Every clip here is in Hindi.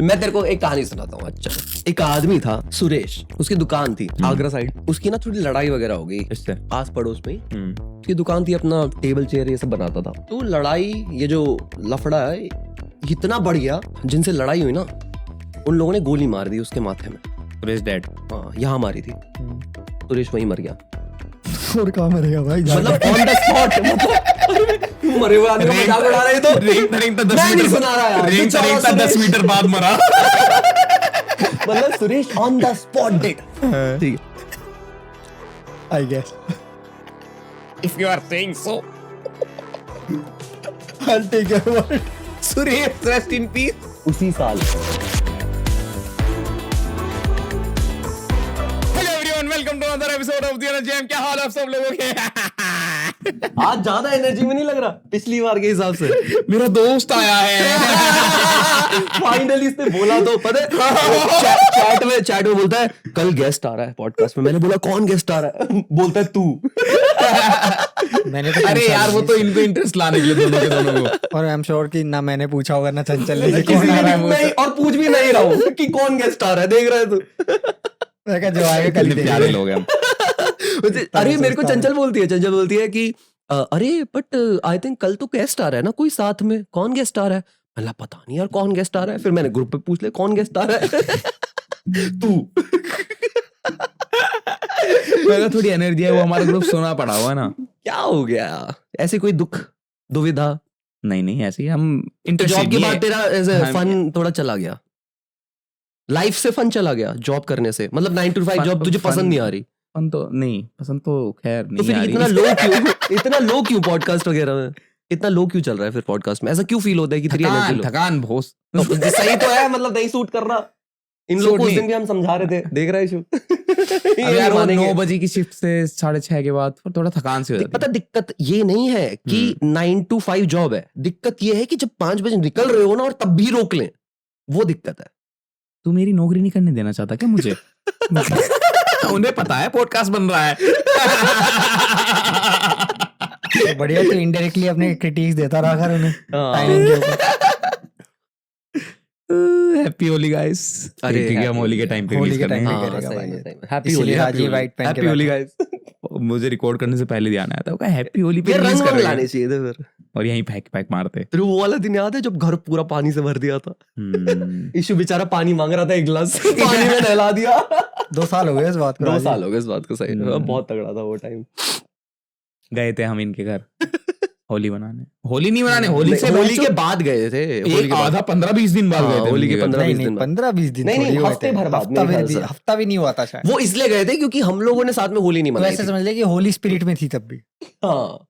मैं तेरे को एक कहानी सुनाता हूँ। अच्छा, एक आदमी था सुरेश, उसकी दुकान थी आगरा साइड। उसकी ना थोड़ी लड़ाई वगैरह हो गई इससे आस पड़ोस में ही। उसकी दुकान थी, अपना टेबल चेयर ये सब बनाता था। तो लड़ाई, ये जो लफड़ा है इतना बढ़ गया, जिनसे लड़ाई हुई ना उन लोगों ने गोली मार दी उसके माथे में। सुरेश डेड। हाँ, यहाँ मारी थी। सुरेश वहीं मर गया। और कहाँ मरेगा भाई? मतलब ऑन द स्पॉट। मरे हुए आदमी का मजाक उड़ा रहे तो मैं नहीं सुना रहा यार। बेचारा सुरेश 10 मीटर बाद मरा। मतलब Suresh on the spot dead. ठीक है, I guess If you are saying so. I'll take your word. Suresh rest in peace. उसी साल। Hello everyone, welcome to another episode of the Energy Jam. क्या हाल है आप सब लोगों के? आज ज्यादा एनर्जी में नहीं लग रहा पिछली बार के हिसाब से। मेरा दोस्त आया है। फाइनली इसने बोला तो पता है, चैट में बोलता है कल गेस्ट आ रहा है पॉडकास्ट में। मैंने बोला कौन गेस्ट आ रहा है? बोलता है तू। मैंने तो अरे यार वो तो इनको इंटरेस्ट लाने के लिए दोनों को। और आई एम श्योर कि ना मैंने पूछा होगा ना चंचल ने कि कौन आ रहा है। नहीं, और पूछ भी नहीं रहा हूँ कि कौन गेस्ट आ रहा है। देख रहा है तू? मैं कहा जो आएगा कल ही देख प्यारे लोग हैं। अरे मेरे को चंचल बोलती है कि अरे बट आई थिंक कल तो गेस्ट आ रहा है ना कोई साथ में। कौन गेस्ट आ रहा है? मैंने पता नहीं यार कौन गेस्ट आ रहा है। फिर मैंने ग्रुप पे पूछ लिया कौन गेस्ट आ रहा है। तू। मेरा थोड़ी एनर्जी है, वो हमारा ग्रुप सुना पड़ा हुआ है ना। क्या हो गया? ऐसे कोई दुख दुविधा? नहीं ऐसे ही हम जॉब के बाद तेरा ऐसे हाँ, फन थोड़ा चला गया, लाइफ से फन चला गया जॉब करने से। मतलब 9 to 5 जॉब तुझे पसंद नहीं आ रही? फन तो नहीं पसंद, तो खैर तो नहीं फिर आ इतना रही। लो क्यों? इतना लो क्यों पॉडकास्ट वगैरह में? इतना लो क्यों चल रहा है फिर पॉडकास्ट में? ऐसा क्यों फील होता है कि तेरी एनर्जी लो? थकान बहुत। तो सही तो है, मतलब नहीं सूट कर रहा। इन लोगों को उस दिन भी हम समझा रहे थे, देख रहा है इशू। अब यार वो 9 बजे की शिफ्ट से 6:30 के बाद फिर थोड़ा थकान से हो जाती पता दिक्कत ये नहीं है कि 9 to 5 जॉब है। दिक्कत ये है कि जब 5 बजे निकल रहे हो ना और तब भी रोक लें, वो दिक्कत है। तू मेरी नौकरी नहीं करने देना चाहता क्या मुझे? उन्हें पता है पॉडकास्ट बन रहा है। तो बढ़िया, तो इनडायरेक्टली अपने क्रिटिक्स देता रहा कर उन्हें टाइमिंग के ऊपर। Happy Holi guys. अरे क्योंकि हम होली के टाइम पे होली रिलीज के कर रहे टाइम हैं। पे हाँ, करेगा सही भाई में, ये। सही में। हैप्पी इसीलिए होली, राजीव व्हाइट पहन के हैप्पी होली गाइस। मुझे रिकॉर्ड करने से पहले ध्यान आया था, वो कहा हैप्पी होली पे ये रिलीज रंग कर रहे लाने हैं चाहिए थे फिर। और यहीं पैक मारते। तेरे वो वाला दिन याद है जब घर पूरा पानी से भर दिया था? इशू बेचारा पानी मांग रहा था, एक गिलास पानी में नहला दिया। 2 साल हो गए इस बात को। 2 साल हो गए इस बात को। सही में बहुत तगड़ा था वो टाइम। गए थे हम इनके घर होली बनाने। होली नहीं बनाने, होली से होली के बाद गए थे। एक आधा 15-20 दिन बाद गए थे होली के उनके घर। 15-20 नहीं दिन बाद। 15-20 दिन नहीं, थोड़ी हुए हफ्ते थे। भर बाद मेरे ख्याल से। हफ्ता भी नहीं हुआ था शायद। वो इसलिए गए थे क्योंकि हम लोगों ने साथ में होली नहीं तो मनाई ऐसे थी। समझ ले कि होली स्पिरिट में थी तब भी। हाँ,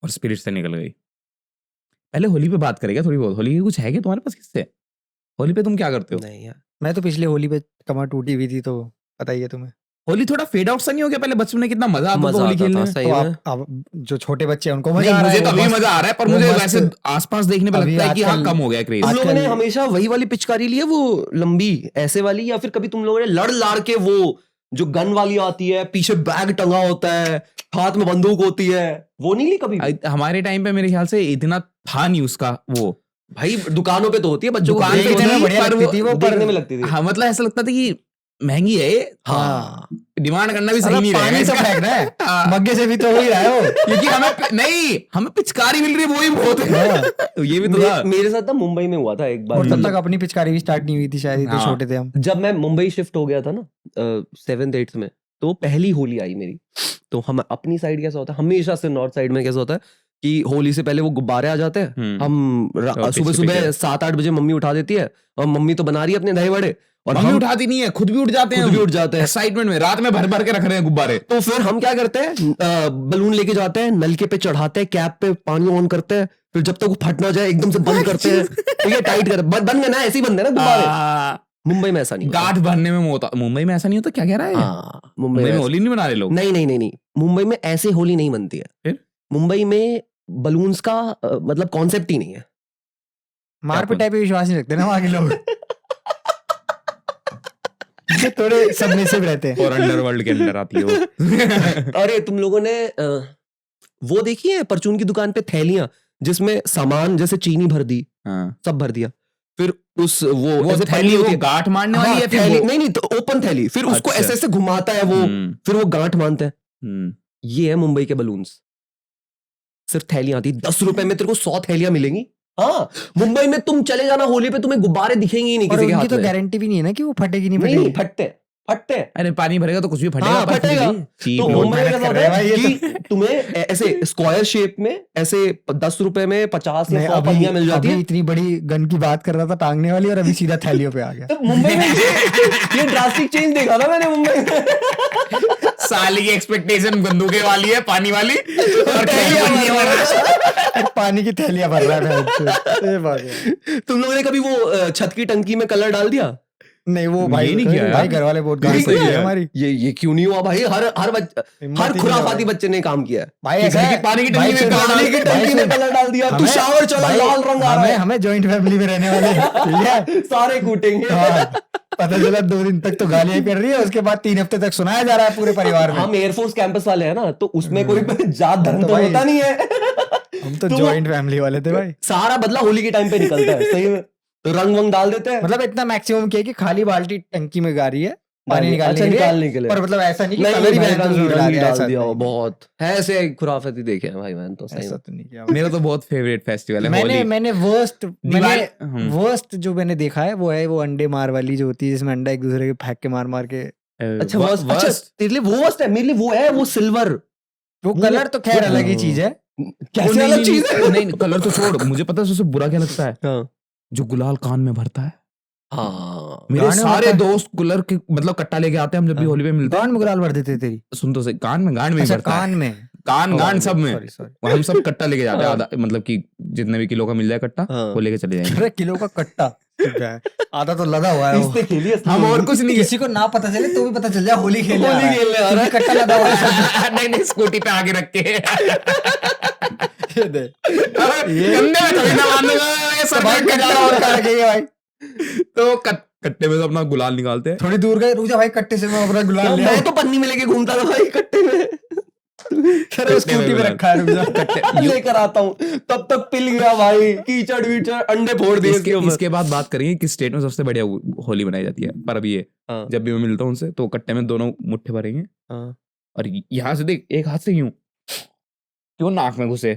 और स्पिरिट से निकल गई। पहले होली पे बात करेगा थोड़ी बहुत। होली के कुछ है क्या तुम्हारे पास किससे? होली पे तुम क्या करते हो? नहीं यार, मैं तो पिछले होली पे कमर टूटी हुई थी, तो पता ही है तुम्हें। होली थोड़ा फेड आउट सा नहीं हो गया? पहले बचपन में कितना मजा आता था मजा होली आता खेलने था में। सही तो में। अब जो छोटे बच्चे हैं उनको नहीं, मजा आ रहा मुझे है। तो वो अभी मस्त- मजा आ रहा है, पर वो मुझे मस्त- वैसे आसपास देखने पे अभी लगता है कि हाँ आजकल- कम हो गया क्रेज। तुम लोगों ने आजकल- हमेशा वही वाली पिचकारी ली है, वो लंबी ऐसे वाली, या फिर कभी तुम लोगों ने लड़ लाड़ के वो जो गन वाली आती है, पीछे बैग टंगा होता है, हाथ में बंदूक होती है, वो नहीं ली कभी? हमारे टाइम पे मेरे ख्याल से इतना था नहीं उसका। वो भाई दुकानों पे तो होती है, बच्चों को दुकान पे देखने नहीं, में बढ़िया पर लगती वो थी, वो देखने में लगती थी। हाँ, मतलब ऐसा लगता था कि महंगी है ये। हाँ, डिमांड करना भी सही अरे नहीं रहेगा पानी तो इसका। फेंकना है, हाँ। मग्गे से भी तो हो ही रहा है वो। क्योंकि हमें पिचकारी मिल रही है, वो ही बहुत है। तो ये भी तो था। मेरे साथ ना मुंबई में हुआ था एक बार। और तब तक अपनी पिचकारी भी स्टार्ट नहीं हुई थी शायद, तो हाँ। छोटे थे हम। जब मैं मुंबई शिफ्ट हो गया था ना 7th 8th में, तो पहली होली आई मेरी। तो हम अपनी साइड कैसा होता है, हमेशा से नॉर्थ साइड में कैसा होता है कि होली से पहले वो गुब्बारे आ जाते हैं। हम सुबह सुबह 7-8 बजे मम्मी उठा देती है, और मम्मी तो बना रही है अपने दही बड़े, और मम्मी हम उठाती नहीं है, खुद भी उठ जाते हैं। खुद भी उठ जाते हैं एक्साइटमेंट में, रात में भर भर के रख रहे हैं गुब्बारे। तो फिर हम क्या करते हैं, बलून लेके जाते हैं, नलके पे चढ़ाते हैं, कैप पे पानी ऑन करते हैं, फिर जब तक वो फट ना जाए एकदम से बंद करते हैं। ठीक है, टाइट कर बंद करना है, ऐसे ही बंद है ना गुब्बारे। मुंबई में ऐसा नहीं होता। गांठ भरने में होता। मुंबई में ऐसा नहीं होता? क्या कह रहा है? हाँ, मुंबई में होली नहीं मना रहे लोग? नहीं, मुंबई में ऐसे होली नहीं बनती है। फिर? मुंबई में बलून्स का मतलब कॉन्सेप्ट ही नहीं है। मार पिटाई पे विश्वास नहीं रखते ना वहाँ के लोग। ये थोड़े सबमिसिव रहते हैं। और अंडरवर्ल्ड के अंदर आती है वो। अरे तुम लोगों ने वो देखी है परचून की दुकान पे थैलियां जिसमें सामान जैसे चीनी भर दी, हाँ। सब भर दिया। फिर उस वो ऐसे थैली पन्नी वो होती है, गांठ मारने हाँ, वाली है फिर थैली वो? नहीं तो ओपन थैली, फिर उसको अच्छा। ऐसे ऐसे घुमाता है वो, फिर वो गांठ मानते हैं। ये है मुंबई के बलून्स। सिर्फ थैलियां आती 10 रुपए में तेरे को 100 थैलियां मिलेंगी। हाँ, मुंबई में तुम चले जाना होली पे, तुम्हें गुब्बारे दिखेंगे ही नहीं और किसी के उनकी हाथ तो में। गारंटी भी नहीं है ना कि वो फटेगी नहीं नहीं फटेगी। फटते फटते हैं। अरे पानी भरेगा तो कुछ भी फटेगा। हाँ, पर फिर फटेगा। भी cheap तो लोग मुंबई में मेहनत कैसा कर होता रहे हैं है भाई, ये कि तुम्हें ऐसे स्क्वायर शेप में ऐसे 10 रुपए में 50 या नहीं, 100 पन्नियां मिल जाती अभी है। इतनी बड़ी गन की बात कर रहा था टांगने वाली, और अभी सीधा थैलियों पे आ गया। तो मुंबई में ये ड्रास्टिक चेंज देखा था मैंने मुंबई में। साली की एक्सपेक्टेशन बंदूकें वाली है, पानी वाली, और थैलियां भर रहा है। पानी की थैलियां भर रहा है भैंस। ये बात है। तुम लोगों ने कभी वो छत की टंकी में कलर डाल दिया? नहीं, वो भाई ये नहीं किया भाई यार। घर वाले बहुत नहीं गाली किया सही है है। हमारी। ये क्यों नहीं हुआ भाई? हर हिम्मत ही नहीं खुराफाती है। बच्चे ने काम किया है। भाई किसी ऐसा की है, पानी की भाई टंकी में सुन, कलर पानी की भाई टंकी में सुन, कलर डाल दिया, तू हमें- शावर चला, भाई, लाल रंग आ रहा है। हमें जॉइंट फैमिली में रहने वाले हैं, ठीक है। सारे कूटेंगे। हाँ, पता चला 2 दिन तक तो गालियां कर रही है, उसके बाद 3 हफ्ते तक सुनाया जा रहा है पूरे परिवार में। हम एयरफोर्स कैंपस वाले हैं ना, तो उसमें कोई जात धर्म तो तो भाई- होता नहीं है। हम तो तो जॉइंट फैमिली वाले थे भाई। सारा बदला होली के टाइम पे निकलता है सही में। तो रंग वंग डाल देते हैं, मतलब इतना मैक्सिमम किया कि खाली बाल्टी टंकी में गा रही है पानी अच्छा, निकालने के लिए। पर मतलब ऐसा नहीं कि नहीं कलर ही भाई, बहन रंग उसमें मिला ही दिया, डाल ऐसा दिया। नहीं। बहुत है ऐसे खुराफती देखे हैं भाई मैंने तो सही ऐसा में। तो नहीं किया। मेरा तो बहुत फेवरेट फेस्टिवल है होली। मैंने वर्स्ट जो मैंने देखा है वो है वो अंडे मार वाली जो होती है, जिसमें अंडा एक दूसरे के फेंक के मार मार के। अच्छा अच्छा, तेरे लिए वो वर्स्ट है, मेरे लिए वो है वो सिल्वर। वो कलर तो खैर अलग ही चीज है। कैसे अलग चीज है? नहीं, कलर तो छोड़, मुझे पता है सबसे बुरा क्या लगता है, हाँ जो गुलाल कान में भरता है। हाँ, मेरे गांड में सारे भरता है? दोस्त गुलर के मतलब कट्टा लेके आते हैं, हम जब भी हाँ। होली पे मिलते कान में गुलाल भर देते तेरी? हैं। सुन तो सही, कान में गांड में ही अच्छा, भरता है। कान में। कान गांड सब में। Sorry sorry. हम सब कट्टा लेके जाते हैं, हाँ। आधा मतलब कि जितने भी किलो का मिल जाए कट्टा हाँ। वो लेके चले जाएंगे। अरे किलो का कट्टा आधा तो लदा हुआ है वो। इससे खेलिए हम और कुछ नहीं किसी को ना पता चले तो भी पता चल जाए होली खेलने होली खेलने आ रहा है। कट्टा लदा हुआ है। नहीं नहीं, स्कूटी पे आगे रख के ये दे। कंधे में थोड़ी ना बांधूंगा, ये सर भाई पे कट्टा जा और रहा कर गई है भाई। तो कट्टे में तो अपना गुलाल निकालते हैं। थोड़ी दूर गए, रुक जा भाई, कट्टे से मैं अपना गुलाल ले मैं आऊं। तो पन्नी में लेके घूमता था भाई कट्टे में। अरे स्कूटी पे रखा है, रुक जा। लेकर आता हूँ, तब तक पिल गया भाई, कीचड़ वीचड़, अंडे फोड़ दिए इसके ऊपर। इसके बाद बात करेंगे कि स्टेट में सबसे बढ़िया होली बनाई जाती है। पर अभी ये हाँ। जब भी मैं मिलता हूँ उनसे तो कट्टे में दोनों मुट्ठे भरेंगे, हाँ। और यहाँ से देख, एक हाथ से क्यों नाक में घुसे,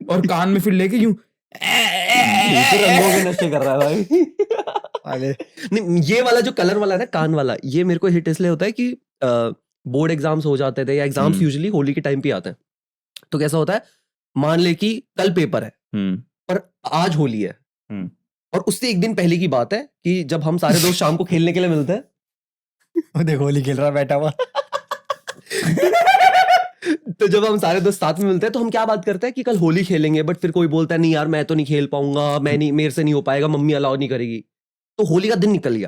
और कान में फिर लेके यूं रंगों के नशे कर रहा है भाई। अरे नहीं, ये वाला जो कलर वाला है ना, कान वाला, ये मेरे को हिट इसलिए होता है कि बोर्ड एग्जाम्स हो जाते थे, या एग्जाम्स यूजुअली होली के टाइम पे आते हैं। तो कैसा होता है, मान ले कि कल पेपर है पर आज होली है, और उससे एक दिन पहले की बात है कि जब हम सारे दोस्त शाम को खेलने के लिए मिलते हैं, वो देखो होली खेल रहा बैठा हुआ। तो जब हम सारे दोस्त साथ में मिलते हैं तो हम क्या बात करते हैं कि कल होली खेलेंगे, बट फिर कोई बोलता है नहीं यार मैं तो नहीं खेल पाऊंगा, मैं नहीं, मेरे से नहीं हो पाएगा, मम्मी अलाउ नहीं करेगी। तो होली का दिन निकल गया।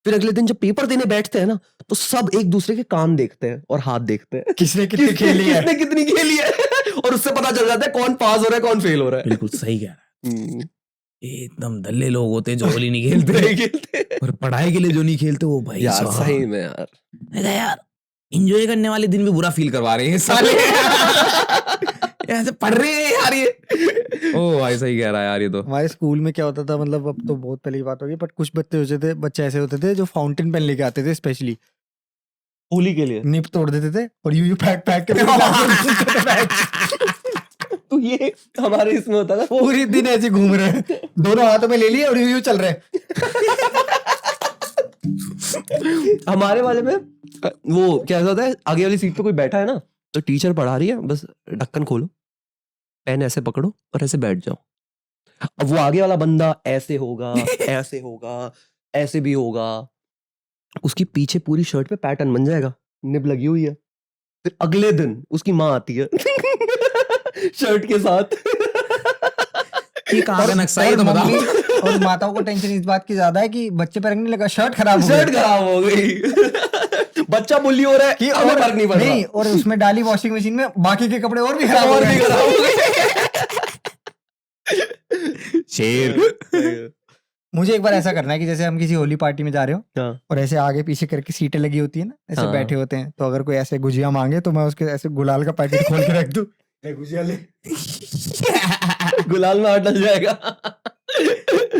फिर अगले दिन जब पेपर देने बैठते हैं ना, तो सब एक दूसरे के कान देखते हैं और हाथ देखते हैं, किसने कितनी खेली है। किसने कितनी खेली है, और उससे पता चल जाता है कौन पास हो रहा है कौन फेल हो रहा है। बिल्कुल सही कह रहा है। हम्म, ये एकदम दल्ले लोग होते हैं जो होली नहीं खेलते, नहीं खेलते और पढ़ाई के लिए जो नहीं खेलते वो भाई यार, साहब। सही में यार। मैं कहा यार एंजॉय करने वाले दिन भी बुरा फील करवा रहे हैं साले। ऐसे पढ़ रहे हैं यार ये। ओ भाई सही कह रहा है यार ये तो। हमारे स्कूल में क्या होता था, मतलब अब तो बहुत पहले की बात होगी, बट कुछ बच्चे ऐसे होते थे जो फाउंटेन पेन लेके आते थे स्पेशली होली के लिए। निप तोड़ देते थे और यूं पैक पैक के तो ये हमारे इसमें होता था, पूरी दिन ऐसे घूम रहे हैं, दोनों हाथों में ले लिए और यूं चल रहे हैं। हमारे वाले में वो क्या होता है, आगे वाली सीट पे कोई बैठा है ना, तो टीचर पढ़ा रही है, बस ढक्कन खोलो, पेन ऐसे पकड़ो और ऐसे बैठ जाओ। अब वो आगे वाला बंदा ऐसे होगा, ऐसे होगा, ऐसे भी होगा, उसकी पीछे पूरी शर्ट पे पैटर्न बन जाएगा, निब लगी हुई है। फिर अगले दिन उसकी माँ आती है शर्ट के साथ। ये कहाँ का नक्शा है ये तो और बताओ। मम्मी और माताओं को टेंशन इस बात की ज्यादा है कि बच्चे पे रंगने लगा, शर्ट खराब हो शर्ट गई। खराब हो गई। बच्चा बुल्ली हो रहा है कि हमें फर्क नहीं पड़ रहा। नहीं, और उसमें डाली वॉशिंग मशीन में, बाकी के कपड़े और भी खराब हो और भी गए। खराब हो गए। शेर। मुझे एक बार ऐसा करना है कि जैसे हम किसी होली पार्टी में जा रहे हो हाँ। और ऐसे आगे पीछे करके सीटें लगी होती है ना, ऐसे हाँ। बैठे होते हैं, तो अगर कोई ऐसे गुजिया मांगे तो मैं उसके ऐसे गुलाल का पैकेट खोल के रख दूं, ले गुजिया ले। गुलाल में हाथ डल जाएगा।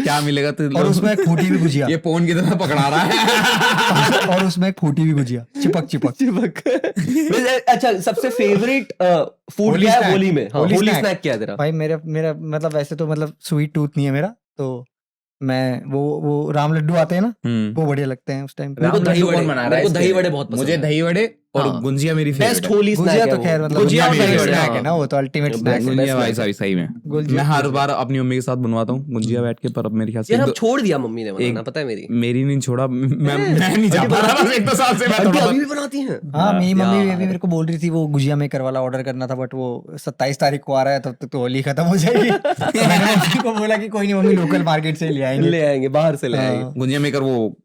क्या मिलेगा तो और उसमें एक फूटी भी गुजिया ये फोन की तरह पकड़ा रहा है। और उसमें एक फूटी भी गुजिया, चिपक चिपक। अच्छा, सबसे फेवरेट फूड होली क्या है snack। होली में? हाँ, होली होली snack। स्नैक क्या है तेरा? भाई मेरा मतलब वैसे तो मतलब स्वीट टूथ नहीं है मेरा, तो मैं वो राम लड्डू आते हैं ना, वो बढ़िया लगते हैं उस टाइम पे। मेरे को दही कौन वड़े- बना रहा मेरे है को इसके दही लिए? वड़े बहुत पसंद मुझे है। दही वड़े और हाँ। गुंजिया मेरी बेस्ट फेवरेट है। होली स्नैक गुजिया है तो वो। खैर मतलब गुजिया और ultimate दही वड़े, snack हाँ। है ना, वो तो अल्टीमेट Best स्नैक है। गुंजिया भाई snack है। सही में गुजिया- मैं हर बार अपनी मम्मी के साथ बनवाता हूँ गुंजिया बैठ के, पर अब मेरे ख्याल से यार एक अब दो- छोड़ दिया मम्मी ने बनाना, एक- पता है मेरी। मेरी नहीं छोड़ा, मैं नहीं जा पा रहा, बस 1-2 साल से मैं आंटी थोड़ा अभी भी बनाती हैं? हाँ, मेरी मम्मी भी यार। अभी मेरे को बोल रही थी वो गुजिया मेकर वाला ऑर्डर करना था, बट वो 27 तारीख को आ रहा है, तब तक तो होली खत्म हो जाएगी। तो मैंने मम्मी को बोला कि कोई नहीं मम्मी, लोकल मार्केट से ले आएंगे। ले आएंगे, बाहर से ले आएंगे। हाँ, गुंजिया मेकर वो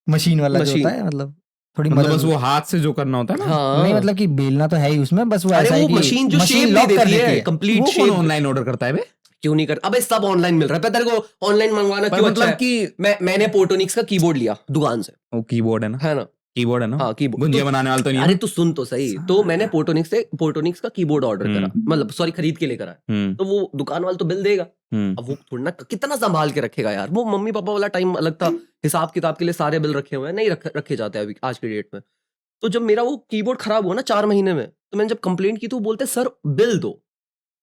मशीन वाला जो मशीन। होता है, मतलब थोड़ी मतलब मदद बस वो हाथ से जो करना होता है ना। हाँ, नहीं, मतलब कि बेलना तो है ही उसमें, बस वो अरे ऐसा है वो कि मशीन जो शेप lock दे कर देती है, देती कंप्लीट वो कौन शेप। ऑनलाइन ऑर्डर करता है बे? क्यों नहीं करता? अबे सब ऑनलाइन मिल रहा है, पता है तेरे को ऑनलाइन मंगवाना पर क्यों अच्छा मतलब है? कि मैंने पोर्टोनिक्स का कीबोर्ड लिया दुकान से, वो कीबोर्ड है ना, है ना? कीबोर्ड है ना, हाँ, कीबोर्ड। गुंजिया तो- बनाने वाला तो नहीं है अरे ना? तू सुन तो सही, तो मैंने पोर्टोनिक्स का कीबोर्ड ऑर्डर करा, हम्म। मतलब सॉरी खरीद के लेकर आया। तो वो दुकान वाला तो बिल देगा, अब वो थोड़ा ना कितना संभाल के रखेगा यार। वो मम्मी पापा वाला टाइम अलग था, हिसाब किताब के लिए सारे बिल रखे हुए हैं, नहीं रखे जाते हैं अभी आज की डेट में। तो जब मेरा वो कीबोर्ड खराब हुआ ना 4 महीने में, तो मैंने जब कंप्लेंट की तो वो बोलते सर बिल दो।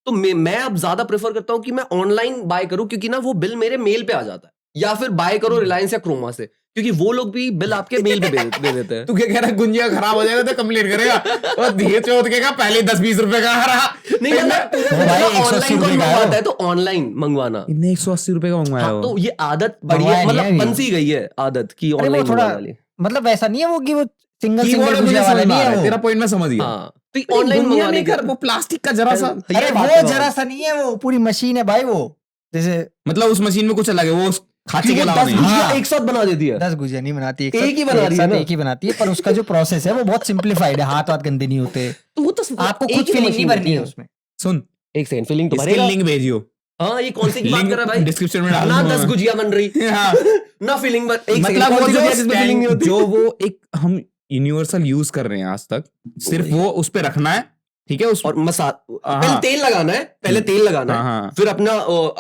तो मैं अब ज्यादा प्रेफर करता हूँ कि मैं ऑनलाइन बाय करूँ, क्योंकि ना वो बिल मेरे मेल पे आ जाता है, या फिर बाय करो रिलायंस या क्रोमा से, क्योंकि वो लोग भी बिल आपके मेल पे दे देते हैं। तू क्या कह रहा है, गुंजिया खराब हो जाएगा तो कंप्लेंट करेगा और धीरे चौथ के का पहले 10-20 रुपए का रहा। नहीं मतलब भाई, 180 ऑनलाइन कौन रुपए का है मंगवाता वो। है, तो ऑनलाइन मंगवाना। इनने 180 रुपए का मंगवाया हाँ, हो। तो ये आदत बढ़िया, मंगवाया नहीं मतलब है अभी। बन सी गई है आदत की अरे वो ऑनलाइन थोड़ा मंगवाने वाली। मतलब वैसा नहीं है वो कि वो सिंगल कीबोर्ड सिंगल मुझे गुजिया समझ वाला में नहीं आ रहा है है, वो। तेरा पॉइंट मैं समझ गया। हाँ, तो ऑनलाइन गुंजिया मंगवाने मेकर वो प्लास्टिक का जरा सा, अरे वो जरा सा नहीं है, वो पूरी मशीन है भाई। वो जैसे मतलब उस मशीन में कुछ अलग है, वो उस खांचे के अलावा 10 नहीं। गुजिया हाँ। एक साथ बना देती है। 10 गुजिया नहीं बनाती, एक ही बना रही है ना? एक ही बनाती है, पर उसका जो प्रोसेस है वो बहुत सिंप्लीफाइड है, हाथ गंदे नहीं होते, तो वो तो आपको एक खुद ही फीलिंग नहीं मशीन भरनी होती है उसमें। सुन, एक सेकंड, फीलिंग तो इसकी भरेगा। लिंक भेजियो, हाँ, ये कौन सी की बात कर रहा है भाई? डिस्क्रिप्शन में डाल ना दूंगा 10 मैं। गुजिया बन रही हाँ। ना फीलिंग बन। एक मतलब वो सेकंड, जो जिसमें फीलिंग नहीं होती। जो वो एक हम यूनिवर्सल यूज कर रहे हैं आज तक, सिर्फ वो उस पे रखना है, ठीक है? उस और मसाला, हाँ। पहले तेल लगाना है, पहले लगाना है, हाँ, फिर अपना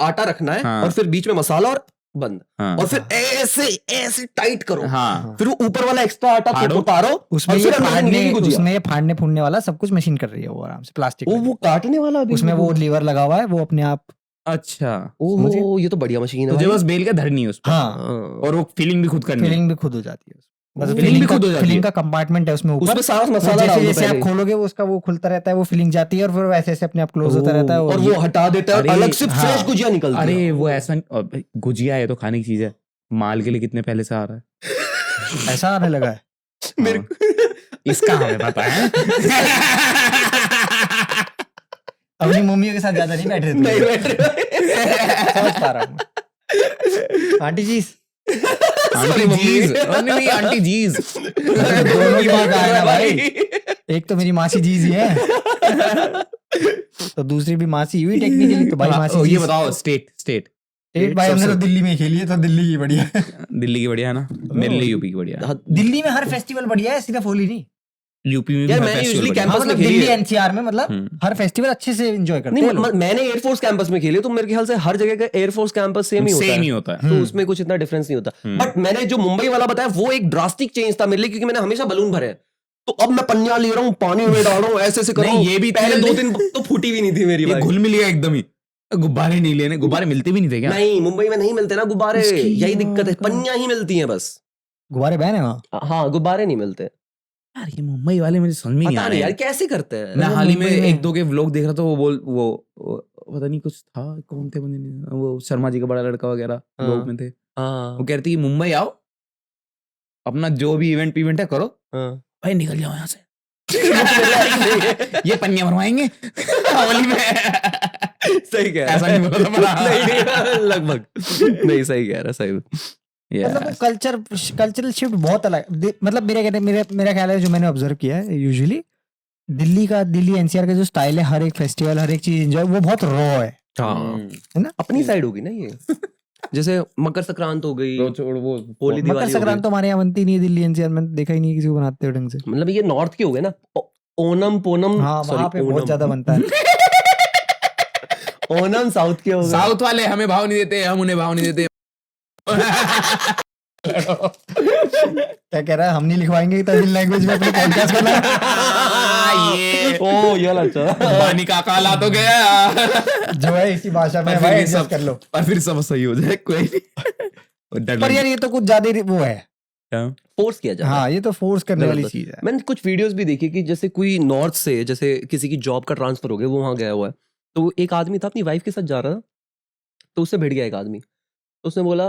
आटा रखना है, हाँ। और फिर बीच में मसाला और बंद, हाँ, और फिर ऐसे टाइट करो, हाँ, फिर वो ऊपर वाला एक्स्ट्रा आटा फाड़ो। उतारो, उसमें और ये फिर अंदर मिलेगी गुजिया। उसमें ये फाड़ने फूड़ने वाला सब कुछ मशीन कर रही है वो आराम से, प्लास्टिक वो काटने वाला भी उसमें वो लीवर लगा हुआ है, वो अपने आप। अच्छा, ओहो, ये तो बढ़िया मशीन है तुझे भाई। बस बेल के धरनी है उस पर, हाँ, और वो फीलिंग भी खुद करनी है। फीलिंग भी खुद हो जाती है बस। feeling भी खुद हो जाती फीलिंग है। का कंपार्टमेंट है उसमें ऊपर, उसमें सारा वो मसाला डाल जैसे दो जैसे आप पहले, खोलोगे वो उसका वो खुलता रहता है, वो फीलिंग जाती है, और फिर वैसे ऐसे अपने आप क्लोज होता रहता है, और वो हटा देता है, और अरे, अलग से हाँ। फ्रेश गुजिया निकलती है। अरे वो ऐसा और भाई, गुजिया है तो खाने की चीज है, माल के लिए कितने पहले से आ रहा है। ऐसा आने लगा है। मेरे हाँ। इसका हमें पता है। अपनी मम्मियों के साथ ज्यादा नहीं बैठ रहे थे। नहीं बैठ रहे। समझ पा रहा हूँ। आंटी जी आंटी जीज, नहीं आंटी जीज, दोनों की बात आया ना भाई, एक तो मेरी मासी जी ही है, तो दूसरी भी मासी हुई टेक्निकली, तो भाई मासी जी। ये बताओ स्टेट स्टेट भाई हमने तो दिल्ली में खेली है, तो दिल्ली की बढ़िया है। दिल्ली की बढ़िया है ना, मेरे लिए यूपी की बढ़िया है। दिल्ली में हर फेस्टिवल बढ़िया है, सिर्फ होली नहीं। यूपी में भी यार हर मैंने festival usually बढ़िया है। campus हाँ, मतलब में खेली दिल्ली है। एनसीआर में मतलब हर फेस्टिवल अच्छे से एंजॉय करते नहीं, हैं लोग। मैंने एयरफोर्स कैंपस में खेली, तो मेरे ख्याल से हर जगह का एयरफोर्स कैंपस सेम ही होता सेम ही है, होता है। तो उसमें कुछ इतना डिफरेंस नहीं होता। बट मैंने जो मुंबई वाला बताया वो एक ड्रास्टिक चेंज था मेरे लिए, क्योंकि मैंने हमेशा बलून भरे हैं, तो अब मैं पन्निया ले रहा हूँ, पानी में डाल रहा हूँ, ऐसे कर रहा हूँ। नहीं, ये भी पहले तेल 2 दिन तो फूटी भी नहीं थी मेरी ये भाई। घुल मिल गया एकदम ही। गुब्बारे नहीं लेने, गुब्बारे मिलते भी नहीं थे क्या? नहीं, मुंबई में नहीं मिलते ना गुब्बारे, इसकी यही दिक्कत है, बात है। पन्नियां ही मिलती हैं बस। गुब्बारे बैन है वहाँ। हाँ, गुब्बारे नहीं मिलते। यार ये मुंबई वाले मुझे समझ में नहीं आ पता रहे नहीं यार हैं। कैसे करते हैं। मैं वो हाल ही में मुंबई में- 1-2 के व्लॉग देख रहा था, वो पता नहीं कुछ था, कौन थे बंदे, वो शर्मा जी का बड़ा लड़का वगैरह हाँ। लोग में थे। हाँ, वो कह रही थी मुंबई आओ, अपना जो भी इवेंट है करो, हाँ। भाई निकल जाओ यहाँ से। ये पन्नियां भरवाएंगे होली में। सही कह रहा ऐसा नहीं बोला था पर हाँ। नहीं, लगभग नहीं, सही कह रहा, सही। मतलब वो कल्चरल शिफ्ट बहुत अलग, मतलब मेरा ख्याल है, जो मैंने ऑब्जर्व किया है यूजुअली दिल्ली एनसीआर का जो स्टाइल है, हर एक फेस्टिवल हर एक चीज एंजॉय, वो बहुत रॉ है ना। अपनी साइड होगी ना ये। जैसे मकर संक्रांत हो गई, वो होली मकर दिवाली हो संक्रांत गई। तो हमारे यहाँ बनती नहीं है, दिल्ली एनसीआर में देखा ही नहीं किसी को बनाते हुए ढंग से। मतलब ये नॉर्थ के हो गए ना। ओनम पोनम, हाँ, sorry, वहाँ पे बहुत ओनम। ज्यादा बनता है। ओनम साउथ के हो गए। साउथ वाले हमें भाव नहीं देते, हम उन्हें भाव नहीं देते। क्या कह रहा है, हम नहीं लिखवाएंगे तमिल लैंग्वेज में अपने पॉडकास्ट को ना। ये ओ ये अच्छा। पानी का काला तो गया जो है इसी भाषा में पर भाई फिर एडजस्ट सब कर लो। पर फिर सब सही हो जाए, कोई नहीं। डर पर यार ये तो कुछ ज्यादा ही वो है। फोर्स किया जाए। हाँ ये तो फोर्स करने वाली जबरदस्त। चीज है। मैंने कुछ वीडियोस भी देखी कि जैसे कोई नॉर्थ से, जैसे किसी की जॉब का ट्रांसफर हो गया, वो वहां गया हुआ है, तो एक आदमी था अपनी वाइफ के साथ जा रहा था, तो उससे भिड़ गया एक आदमी, तो उसने बोला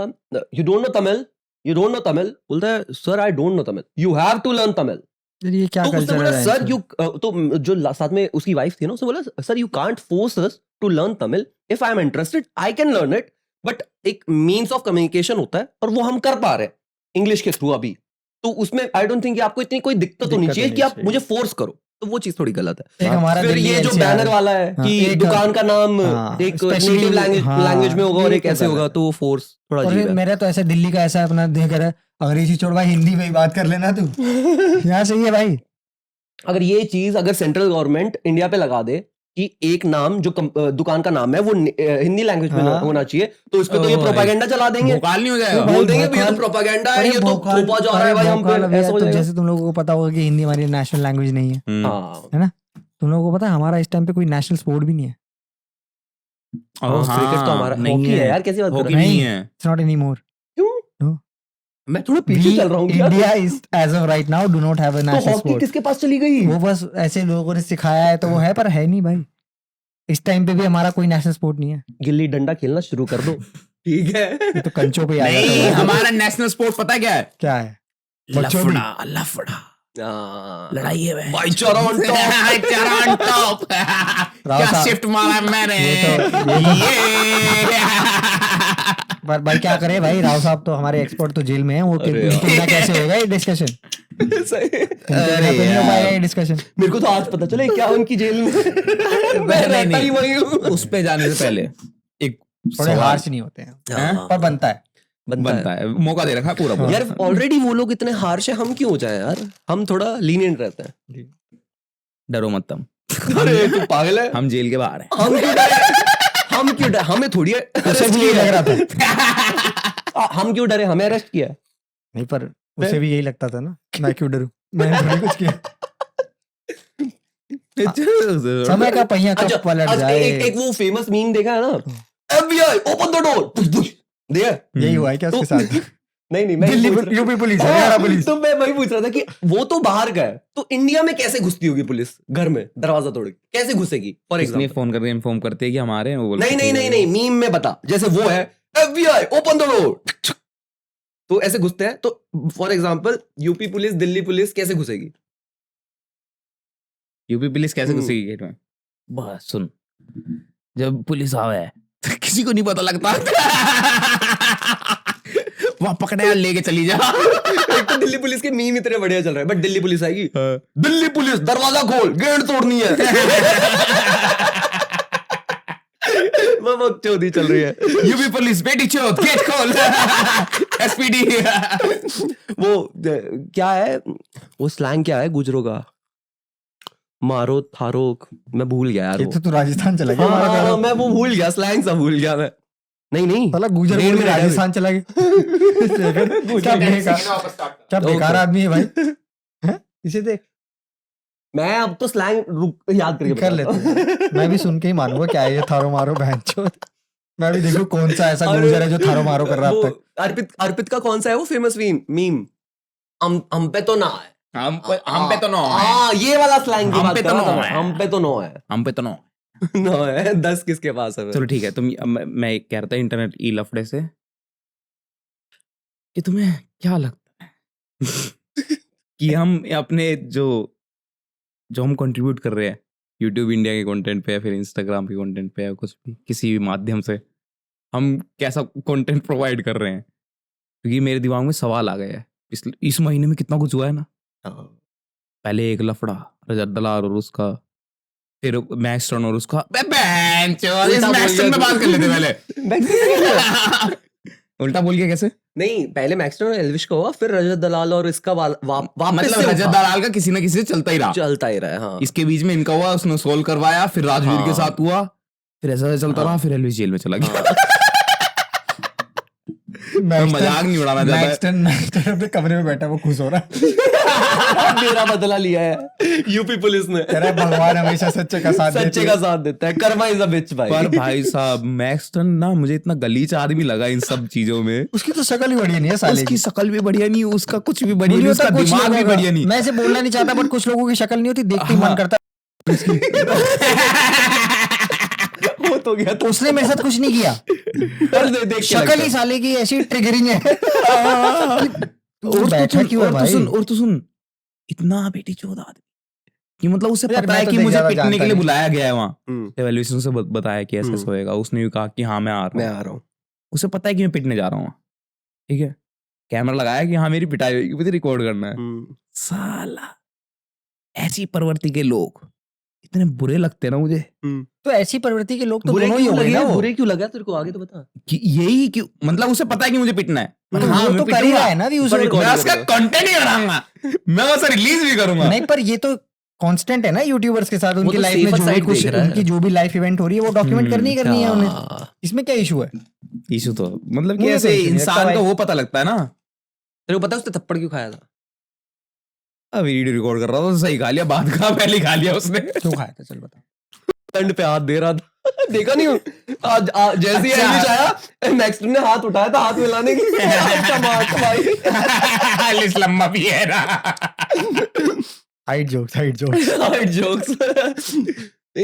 you don't know Tamil, you don't know Tamil, बोलता है sir I don't know Tamil, you have to learn Tamil. यार ये क्या तो उसने कल्चर बोला है सर यू, तो जो साथ में उसकी वाइफ थी ना, उसने बोला sir you can't force us to learn Tamil, if I am interested I can learn it, but एक मीन्स ऑफ कम्युनिकेशन होता है और वो हम कर पा रहे हैं इंग्लिश के थ्रू अभी, तो उसमें आई डोंट थिंक कि आपको इतनी कोई दिक्कत होनी चाहिए कि आप मुझे फोर्स करो, तो वो चीज थोड़ी गलत है। एक हमारा फिर दिल्ली ये जो NCR बैनर वाला है हाँ, कि एक- दुकान का नाम हाँ, एक especially- नेटिव लैंग्वेज में होगा और ये एक तो ऐसे गलत होगा, है। तो वो फोर्स थोड़ा और अजीब है। मेरा तो ऐसा दिल्ली का ऐसा अपना देख रहा है, अंग्रेजी छोड़ भाई हिंदी में ही बात कर लेना तू। यहाँ सही है भाई। अगर ये चीज अगर सेंट्रल गवर्नमेंट इंडिया पे लगा दे कि एक नाम जो दुकान का नाम है वो हिंदी लैंग्वेज में हाँ। होना चाहिए, तो इस पे तो ये ओह, प्रोपेगेंडा चला देंगे, भोकाल नहीं हो जाएगा। भाई, बोल देंगे भी ये तो भोकाल- प्रोपेगेंडा है, अरे ये तो भोकाल- थोपा जा रहा है अरे भाई हम पे, भोकाल अभी ऐसा हो तो जाएगा। जैसे तुम लोगों को पता होगा कि हिंदी हमारी नेशनल लैंग्वेज नहीं है, हाँ तुम लोगों को पता है हमारा इस टाइम पे कोई नेशनल स्पोर्ट भी नहीं है। क्रिकेट तो हमारा नहीं हॉकी है यार, कैसी बात कर हॉकी रहे हैं? नहीं है। It's not any more. क्यों? मैं थोड़ा पीछे चल रहा हूँ क्या? India is as of right now do not have a तो नेशनल हॉकी स्पोर्ट। किसके पास चली गई? वो बस ऐसे लोगों ने सिखाया है तो वो है, पर है नहीं भाई। इस टाइम पे भी हमारा कोई नेशनल स्पोर्ट नहीं है। गिल्ली डंडा खेलना शुरू कर दो। ठीक है। ये तो कंचों पे ही आ जाता नहीं, है। हमारा नेशनल स्पोर्ट पता है क्या है? क्या है? बच्चों भी। लफड़ा लफड़ा हाँ। लड़ाई है भाई। भाईचारा on top। भाईचारा on top। क्या साहब, शिफ्ट मारा मैंने। ये पर भाई क्या करे भाई, राव साहब तो हमारे एक्सपर्ट तो जेल में है, वो अरे यार। तुमने कैसे होगा ये डिस्कशन? सही। नहीं हो पाएगा ये डिस्कशन। मेरे को तो आज पता चला क्या उनकी जेल में। मैं नहीं, रहता ही वही हूँ। उस पे जाने से पहले एक थोड़े सवाल हार्श नहीं होते हैं, हाँ। पर बनता है। बनता है, मौका दे रखा है पूरा पूरा। यार ऑलरेडी वो लोग इतने हार्श है, हम क्यों हो जाए यार? हम थोड़ा लीनियंट रहते हैं। डरो मत तुम, अरे तू पागल है? हम जेल के बाहर हैं। हम क्यों डरे? हम क्यों डरे? हमें थोड़ी उसे अरेस्ट भी यही लग किया रहा था। है। हम क्यों डरे? हमें अरेस्ट किया है। नहीं, पर उसे भी यही लगता था ना, मैं क्यों डरूं, मैंने थोड़ी कुछ किया। समय का पहिया कब पलट अच्छा, जाए। एक वो फेमस मीम देखा है ना, FBI ओपन द डोर, देखा? यही हुआ है क्या उसके साथ? नहीं मैं दिल्ली पूछ रहा- यूपी पुलिस, हरियाणा पुलिस। तो मैं वही पूछ रहा था कि वो तो बाहर का है, तो इंडिया में कैसे घुसती होगी पुलिस? घर में दरवाजा तोड़ के कैसे घुसेगी? फॉर इसने एग्जांपल फोन करके इन्फॉर्म करते हैं कि हमारे हैं, वो बोलते नहीं हैं, नहीं नहीं नहीं मीम में बता, जैसे वो है FBI ओपन द डोर, तो ऐसे घुसते हैं, तो for example UP police Delhi police कैसे घुसेगी? यूपी पुलिस कैसे घुसेगी गेट में? बस सुन, जब पुलिस आवे तो किसी को नहीं पता लगता। वहां पकड़े और लेके चली जा। एक तो दिल्ली पुलिस के मीम इतने बढ़िया चल रहे हैं, बट दिल्ली पुलिस आएगी, दिल्ली पुलिस दरवाजा खोल, गेट तोड़नी है। वो बकचोदी चल रही है। यूपी पुलिस बेटी चौथ गेट खोल। एसपीडी। वो क्या है, वो स्लैंग क्या है गुजरों का? मारो थारो, मैं भूल गया यार ये वो। तो तू राजस्थान चला गया हमारा हाँ, पहले। मैं वो भूल गया, स्लैंग सा भूल गया मैं। नहीं साला गुजर रेल बोल में के राजस्थान चला गया। क्या बेकार, क्या बेकार आदमी है भाई। हैं? इसे देख, मैं अब तो स्लैंग याद करके कर बताता लेते हैं। मैं भी सुन के ही मानूंगा क्या है ये थारो मारो बहनचोद। मैं भी देखूं कौन सा ऐसा अरे, गुजर है जो थारो मारो कर रहा है अब वो तक। अर्पित का कौन सा है वो फेमस मीम? हम पे तो ना है, हम पे तो नो है। हाँ ये वाला स्लैंग की हम बात पे कर तो रहा था नो मैं। है। हम पे तो नो है। हम पे तो नो। 9 है, 10 किसके पास है? चलो ठीक है, तुम मैं कह रहा था इंटरनेट ई लफड़े से कि तुम्हें क्या लगता है कि हम अपने जो हम कंट्रीब्यूट कर रहे हैं यूट्यूब इंडिया के कंटेंट पे या फिर इंस्टाग्राम के कंटेंट पे या कुछ भी किसी भी माध्यम से, हम कैसा कंटेंट प्रोवाइड कर रहे हैं? क्योंकि मेरे दिमाग में सवाल आ गया है, इस महीने में कितना कुछ हुआ है ना। पहले एक लफड़ा रजत दलाल और उसका, फिर मैक्सटन और उसका। मैक्सटन में बात कर लेते पहले। उल्टा बोल के कैसे? नहीं, पहले मैक्सटन और एल्विश का हुआ, फिर रजत दलाल और इसका वापस मतलब से रजत उठा। दलाल का किसी ना किसी से चलता ही रहा, चलता ही रहा है। हाँ इसके बीच में इनका हुआ, उसने सोल्व करवाया, फिर राजवीर के हाँ। साथ हुआ, फिर ऐसा चलता रहा, फिर एलविस जेल में चला गया। मैं मजाक नहीं उड़ाना चाहता। मैक्सटन अपने कमरे में बैठा, वो खुश हो रहा है। मेरा बदला लिया है यूपी पुलिस ने। कह रहा है भगवान हमेशा सच्चे का साथ सच्चे का साथ देता है, कर्मा इज अ बिच भाई। पर भाई साहब मैक्सटन ना मुझे इतना गलीच आदमी लगा इन सब चीजों में। उसकी तो शक्ल ही बढ़िया नहीं है साले उसकी की। शक्ल भी बढ़िया नहीं, उसका कुछ भी बढ़िया नहीं, होता उसका कुछ दिमाग लोगों भी का। बढ़िया नहीं। मैं इसे बोलना नहीं चाहता, बट कुछ लोगों की शक्ल नहीं होती, देखते ही मन करता वो तो गया है। उसने मेरे साथ कुछ नहीं किया, देख शक्ल ही साले की ऐसी ट्रिगरिंग है। और बैठा क्यों है भाई? और तो सुन इतना बेटी चोद आदमी कि मतलब उसे यार, पता मैं है तो कि देख मुझे ज्यादा पिटने जानता के लिए नहीं। बुलाया गया है वहाँ। एवेल्यूएशन से बताया कि ऐसा होएगा, उसने भी कहा कि हाँ मैं आ मैं रहा हूँ। आ रहा हूँ। उसे पता है कि मैं पिटने जा रहा हूँ, ठीक है। कैमरा लगाया कि हाँ मेरी पिटाई होगी, मुझे रिकॉर्ड करना है। साला ऐसी प्रवृत्ति के लोग इतने बुरे लगते हैं ना मुझे। तो ऐसी प्रवृत्ति के लोग तो बुरे दोनों ही क्यों हो गए लगे? ना वो। बुरे क्यों लगा तेरे को? आगे तो बता। कि यही क्यों, मतलब उसे पता है कि मुझे पिटना है, पर हाँ वो मैं तो कर ही पिटूंगा। रहा है ना व्यूज। पर मैं उसका कंटेंट ही बनाऊंगा, मैं उसे रिलीज भी करूंगा। नहीं, पर ये तो कांस्टेंट है ना यूट्यूबर्स के साथ, उनकी तो लाइफ में safer जो भी side कुछ देख रहा है। उनकी जो भी लाइफ इवेंट हो रही है वो डॉक्यूमेंट करनी ही करनी है उन्हें। हाँ। इसमें क्या इशू है? इशू तो मतलब कि मुझे ऐसे तो issue नहीं लगता इंसान भाई। का वो पता लगता है ना। तेरे को पता है उसने थप्पड़ क्यों खाया था? अब वीडियो रिकॉर्ड कर रहा था तो सही खा लिया, बाद का पहले खा लिया उसने। क्यों खाया था? चल बता। तंड पे हाथ दे रहा था। देखा नहीं हूँ? जैसे ही अच्छा। एल्विश आया, नेक्स्ट ने हाथ उठाया था हाथ मिलाने की। चमाट भाई। एलिस लंबा भी है ना। Height jokes. Height jokes.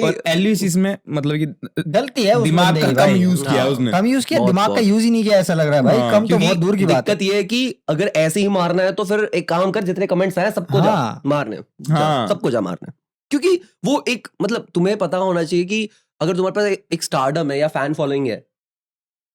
और एलिस इसमें मतलब कि गलती है उस दिमाग बंदे का की कम भाई। यूज किया हाँ। उसने। कम यूज किया, बहुत, दिमाग का बहुत। यूज ही नहीं किया ऐसा लग रहा है भाई। हाँ, कम तो क्योंकि बहुत दूर की बात है। दिक्कत ये है कि अगर ऐसे ही मारना है तो फिर एक काम कर, जितने कमेंट्स आए सबको जा हाँ। मारने। हाँ। सबको जा मारने। क्योंकि वो एक मतलब तुम्हें पता होना चाहिए कि अगर तुम्हारे पास एक स्टारडम है या फैन फॉलोइंग है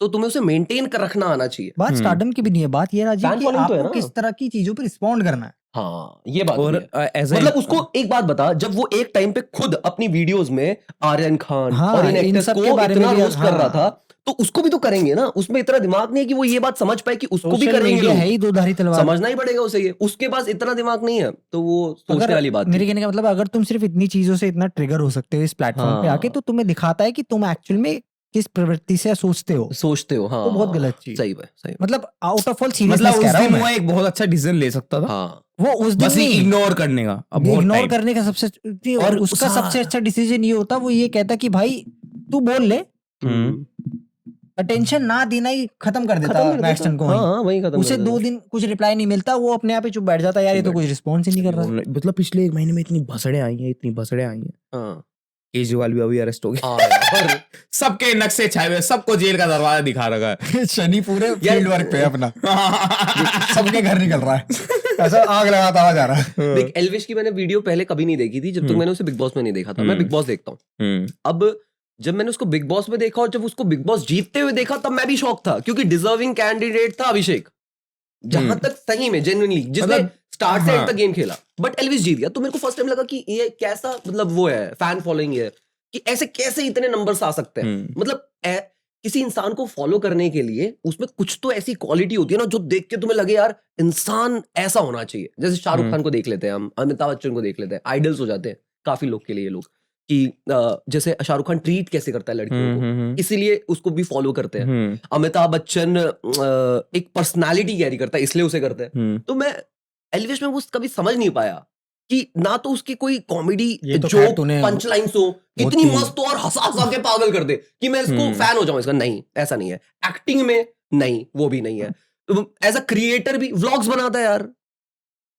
तो तुम्हें उसे मेंटेन कर रखना आना चाहिए। बात स्टारडम की भी नहीं है, बात ये राजीव Fan कि following तो है आपको ना। किस तरह की चीजों पर रिस्पॉन्ड करना है। हाँ, ये बात और भी है। ऐसा मतलब उसको एक बात बता, जब वो एक टाइम पे खुद अपनी वीडियोस में आर्यन खान हाँ, और इन इन एक्टर्स सब को के बारे में इतना भी, रोस्ट कर रहा हाँ। था, तो उसको भी तो करेंगे ना। उसमें इतना दिमाग नहीं है कि वो ये बात समझ पाए कि उसको भी सोशल करेंगे मीडिया लोग। है ही दो धारी तलवार। समझना ही पड़ेगा उसे ये। उसके पास इतना दिमाग नहीं है, तो वो सोचने वाली बात मेरे थी। कहने का मतलब, अगर तुम सिर्फ इतनी चीजों से इतना ट्रिगर हो सकते हो इस प्लेटफॉर्म पे हाँ। आके, तो तुम्हें दिखाता है कि तुम एक्चुअल में किस प्रवृत्ति से सोचते हो। सोचते हो, हाँ, वो बहुत गलत चीज। सही है, सही है। मतलब आउट ऑफ ऑल मतलब सीरियसनेस उस कह रहा हूँ दिन वो मैं। एक बहुत अच्छा डिसीजन ले सकता था, हाँ, वो उस दिन बस नहीं, इग्नोर करने का। अब बहुत इग्नोर time। करने का सबसे और उसका सा- सबसे अच्छा डिसीजन ये होता, वो ये कहता कि भाई तू बोल ले, अटेंशन ना देना ही खत्म कर देता मैक्सटन को। हाँ, वहीं खत्म उसे कर देता। 2 दिन कुछ रिप्लाई नहीं मिलता, वो अपने आप ही चुप बैठ जाता, यार ये तो कुछ रिस्पॉन्स ही नहीं कर रहा। मतलब पिछले 1 महीने में इतनी भसड़े आई हैं। हाँ, केजरीवाल भी अभी अरेस्ट हो गया। हाँ यार। सबके नक्शे छाए हुए, सबको जेल का दरवाजा दिखा रखा है। शनि पूरे फील्ड वर्क पे है अपना, सबके घर निकल रहा है, ऐसा आग लगाता हुआ जा रहा है। देख, एल्विश की मैंने वीडियो पहले कभी नहीं देखी थी, जब तक मैंने उसे बिग बॉस में नहीं देखा था। मैं बिग बॉस देखता हूँ। अब जब मैंने उसको बिग बॉस में देखा और जब उसको बिग बॉस जीतते हुए देखा, तब मैं भी शॉक था, क्योंकि डिजर्विंग कैंडिडेट था अभिषेक, जहां तक सही में जेन्युइनली, जिसने मतलब, स्टार्ट से हाँ। एंड तक गेम खेला। बट एल्विश जीत गया, तो मेरे को फर्स्ट टाइम लगा कि ये कैसा मतलब वो है, फैन फॉलोइंग है, कि ऐसे कैसे इतने नंबर्स आ सकते हैं। मतलब किसी इंसान को फॉलो करने के लिए उसमें कुछ तो ऐसी क्वालिटी होती है ना, जो देख के तुम्हें लगे यार इंसान ऐसा होना चाहिए। जैसे शाहरुख खान को देख लेते हैं हम, अमिताभ बच्चन को देख लेते हैं, आइडल्स हो जाते हैं काफी लोग के लिए लोग, कि जैसे शाहरुख खान ट्रीट कैसे करता है लड़कियों को, इसीलिए उसको भी फॉलो करते हैं। अमिताभ बच्चन एक पर्सनालिटी कैरी करता है, इसलिए उसे करते हैं। तो मैं एल्विश में वो कभी समझ नहीं पाया कि ना तो उसकी कोई कॉमेडी तो जो खैर तूने पंच लाइन्स हो कितनी होती- मस्त हो और हंसा हंसा के पागल कर दे कि मैं इसको फैन हो जाऊं इसका। नहीं, ऐसा नहीं है। एक्टिंग में नहीं, वो भी नहीं है। एज अ क्रिएटर भी व्लॉग्स बनाता है यार,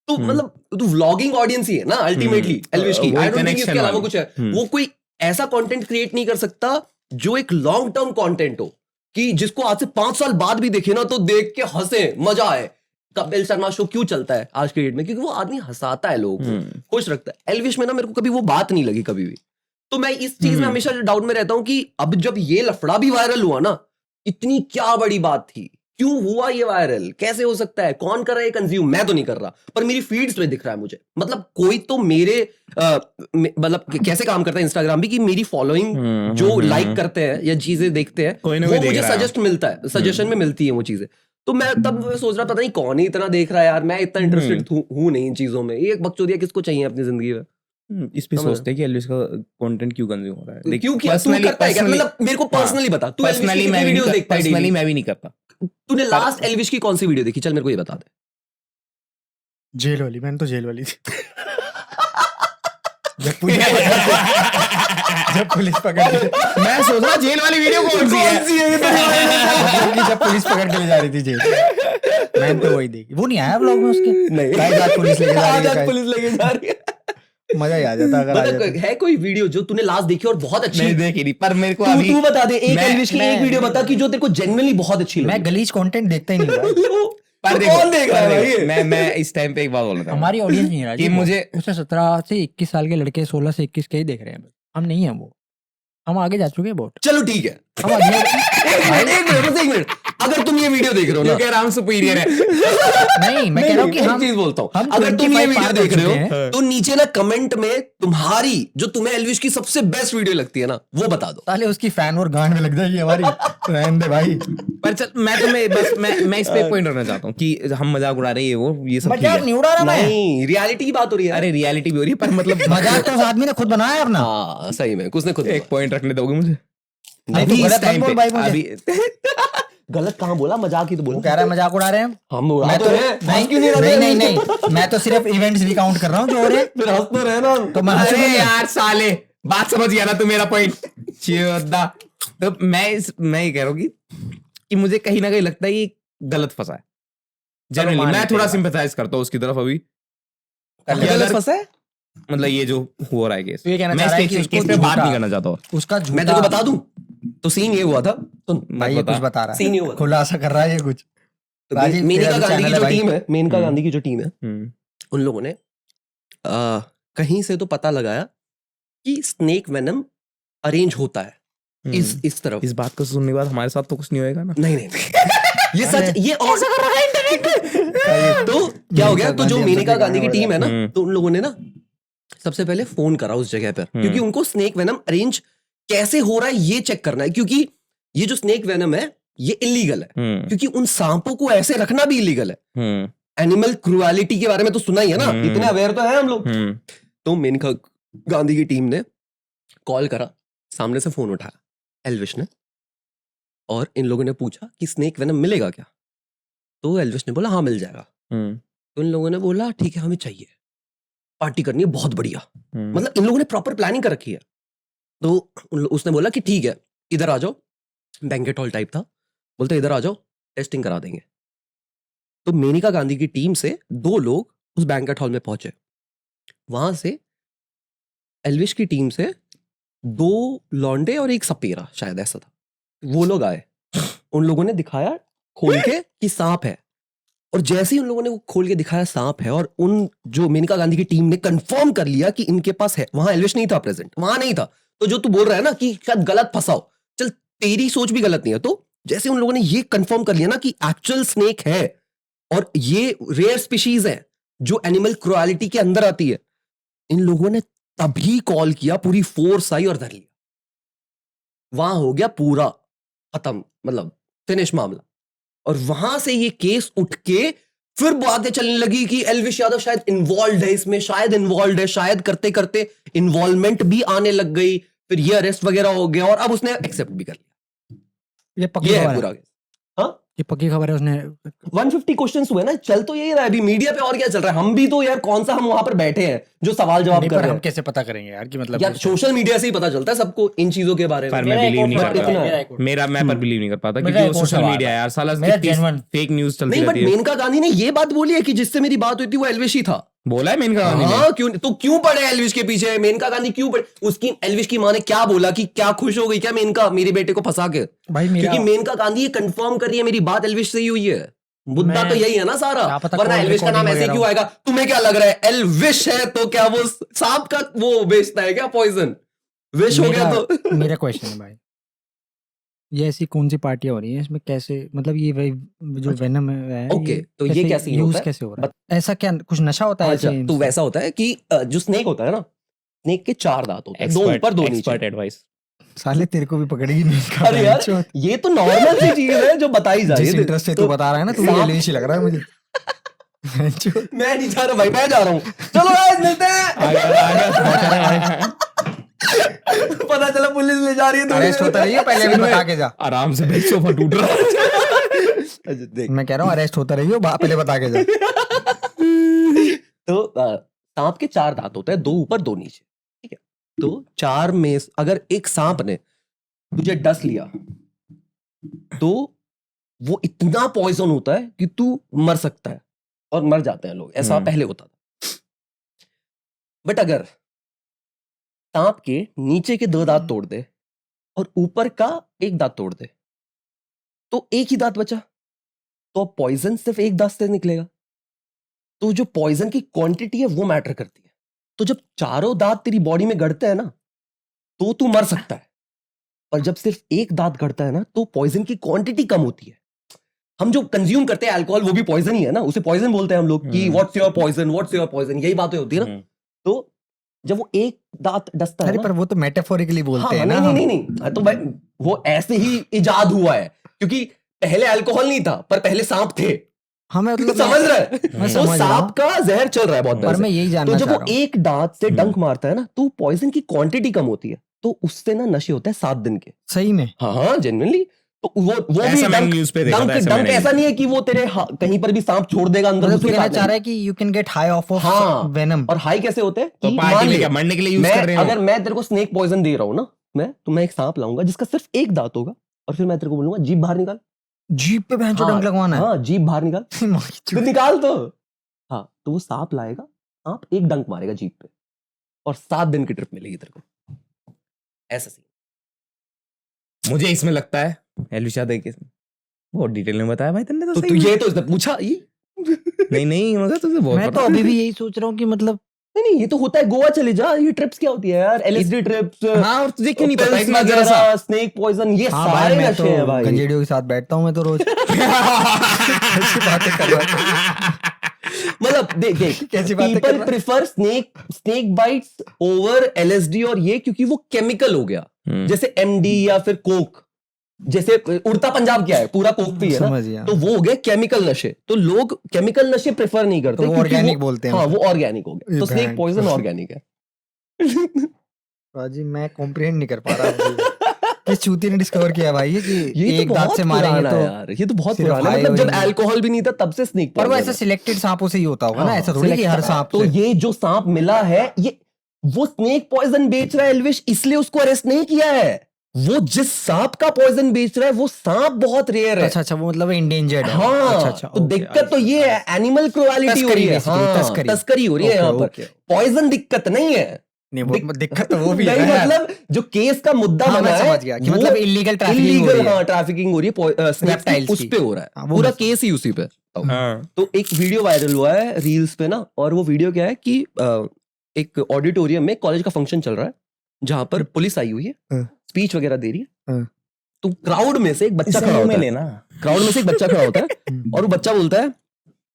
तो मतलब तो व्लॉगिंग ऑडियंस ही है ना अल्टीमेटली एल्विश की। आई डोंट थिंक इसके अलावा कुछ है। वो कोई ऐसा कंटेंट क्रिएट नहीं कर सकता जो एक लॉन्ग टर्म कंटेंट हो, कि जिसको आज से 5 साल बाद भी देखे ना तो देख के हंसे, मजा आए। कपिल शर्मा शो क्यों चलता है आज के डेट में? क्योंकि वो आदमी हंसाता है लोगों को, खुश रखता है। एल्विश में ना मेरे को कभी वो बात नहीं लगी कभी भी। तो मैं इस चीज में हमेशा डाउट में रहता हूं कि अब जब ये लफड़ा भी वायरल हुआ ना, इतनी क्या बड़ी बात थी, क्यों हुआ ये वायरल, कैसे हो सकता है, कौन कर रहा है कंज्यूम? मैं तो नहीं कर रहा, पर मेरी फीड्स में दिख रहा है मुझे। मतलब कोई तो मेरे मतलब कैसे काम करता है इंस्टाग्राम भी, कि मेरी फॉलोइंग जो लाइक करते हैं या चीजें देखते हैं, वो मुझे सजेस्ट मिलता है, सजेशन में मिलती है वो चीजें। तो मैं तब सोच रहा, पता नहीं कौन ही इतना देख रहा है यार, मैं इतना इंटरेस्टेड हूं नहीं इन चीजों में। ये एक बकचोदिया किसको चाहिए अपनी जिंदगी में? इस पे समझ सोचते हैं कि एल्विस का कंटेंट क्यों कंज्यूम हो रहा है। क्यों किया तू करता है क्या? मतलब मेरे को पर्सनली बता, तू एल्विश की पर्सनली कितनी वीडियोस देखता है पर्सनली daily? मैं भी नहीं करता। तूने लास्ट एल्विश की कौन सी वीडियो देखी? चल मेरे को ये बता दे। जेल वाली, मैंने तो जेल वाली थी। जब पुलिस पकड़ के मैं सोच रहा जेल वाली वीडियो कौन सी है? मतलब कि जब पुलिस पकड़ के ले जा रही थी जेल, मैंने तो वही देखी। वो नहीं आया व्लॉग में उसके? नहीं। गाइस आज पुलिस लेके जा रही है, आज पुलिस लेके जा रही है। मजा ही आ जाता अगर आ मतलब जाता। है कोई वीडियो जो तूने लास्ट देखी और बहुत अच्छी? नहीं देखी नहीं, पर मेरे को तू अभी तू बता दे एक मैं- एल्विश की एक वीडियो बता कि जो तेरे को जेन्युइनली बहुत अच्छी लगी। मैं गलीज कंटेंट देखता ही नहीं भाई। पर तो कौन देख रहा है भाई ये? मैं इस टाइम पे एक बात बोलना हमारी ऑडियंस नहीं है कि मुझे उसे 17 से 21 साल के लड़के 16 से 21 के ही देख रहे हैं। हम नहीं है वो, हम आगे जा चुके हैं बहुत। चलो ठीक है, हम आगे एक मिनट, अगर तुम ये वीडियो देख रहे हो ना, कह रहा हूँ सुपीरियर है। नहीं, मैं कह रहा हूँ कि एक हम चीज बोलता हूँ, हम अगर तुम ये 25 वीडियो पार देख कर रहे चुके हो तो नीचे ना कमेंट में तुम्हारी जो तुम्हें एल्विश की सबसे बेस्ट वीडियो लगती है ना वो बता दो। ताले उसकी फैन और गांड में लग जाएगी हमारी। रहने दे भाई। पर चल मैं तुम्हें बस मैं इस पे एक पॉइंट रखना चाहता हूँ कि हम मजाक उड़ा रहे हैं ये सब ठीक मजाक है। नहीं उड़ा रहा मैं। नहीं, रियलिटी की बात हो रही है। अरे रियलिटी भी हो रही है, पर मतलब मजाक तो उस आदमी ने खुद बनाया है अपना। हाँ सही में उसने खुद एक पॉइंट रखने दोगे मुझे? नहीं, अभी तू इस गलत टाइम मत बोल पे भाई मुझे। अभी गलत कहाँ बोला, मजाक ही तो वो बोला। कह रहा है मजाक उड़ा रहे हैं हम उड़ा मैं तो तो रहे हैं, नहीं हंस क्यों नहीं रहे? नहीं नहीं नहीं, मैं तो सिर्फ इवेंट्स रिकाउंट कर रहा हूँ जो हो रहे हैं। फिर हंस तो रहे ना। तो मैं हंसूंगा अरे नहीं। यार साले, बात समझ गया ना तू मेरा पॉइंट? चौदा। तो मैं ये कह रहा हूँ कि मुझे कहीं ना कहीं लगता है ये गलत फंसा है। जनरली मान मैं लेते थोड़ा हैं सिंपैथाइज करता हूँ उसकी तरफ अभी। क्या अगर- गलत फंसा है? मतलब ये जो हो रहा है केस, तो ये कहना मैं चाह रहा है इस कि केस उसको पे बात झूठा- नहीं करना चाहता और उसका मैं झूठा तेरे को बता दूं, तो सीन ये हुआ था। सुन भाई, ये बता। कुछ बता रहा सीन ये है, हुआ था। खुलासा कर रहा है ये कुछ। तो राजीव, मेनका तेरा भी गांधी की चैनल है जो भाई। टीम है, मेनका गांधी की जो टीम है, हम्म, उन लोगों ने कहीं से तो पता लगाया कि स्नेक वेनम अरेंज होता है इस तरफ। इस बात को सुनने के बाद हमारे साथ तो कुछ नहीं होएगा ना? नहीं ये सच, ये और कर रहा है इंटरनेट। तो क्या हो गया, तो जो मेनका गांधी की टीम है ना, तो उन लोगों ने ना सबसे पहले फोन करा उस जगह पर, क्योंकि उनको स्नेक वेनम अरेंज कैसे हो रहा है ये चेक करना है, क्योंकि ये जो स्नेक वेनम है ये इलीगल है, क्योंकि उन सांपों को ऐसे रखना भी इलीगल है। एनिमल क्रूएलिटी के बारे में तो सुना ही है ना, इतने अवेयर तो है हम लोग। तो मेनका गांधी की टीम ने कॉल करा, सामने से फोन उठाया एल्विश ने, और इन लोगों ने पूछा कि स्नेक वेनम मिलेगा क्या? तो एल्विश ने बोला हाँ मिल जाएगा। तो इन लोगों ने बोला ठीक है, हमें चाहिए, पार्टी करनी है बहुत बढ़िया। मतलब इन लोगों ने प्रॉपर प्लानिंग कर रखी है। तो उसने बोला कि ठीक है इधर आ जाओ, बैंकेट हॉल टाइप था, बोलते इधर आ जाओ टेस्टिंग करा देंगे। तो मेनका गांधी की टीम से 2 लोग उस बैंकेट हॉल में पहुंचे। वहां से एल्विश की टीम से 2 लौंडे और एक सपेरा, शायद ऐसा था, वो लोग आए। उन लोगों ने दिखाया खोल के कि सांप है, और जैसे ही उन लोगों ने वो खोल के दिखाया सांप है, और उन जो मेनका गांधी की टीम ने कंफर्म कर लिया कि इनके पास है, वहां एल्विश नहीं था प्रेजेंट, वहां नहीं था। तो जो तू बोल रहा है ना कि शायद गलत फंसाओ, चल तेरी सोच भी गलत नहीं है। तो जैसे उन लोगों ने ये कंफर्म कर लिया ना कि एक्चुअल स्नेक है और ये रेयर स्पीशीज है जो एनिमल क्रूएलिटी के अंदर आती है, इन लोगों ने तभी कॉल किया, पूरी फोर्स आई और धर लिया। वहां हो गया पूरा खत्म, मतलब फिनिश मामला। और वहां से ये केस उठ के फिर बातें चलने लगी कि एल्विश यादव शायद इन्वॉल्व है इसमें, शायद इन्वॉल्व है, शायद करते करते इन्वॉल्वमेंट भी आने लग गई, फिर ये अरेस्ट वगैरह हो गया, और अब उसने एक्सेप्ट भी कर लिया। ये पक्की ये है खबर पूरा है, केस। हाँ, ये पक्की खबर है। उसने 150 क्वेश्चंस हुए ना, चल तो यही रहा है अभी मीडिया पे, और क्या चल रहा है? हम भी तो यार कौन सा हम वहां पर बैठे हैं जो सवाल जवाब नहीं, कर पर रहे हम हैं कैसे पता करेंगे यार कि मतलब यार? सोशल मीडिया से ही पता चलता है सबको इन चीजों के बारे में। पर मैं मेरा एक बिलीव नहीं और कर सवाल है, मेरा पाता। एक और- मैं पर बिलीव नहीं कर पाता, मेरा क्योंकि एक वो और सोशल सवाल मीडिया है। यार साला मेरा genuine- फेक न्यूज चलती नहीं, बट रहती है। मेनका गांधी ने ये बात बोली है कि जिससे मेरी बात हुई थी वो एल्विश ही था। बोला है मेनका गांधी ने? हाँ, क्यों तो क्यों पड़े एल्विश के पीछे? मेनका गांधी क्यों पड़े? उसकी एल्विश की माँ ने क्या बोला कि क्या खुश हो गई क्या मेनका मेरे बेटे को फंसा के? भाई मेरा क्योंकि मेनका गांधी ये कंफर्म कर रही है मेरी बात एल्विश से ही हुई है। मुद्दा मैं- तो यही है ना सारा, क्या पता वरना कॉल एल्विश का नाम रिकॉर्डिंग ऐसे वगैरह क्यों आएगा? तुम्हें क्या लग रहा है एल्विश है तो क्या वो सांप का वो बेचता है क्या, पॉइजन विश हो गया तो? मेरा क्वेश्चन है भाई, ये ऐसी कौन सी पार्टियां हो रही हैं इसमें? कैसे मतलब ये जो वेनम है ओके, तो ये कैसे यूज यूज होता है? कैसे हो रहा है? ऐसा क्या कुछ नशा होता है अच्छा, ऐसे? तो वैसा होता है कि जो स्नेक होता है ना, स्नेक के 4 दांत होते हैं, 2 ऊपर 2 नीचे। Expert advice. साले तेरे को भी पकड़ेगी नहीं। अरे यार ये तो नॉर्मल सी चीज है जो बताई जा रही जिस है। इंटरेस्ट से तो तू बता रहा है ना, तू सांप- एलिश ही लग रहा है मुझे। मैं नहीं जा रहा भाई, मैं जा रहा हूँ, चलो गाइस मिलते हैं। पता चला पुलिस ले जा रही है, अरेस्ट होता रहिए, पहले भी बता के जा। आराम से बेड सोफा टूट रहा है। अच्छा देख, मैं कह रहा हूँ अरेस्ट होता रहिए, पहले बता के जा। तो सांप के 4 दांत होते हैं, 2 ऊपर 2 नीचे, ठीक है। तो 4 में अगर एक सांप ने तुझे डस लिया तो वो इतना पॉइजन होता है कि तू मर सकता है, और मर जाते हैं लोग, ऐसा पहले होता था। बट अगर सांप के नीचे के 2 दांत तोड़ दे और ऊपर का 1 दांत तोड़ दे, तो एक ही दांत बचा, तो पॉइजन सिर्फ एक दांत से निकलेगा। तो जो पॉइजन की क्वांटिटी है वो मैटर करती है। तो जब चारों दांत तेरी बॉडी में गड़ते हैं ना, तो तू मर सकता है, और जब सिर्फ एक दांत गड़ता है ना, तो पॉइजन की क्वांटिटी कम होती है। हम जो कंज्यूम करते हैं अल्कोहल, वो भी पॉइजन ही है ना, उसे पॉइजन बोलते हैं हम लोग कि what's your poison, what's your poison, यही बातें होती है ना। तो जब वो एक दांत डसता है अरे ना, पर वो तो मेटाफोरिकली बोलते हैं ना। नहीं, तो भाई वो ऐसे ही इजाद हुआ है, क्योंकि पहले अल्कोहल नहीं था, पर पहले सांप थे। हमें मतलब समझ रहा है? मैं तो समझ रहा सांप हूँ, का जहर चल रहा है बहुत पर पहले मैं से। यही तो जानना जब चाह वो रहा हूँ। एक दांत से डंक मारता है ना, तो पॉइजन की क्वांटिटी कम होती है, तो उससे ना नशे होते हैं 7 दिन के। सही में हाँ जेन्युइनली। तो वो भी ऐसा मैंने न्यूज़ पे देखा था, ऐसा डंक मैंने ऐसा नहीं है कि वो तेरे कहीं पर भी सांप छोड़ देगा अंदर मतलब तू उसके कहना साथ चाह रहा नहीं। है कि you can get high of हाँ, वेनम। और हाई कैसे होते हैं? तो कि पार्टी मान में ले, क्या मरने के लिए यूज कर रहे हो? अगर मैं तेरे को स्नेक पॉइजन दे रहा हूँ ना, तो मैं एक सांप लाऊंगा जिसका सिर्फ एक दांत होगा, और फिर मैं तेरे को बोलूंगा जीभ बाहर निकाल। जीप पे भैंचो डंक लगवाना है। हाँ, जीभ बाहर निकाल। तो निकाल तो। हाँ, तो वो सांप लाएगा, सांप एक डंक मारेगा जीभ पे, और 7 दिन की ट्रिप मिलेगी तेरे को। ऐसा सीन। मुझे इसमें लगता है एलविशा देख के बहुत डिटेल में बताया भाई तुमने। तो तो सही तू में। ये तो इसने पूछा ही नहीं मगर तुझे बहुत मैं तो पता अभी है। भी यही सोच रहा हूँ कि मतलब नहीं, ये तो होता है। गोवा चले जा, ये ट्रिप्स क्या होती है यार, एलएसडी ट्रिप्स। हाँ, और तुझे क्यों नहीं पता pills इतना जरा सा? वगैरह, स्नेक पॉइजन, ये हाँ सारे भाई, मैं नशे हैं भाई। गंजेड़ियों के साथ बैठता हूँ मैं तो रोज। कैसी बातें कर रहा है? मतलब देख कैसी बातें कर पीपल रहा है? Prefer snake bites over LSD और ये, क्योंकि वो केमिकल हो गया। जैसे एमडी या फिर कोक, जैसे उड़ता पंजाब क्या है, पूरा कोक पे है समझ ना, गया। तो वो हो गए केमिकल नशे। तो लोग केमिकल नशे प्रेफर नहीं करते, तो वो क्योंकि organic बोलते हैं हाँ, उसको। वो ऑर्गेनिक हो गया। तो ये स्नेक भैंस। पॉइजन ऑर्गेनिक है। राजी मैं कॉम्प्रिहेंड नहीं कर पा रहा अभी। किस चूती ने डिस्कवर किया भाई ये कि ये एक तो दांत बहुत से मारेंगे पुराना तो है यार, ये तो बहुत सिर्फ पुराना है। high मतलब जब होएंगे। अल्कोहल भी नहीं था तब से स्नेक पर वो पॉइजन ऐसा है। सिलेक्टेड सांपों से ही होता होगा ना, हाँ, ऐसा थोड़ी कि हर सांप तो से। ये जो सांप मिला है, ये वो स्नेक पॉइजन बेच रहा है एल्विश, इसलिए उसको अरेस्ट नहीं किया है। वो जिस सांप का पॉइजन बेच रहा है, वो सांप बहुत रेयर है। अच्छा वो मतलब इंडेंजर्ड है। हाँ, अच्छा तो दिक्कत तो ये है, एनिमल क्रुएलिटी हो रही है। basically, हाँ, तस्करी हो रही है यहाँ पर। पॉइजन दिक्कत नहीं है। नहीं वो दिक्कत तो वो भी है नहीं, ना यार। मतलब जो केस का मुद्दा हाँ, बना मैं है, समझ गया कि वो मतलब illegal trafficking हो रही है। हाँ, ट्रैफिकिंग हो रही है snakes की, Reptiles उस की। पे हो रहा हाँ, है, वो पूरा मैं केस ही उसी पे। हाँ। तो एक वीडियो वायरल हुआ है रील्स पे ना, और वो वीडियो क्या है कि एक ऑडिटोरियम में कॉलेज का फंक्शन चल रहा है, जहां पर पुलिस आई हुई है, स्पीच वगैरह दे रही है। तो क्राउड में से एक बच्चा खड़ा होता है, क्राउड में से एक बच्चा खड़ा होता है, और वो बच्चा बोलता है,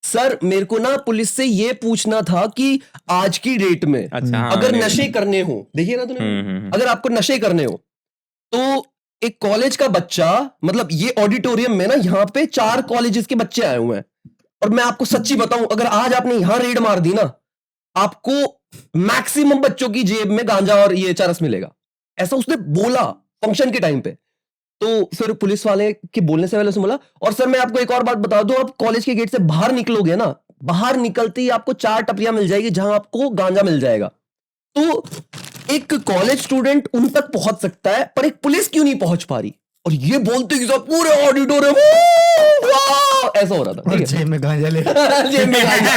सर मेरे को ना पुलिस से ये पूछना था कि आज की डेट में अगर नशे करने हो, देखिए ना तूने, अगर आपको नशे करने हो तो एक कॉलेज का बच्चा, मतलब ये ऑडिटोरियम में ना यहाँ पे 4 कॉलेजेस के बच्चे आए हुए हैं, और मैं आपको सच्ची बताऊं, अगर आज आपने यहां रेड मार दी ना, आपको मैक्सिमम बच्चों की जेब में गांजा और ये चरस मिलेगा। ऐसा उसने बोला फंक्शन के टाइम पे। तो फिर पुलिस वाले के बोलने से पहले उसने बोला, और सर मैं आपको एक और बात बता दूं, आप कॉलेज के गेट से बाहर निकलोगे ना, बाहर निकलते ही आपको 4 टपरियां मिल जाएगी जहां आपको गांजा मिल जाएगा। तो एक कॉलेज स्टूडेंट उन तक पहुंच सकता है, पर एक पुलिस क्यों नहीं पहुंच पा रही? और ये बोलते कि सब पूरे ऑडिटोरियम ऐसा हो रहा था, ठीक है? जेब में गांजा ले जेब में गांजा।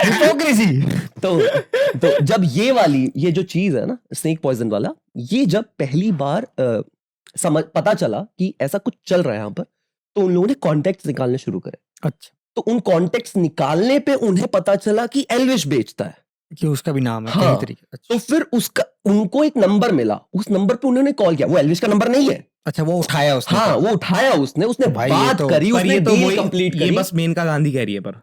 हिपोक्रेसी। तो जब ये जो चीज है ना, स्नेक पॉइजन वाला, ये जब पहली बार पता चला कि ऐसा कुछ चल रहा है यहाँ पर, तो उन लोगों ने कॉन्टेक्ट्स निकालने शुरू करे। अच्छा, तो उन कॉन्टेक्ट्स निकालने पे उन्हें पता चला कि एल्विश बेचता है, कि उसका भी नाम है हाँ, कई तरीके। अच्छा। तो फिर उनको एक नंबर मिला, उस नंबर पे उन्होंने कॉल किया। वो एल्विश का नंबर नहीं है। अच्छा, वो उठाया उसने। हाँ, वो उठाया उसने भाई बात तो- करी, पर उसने ये तो डील वही कंप्लीट ये करी। बस मेनका गांधी कह रही है, पर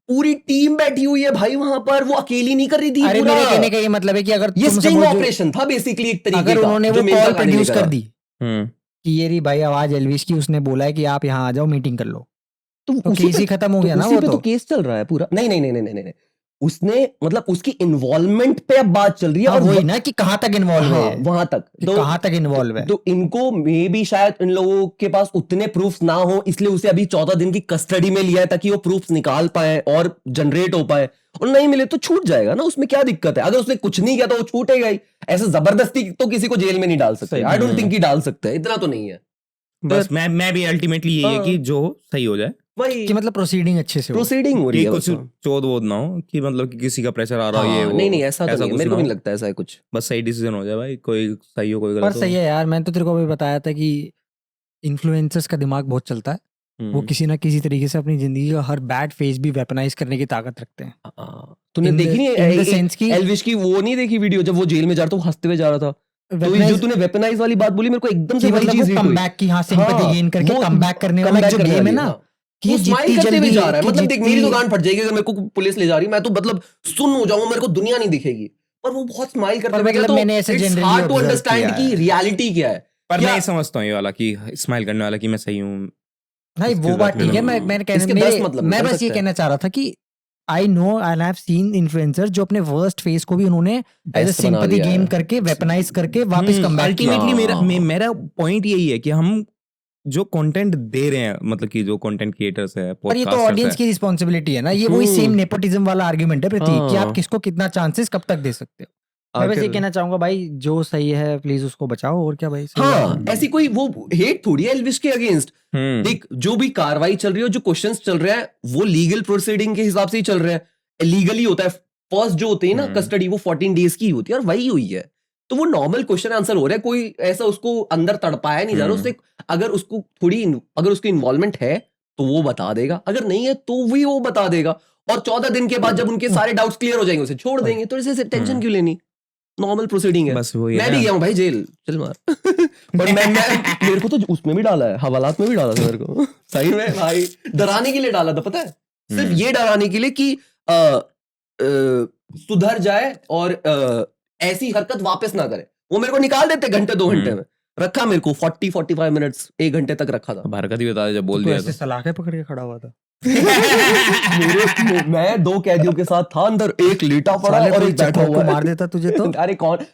पूरी टीम बैठी हुई है भाई वहां पर, वो अकेली नहीं कर रही थी। अरे पूरा मेरे कहने का ये मतलब है कि अगर ये तुम स्टिंग समझो- ऑपरेशन था बेसिकली एक तरीके अगर का, उन्होंने जो वो मेनका कॉल गांधी ने प्रोड्यूस करा। कर दी कि ये रही भाई आवाज एल्विश की, उसने बोला है कि आप यहाँ आ जाओ मीटिंग कर लो, तो तो केस ही खत्म हो गया ना, उसी वो पे तो तो केस चल रहा है पूरा। नहीं नहीं नहीं नहीं नहीं नहीं, उसने मतलब उसकी इन्वॉल्वमेंट पे अब बात चल रही है। हाँ, और वही ना कि कहाँ तक इन्वॉल्व है, वहां तक कि तो कहाँ तक इन्वॉल्व है। तो इनको मे भी शायद इन लोगों के पास उतने प्रूफ्स ना हो, इसलिए उसे अभी 14 दिन की कस्टडी में लिया है ताकि वो प्रूफ्स निकाल पाए और जनरेट हो पाए। और नहीं मिले तो छूट जाएगा ना, उसमें क्या दिक्कत है? अगर उसने कुछ नहीं किया तो वो छूटेगा ही। ऐसे जबरदस्ती तो किसी को जेल में नहीं डाल सकते। आई डोंट थिंक कि डाल सकते हैं, इतना तो नहीं है। बस मैं भी अल्टीमेटली यही है कि जो सही हो जाए, वही कि मतलब प्रोसीडिंग अच्छे से हो। प्रोसीडिंग हो रही कि है कुछ बस। चोद वोद ना हो, कि मतलब कि किसी का प्रेशर आ रहा है ये वो, नहीं नहीं ऐसा तो नहीं है, कुछ मेरे को ना नहीं हो। लगता ऐसा है कुछ। बस सही डिसीजन हो जाए भाई, कोई सही हो कोई पर गलत हो। सही है यार, मैंने तो तेरे को अभी बताया था कि इन्फ्लुएंसर्स का दिमाग बहुत चलता है। वो किसी ना किसी तरीके से अपनी जिंदगी का हर बैड फेज भी वेपनाइज करने की ताकत रखते हैं। तूने देखी नहीं इन द सेंस की एल्विश की वो नहीं देखी वीडियो जब वो जेल में जा रहा था, वो हंसते हुए जा रहा था। तो ये जो तूने वेपनाइज वाली बात बोली, मेरे को एकदम से कि वही मतलब चीज वो हिट हुई। कमबैक की, हाँ, सिंपैथी गेन करके कमबैक करने वाला जो गेम है ना, कि ये ये स्माइल जितनी करते हुए जल्दी जा रहा है। कि मतलब देख, मेरी जितनी- दुकान फट जाएगी अगर मेरे को पुलिस ले जा रही है, मैं तो मतलब सुन हो जाऊंगा, मेरे को दुनिया नहीं दिखेगी। पर वो बहुत स्माइल करते पर हुए गया। मतलब तो मैंने ऐसे it's generally hard to observe understand किया कि है। रियलिटी क्या है। पर क्या- मैं समझता हूँ ये वाला कि स्माइल करने वाला कि मैं सही हूँ। नहीं इसके वो साथ बात ठीक है, मैंने- मैंने कहने इसके 10 मतलब मैं निकल बस ये सकते हैं। कहना चाह रहा था कि I know I have seen influencer जो अपने वर्स्ट फेस को भी उन्होंने एज अ Best बना सिंपैथी दिया गेन है। करके वेपनाइज करके वापस कम बैक किया। अल्टीमेटली मेरा हाँ। मेरा पॉइंट यही है कि हम जो कंटेंट दे रहे हैं, मतलब कि जो कंटेंट क्रिएटर्स है, पर ये तो पॉडकास्टर्स ऑडियंस है, की रिस्पॉन्सिबिलिटी है ना, ये वही सेम नेपोटिज्म वाला आर्गुमेंट है प्रतीक, कि आप हाँ। किसको कितना चांसेस कब तक दे सकते हो। मैं बस ये आखिर- कहना चाहूंगा भाई, जो सही है प्लीज उसको बचाओ, और क्या भाई। सही हाँ, बात है। ऐसी कोई वो हेट थोड़ी है एल्विश के अगेंस्ट। हम्म, देख, जो भी कार्रवाई चल रही है, जो क्वेश्चंस चल रहे हैं, वो लीगल प्रोसीडिंग के हिसाब से ही चल रहे हैं। लीगली होता है। फर्स्ट जो होती है ना कस्टडी, वो 14 डेज की होती है, और वही हुई है। तो वो नॉर्मल क्वेश्चन आंसर हो रहा है, कोई ऐसा उसको अंदर तड़पाया नहीं जा रहा। उससे अगर उसकी इन्वॉल्वमेंट है तो वो बता देगा, अगर नहीं है तो भी वो बता देगा। और 14 दिन के बाद जब उनके सारे डाउट्स क्लियर हो जाएंगे, उसे छोड़ देंगे। तो इसे टेंशन क्यों लेनी? नॉर्मल प्रोसीडिंग है। बस वही मैं है भी ना। गया हूँ भाई जेल, चल मार। पर मैं मेरे को तो उसमें भी डाला है, हवालात में भी डाला था मेरे को। सही में भाई, डराने के लिए डाला था, पता है? सिर्फ ये डराने के लिए कि सुधर जाए और ऐसी हरकत वापस ना करे। वो मेरे को निकाल देते घंटे 2 घंटे में। रखा मेरे को 40-45 मिनट्स, 1 घंटे तक रखा था। अब हरकत ही बता दे जब बोल तो दिया ऐसे तो। सलाखें पकड़ के खड़ा हुआ था। मैं 2 कैदियों के साथ था अंदर, एक लेटा पड़ा साले और कोई एक बैठा चक्कू हुआ है। मार देता तुझे तो। अरे कौन?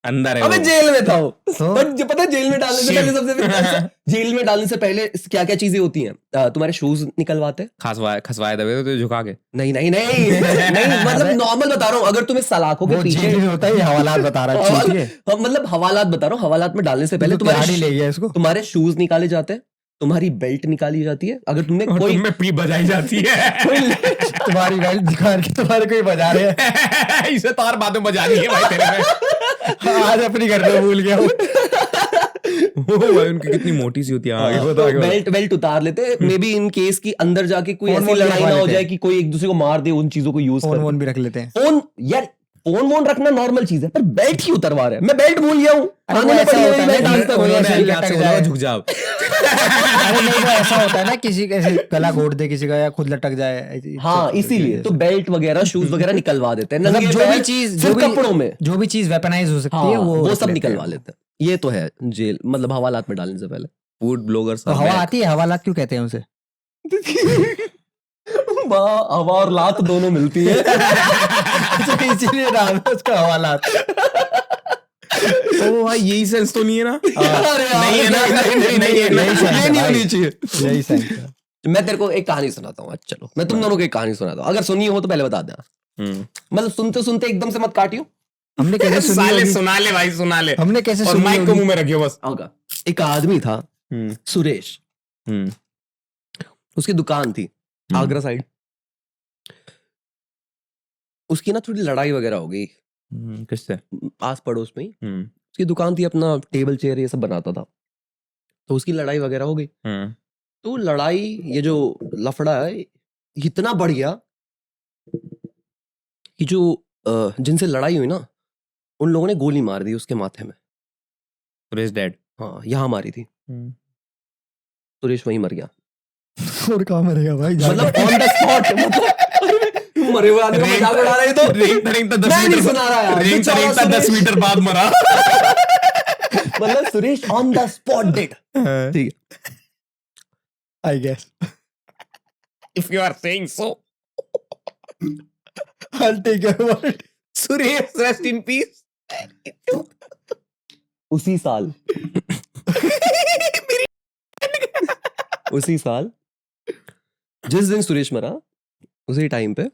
अंदर है अबे वो। जेल में था वो। तो? बट जो पता है, जेल में डालने से पहले जेल में डालने से पहले क्या क्या चीजें होती हैं? तुम्हारे शूज निकलवाते हैं। खसवाए दबे तो झुका के। नहीं नहीं नहीं नहीं, मतलब नॉर्मल बता रहा हूँ। अगर तुम्हें सलाखों के वो पीछे जेल में होता है, ये हवालात बता रहा है, ठीक है। मतलब हवालात बता रहा हूँ। हवालात में डालने से पहले तो तिहाड़ी ले गया इसको। तुम्हारे शूज निकाले जाते हैं, तुम्हारी बेल्ट निकाली जाती है। अगर तुमने और कोई तुम्हें पी बजाई जाती है। तुम्हारी बेल्ट दिखा के तुम्हारे कोई बजा रहे हैं। इसे तार बातें बजानी है भाई तेरे में। आज अपनी घर में भूल गया हूँ। ओ भाई, उनकी कितनी मोटी सी होती है। आगे बता, आगे बता। बेल्ट उतार लेते, मे बी इन केस की अंदर जाके कोई फोन ऐसी वोन भी लड़ाई रखवा ना हो लेते जाए हैं। कि कोई एक दूसरे को मार दे उन चीजों को यूज फोन कर। वोन भी रख लेते हैं। फोन यार, फोन वोन रखना नॉर्मल चीज है, पर बेल्ट ही उतरवा रहे हैं। मैं बेल्ट भूल गया हूँ। अरे वो खाने में ऐसा पड़ी होता हुई है बेल्ट ना आज कि तक। कोई उन्होंने ऐसे हल्के लटक हाथ से बोला, जाए। झुक जाओ। अरे नहीं, वो ऐसा होता है ना, किसी ऐसे गला घोट दे किसी का, या खुद लटक जाए। हाँ, इसीलिए तो बेल्ट वगैरह शूज वगैरह निकलवा देते हैं। मतलब नंगे जो पैर, भी चीज, सिर्फ कपड़ों में, जो भी चीज वेपनाइज हो सकती हाँ, है वो वो रख सब लेते निकलवा हैं। लेते हैं। ये तो है जेल, मतलब हवालात में डालने से पहले। फूड ब्लॉगर्स तो हवा आती है, हवालात क्यों कहते हैं उसे? हवा और लात दोनों मिलती है। इसीलिए नाम है उसका हवालात। ओ भाई, यही सेंस तो नहीं है ना? अरे यार, नहीं है ना? नहीं है ना? यही sense ये है नहीं भाई। होनी चाहिए। यही सेंस है। मैं तेरे को एक कहानी सुनाता हूँ। अच्छा चलो, मैं तुम दोनों को एक कहानी सुनाता हूँ। अगर सुनी हो तो पहले बता देना। मतलब सुनते सुनते एकदम से मत काटियो। हमने कैसे सुनी साले होगी? सुना ले भाई, सुना ले। हमने कैसे और सुनी माइक को होगी? मुंह में रखियो बस। होगा। एक आदमी था, सुरेश। उसकी दुकान थी आगरा साइड। उसकी ना थोड़ी लड़ाई वगैरह हो गई किससे? आस पड़ोस में ही। उसकी दुकान थी, अपना टेबल चेयर ये सब बनाता था। तो उसकी लड़ाई वगैरह हो गई। तो लड़ाई, ये जो लफड़ा है इतना बढ़ गया कि जो जिनसे लड़ाई हुई ना, उन लोगों ने गोली मार दी उसके माथे में। सुरेश डेड? हाँ, यहाँ मारी थी। सुरेश वहीं मर गया। और कहाँ मरेगा भाई? मतलब ऑन द स्पॉट। मरे हुए आदमी का मजाक उड़ा रहे तो मैं नहीं सुना रहा यार। बेचारा सुरेश। 10 मीटर बाद मरा। मतलब Suresh on the spot dead. ठीक है। I guess if you are saying so. I'll take your word. Suresh, rest in peace. उसी साल उसी साल जिस दिन सुरेश मरा उसी टाइम पे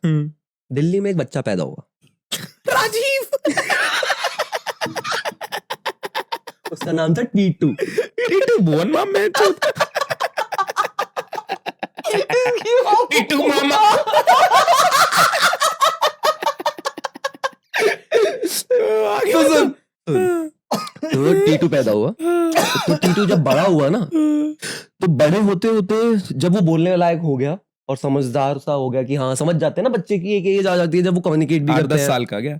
दिल्ली में एक बच्चा पैदा हुआ, राजीव। उसका नाम था टीटू। टीटू भुवन मामा। टीटू मामा। तो सुन, तो टीटू पैदा हुआ। तो टीटू जब बड़ा हुआ ना, तो बड़े होते होते जब वो बोलने लायक हो गया और समझदार सा हो गया कि हाँ समझ जाते हैं ना, बच्चे की एक एज आ जाती है जब वो कम्युनिकेट भी करते 10 हैं। साल का क्या?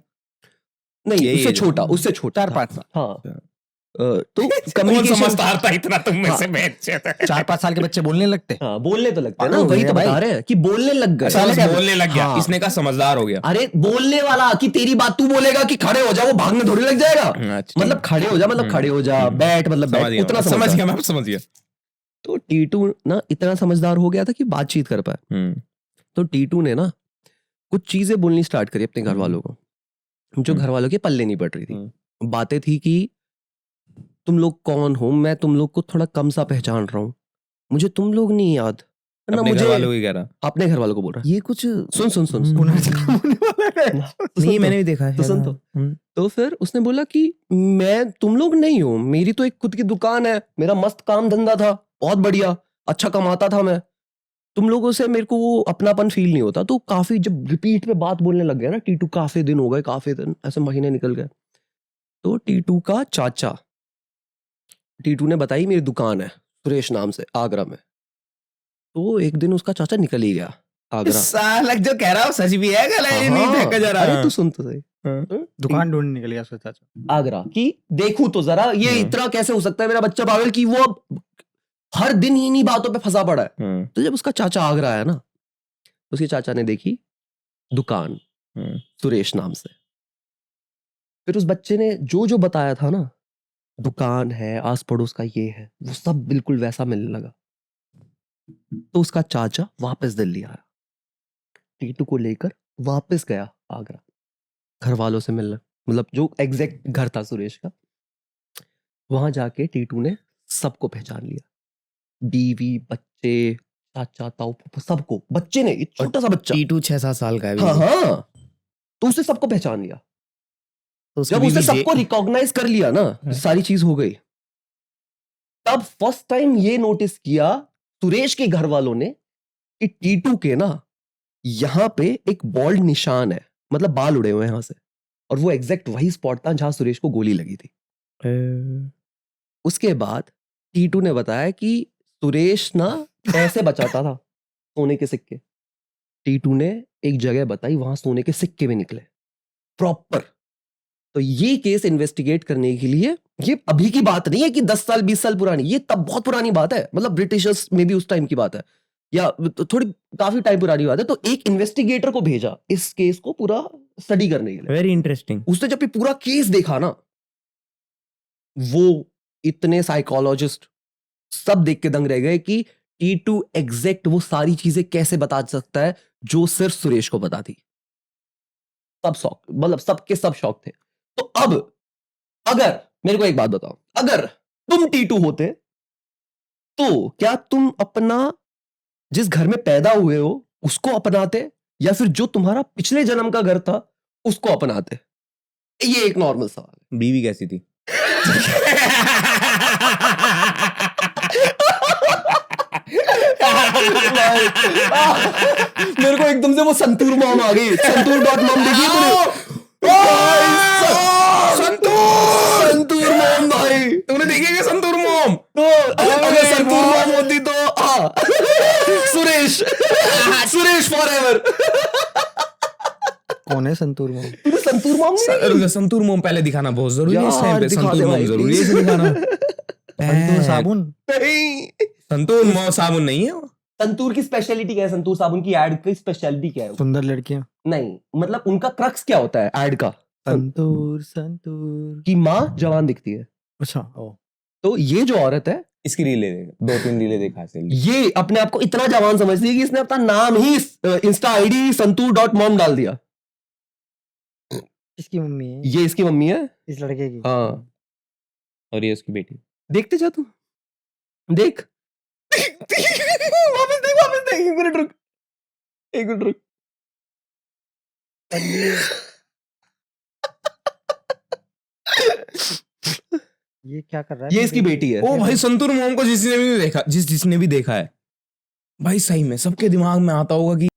नहीं, यही उससे age छोटा, है। उससे छोटा 4-5 साल। हाँ। तो कौन कम्युनिकेशन, समझदार था इतना तुम में से? मैं 4-5 साल के बच्चे बोलने लगते। हाँ बोलने तो लगते हैं ना, पागल हो वही गए तो भाई। बता रहे हैं कि बोलने लग गए। साले क्या- बोलने लग गया। हाँ। इसने कहा समझदार हो गया। अरे बोलने वाला कि तेरी बात तू बोलेगा कि खड़े हो जा, वो भागने थोड़ी लग जाएगा। अच्छा, मतलब खड़े हो जा, मतलब खड़े हो जा, बैठ मतलब समझ बैठ, गया, उतना समझ समझ गया, मैं समझ गया। तो टीटू ना इतना समझदार हो गया था कि बातचीत कर पाए। तो टीटू ने ना कुछ चीजें बोलनी स्टार्ट करी अपने घर वालों को, जो घर वालों के पल्ले नहीं पड़ रही थी। बातें थी कि तुम लोग कौन हो, मैं तुम लोग को थोड़ा कम सा पहचान रहा हूँ, मुझे तुम लोग नहीं याद ना, अपने मुझे घर वालों की कह रहा। अपने घर वालों को बोल रहा है। ये कुछ सुन सुन सुन, सुन। पुनर्जन्म होने वाला है। नहीं, मैंने भी देखा है। तो सुन तो। तो फिर उसने बोला कि मैं तुम लोग नहीं हूं, मेरी तो एक खुद की दुकान है, मेरा मस्त काम धंधा था, बहुत बढ़िया, अच्छा कमाता था मैं, तुम लोगों से मेरे को वो अपनापन फील नहीं होता। तो काफी जब रिपीट पे बात बोलने लग गया ना टीटू, काफी दिन हो गए, काफी दिन ऐसे महीने निकल गए, तो टीटू का चाचा, टीटू ने बताई मेरी दुकान है सुरेश नाम से आगरा में। तो एक दिन उसका चाचा निकल ही गया आगरा। साला जो कह रहा हो सच भी है, गला ये नहीं हाँ, देखा जा रहा। अरे तू सुन तो सही। दुकान ढूंढ निकल गया उसका चाचा। आगरा की देखूं तो जरा, ये इतना कैसे हो सकता है मेरा बच्चा पागल कि वो अब हर दिन इन्हीं बातों पे फंसा पड़ा है। तो जब उसका चाचा आगरा आया ना, उसके चाचा ने देखी दुकान सुरेश नाम से। फिर उस बच्चे ने जो जो बताया था ना, दुकान है, आस पड़ोस का ये है, वो सब बिल्कुल वैसा मिलने लगा। तो उसका चाचा वापस दिल्ली आया, टीटू को लेकर वापस गया आगरा घर वालों से मिलने, मतलब जो एग्जैक्ट घर था सुरेश का। वहां जाके टीटू ने सबको पहचान लिया, बीवी, बच्चे, चाचा, ताऊ, फूफा, सबको। बच्चे ने, एक छोटा सा बच्चा, टीटू 6-7 साल का है। हाँ हाँ, तो उसने सबको पहचान लिया। तो जब उसने सबको रिकॉग्नाइज कर लिया ना, सारी चीज हो गई, तब फर्स्ट टाइम ये नोटिस किया सुरेश के घर वालों ने कि टीटू के ना यहां पे एक बॉल्ड निशान है, मतलब बाल उड़े हुए हैं यहां से, और वो एग्जैक्ट वही स्पॉट था जहां सुरेश को गोली लगी थी। उसके बाद टीटू ने बताया कि सुरेश ना पैसे बचाता था, सोने के सिक्के। टीटू ने एक जगह बताई, वहां सोने के सिक्के भी निकले प्रॉपर। तो ये केस इन्वेस्टिगेट करने के लिए, ये अभी की बात नहीं है कि 10 साल 20 साल पुरानी, ये तब बहुत पुरानी बात है, मतलब ब्रिटिशर्स में भी उस टाइम की बात है, या थोड़ी काफी टाइम पुरानी बात है। तो एक इन्वेस्टिगेटर को भेजा इस केस को पूरा स्टडी करने के लिए। Very interesting. उसने जब ये पूरा केस देखा ना, वो इतने साइकोलॉजिस्ट सब देख के दंग रह गए कि टीटू एग्जैक्ट वो सारी चीजें कैसे बता सकता है जो सिर्फ सुरेश को पता थी। सब शौक, मतलब सबके सब शौक थे। तो अब अगर मेरे को एक बात बताओ, अगर तुम टीटू होते तो क्या तुम अपना जिस घर में पैदा हुए हो उसको अपनाते, या फिर जो तुम्हारा पिछले जन्म का घर था उसको अपनाते? ये एक नॉर्मल सवाल है। बीवी कैसी थी? मेरे को एकदम से वो संतूर मॉम आ गई। संतूर.मॉम देखिए तूने? संतूर मॉम भाई, तूने देखी क्या संतूर मॉम? तो अगर संतूर मॉम होती तो सुरेश सुरेश फॉरएवर। कौन है संतूर मॉम? तूने संतूर मॉम नहीं देखी? संतूर मॉम पहले दिखाना बहुत जरूरी है इस टाइम यार, पे। दिखा संतूर दे मॉम भाई, जरूरी है please। इसे दिखाना। संतूर साबुन? नहीं, संतूर मॉम साबुन नहीं है वो। संतूर की स्पेशलिटी क्या है? संतूर साबुन की एड की स्पेशलिटी क्या है? सुंदर लड़कियां। नहीं, मतलब उनका क्रक्स क्या होता है एड का? संतूर संतूर कि माँ जवान दिखती है। अच्छा ओ तो ये जो औरत है इसकी रीले देखा, 2-3 रीले देखा है। ये अपने आप को इतना जवान समझती है कि इसने अपना नाम ही इंस्टा आईडी संतूर.mom डाल दिया। इसकी मम्मी है ये इसकी मम्मी है। इस लड़के की। हाँ, और ये उसकी बेटी। देखते जा तू, देख वापस देख, 1 मिनट रुक, 1 मिनट रुक। ये क्या कर रहा है? ये इसकी बेटी है। ओ भाई, संतूर मॉम को जिसने भी देखा है भाई, सही में सबके दिमाग में आता होगा कि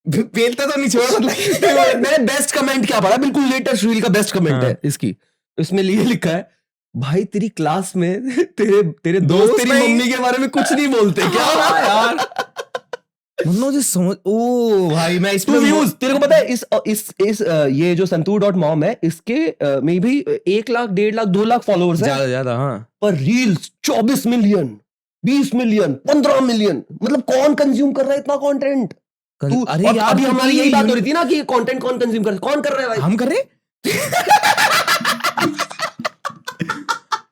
पेलता तो नहीं छोड़। मैंने बेस्ट कमेंट क्या पढ़ा, बिल्कुल लेटेस्ट रील का बेस्ट कमेंट हाँ। है इसकी। इसमें ये लिखा है, भाई तेरी क्लास में तेरे दोस्त तेरी नहीं। मम्मी के बारे में कुछ नहीं बोलते क्या यार? मतलब जो समझ, ओ भाई मैं तू व्यूज, तेरे को पता है इस ये जो संतूर.mom है, इसके में भी 1 लाख 1.5 लाख 2 लाख फॉलोअर्स है, ज्यादा हाँ। पर रील्स 24 मिलियन 20 मिलियन 15 मिलियन। मतलब कौन कंज्यूम कर रहा है इतना कंटेंट? तू, अरे और यार, अभी हमारी यही बात हो यूनि- रही थी ना कि कंटेंट कौन कंज्यूम कर रहा है, कौन कर रहा है भाई? हम कर रहे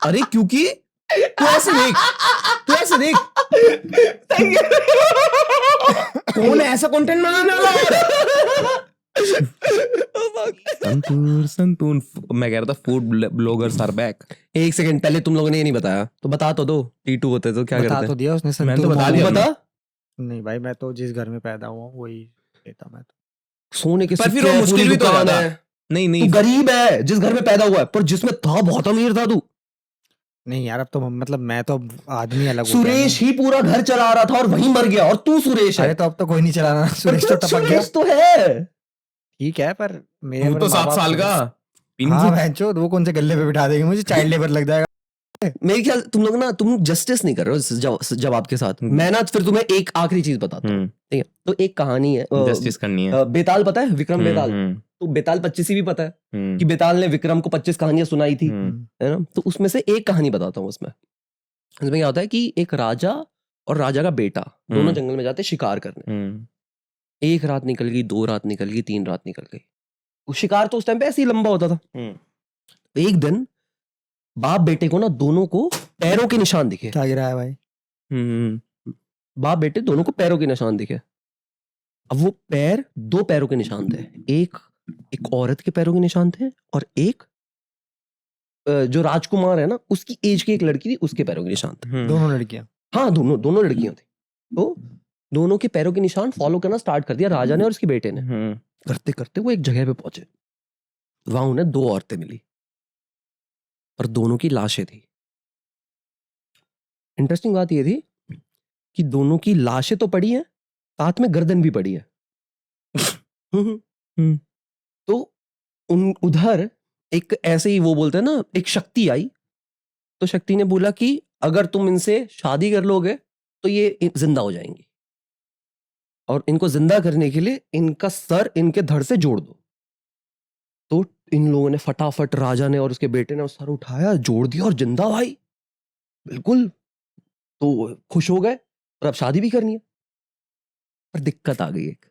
अरे क्योंकि तू ऐसे देख कौन है ऐसा कंटेंट बनाने वाला? संतूर मैं कह रहा था food bloggers are back. 1 second पहले तुम लोगों ने ये नहीं बताया, तो बता तो दो। T2 होते तो क्या बता करते तो दिया उसने। मैंने तो संतूर बता मॉम। दिया। बता। नहीं भाई, मैं तो जिस घर में पैदा हुआ हूँ वही लेता मैं तो। सोने के पर फिर सिक्के वो हैं, मुश्किल पूरी भी तो दुकान ज्यादा। है। नहीं तू नहीं गरीब है जिस घर में पैदा हुआ है, पर जिसमें था बहुत अमीर था तू। नहीं यार, अब तो मतलब मैं तो आदमी अलग हो गया सुरेश ही पूरा घर चला रहा था और वहीं मर गया, और तू सुरेश ना। है। अरे तो अब तो कोई नहीं चलाना। सुरेश तो टपक गया। सुरेश तो है। ठीक है, पर मेरे तू पर तो माँ 7 बाप साल तो- का। हाँ भैंचोद, वो कौन से गल्ले पे बिठा देंगे मुझे, चाइल्ड लेबर लग जाएगा। मेरे ख्याल तुम लोग ना, तुम जस्टिस नहीं कर रहे हो जवाब के साथ। मैं ना फिर तुम्हें एक आखिरी चीज बताता हूँ, ठीक है? तो एक कहानी है, जस्टिस करनी है। बेताल पता है, विक्रम बेताल। तो बेताल 25 भी पता है कि बेताल ने विक्रम को 25 कहानियां सुनाई थी, है ना? तो उसमें से एक कहानी बताता हूँ। उसमें क्या होता है कि एक राजा और राजा का बेटा दोनों जंगल में जाते शिकार करने। 1 रात निकल गई, 2 रात निकल गई, 3 रात निकल गई। वो शिकार तो उस टाइम पे ऐसे ही लंबा होता था। एक दिन बाप बेटे को ना, दोनों को पैरों के निशान दिखे। क्या गिरा है भाई? बाप बेटे दोनों को पैरों के निशान दिखे। अब वो पैर 2 पैरों के निशान थे। एक औरत के पैरों के निशान थे, और एक जो राजकुमार है ना, उसकी एज की एक लड़की थी, उसके पैरों के निशान थे। दोनों लड़कियां? हाँ, दोनों लड़कियां थी। तो दोनों के पैरों के निशान फॉलो करना स्टार्ट कर दिया राजा ने और उसके बेटे ने। करते करते वो एक जगह पे पहुंचे। वहां उन्हें 2 औरतें मिली और दोनों की लाशें थी। इंटरेस्टिंग बात ये थी कि दोनों की लाशें तो पड़ी हैं, साथ में गर्दन भी पड़ी है। तो उधर एक ऐसे ही, वो बोलते हैं ना, एक शक्ति आई। तो शक्ति ने बोला कि अगर तुम इनसे शादी कर लोगे तो ये जिंदा हो जाएंगी, और इनको जिंदा करने के लिए इनका सर इनके धड़ से जोड़ दो। तो इन लोगों ने फटाफट, राजा ने और उसके बेटे ने सर उठाया, जोड़ दिया, और जिंदा भाई, बिल्कुल। तो खुश हो गए, और अब शादी भी करनी है। पर दिक्कत आ गई एक,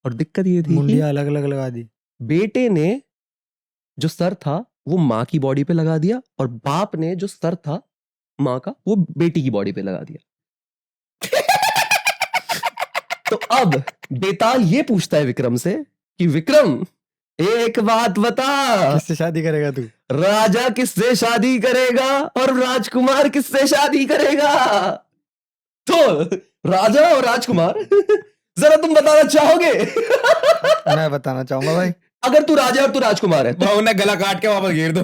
और दिक्कत ये थी कि मुंडिया अलग अलग लगा दी। बेटे ने जो सर था वो माँ की बॉडी पे लगा दिया, और बाप ने जो सर था माँ का, वो बेटी की बॉडी पे लगा दिया। तो अब बेताल ये पूछता है विक्रम से कि विक्रम, एक बात बता, किससे शादी करेगा तू? राजा किससे शादी करेगा और राजकुमार किससे शादी करेगा? तो राजा और राजकुमार जरा तुम बताना चाहोगे? मैं बताना चाहूंगा भाई। अगर तू राजा और तू राजकुमार है तो उन्हें गला काट के वापस घेर दो।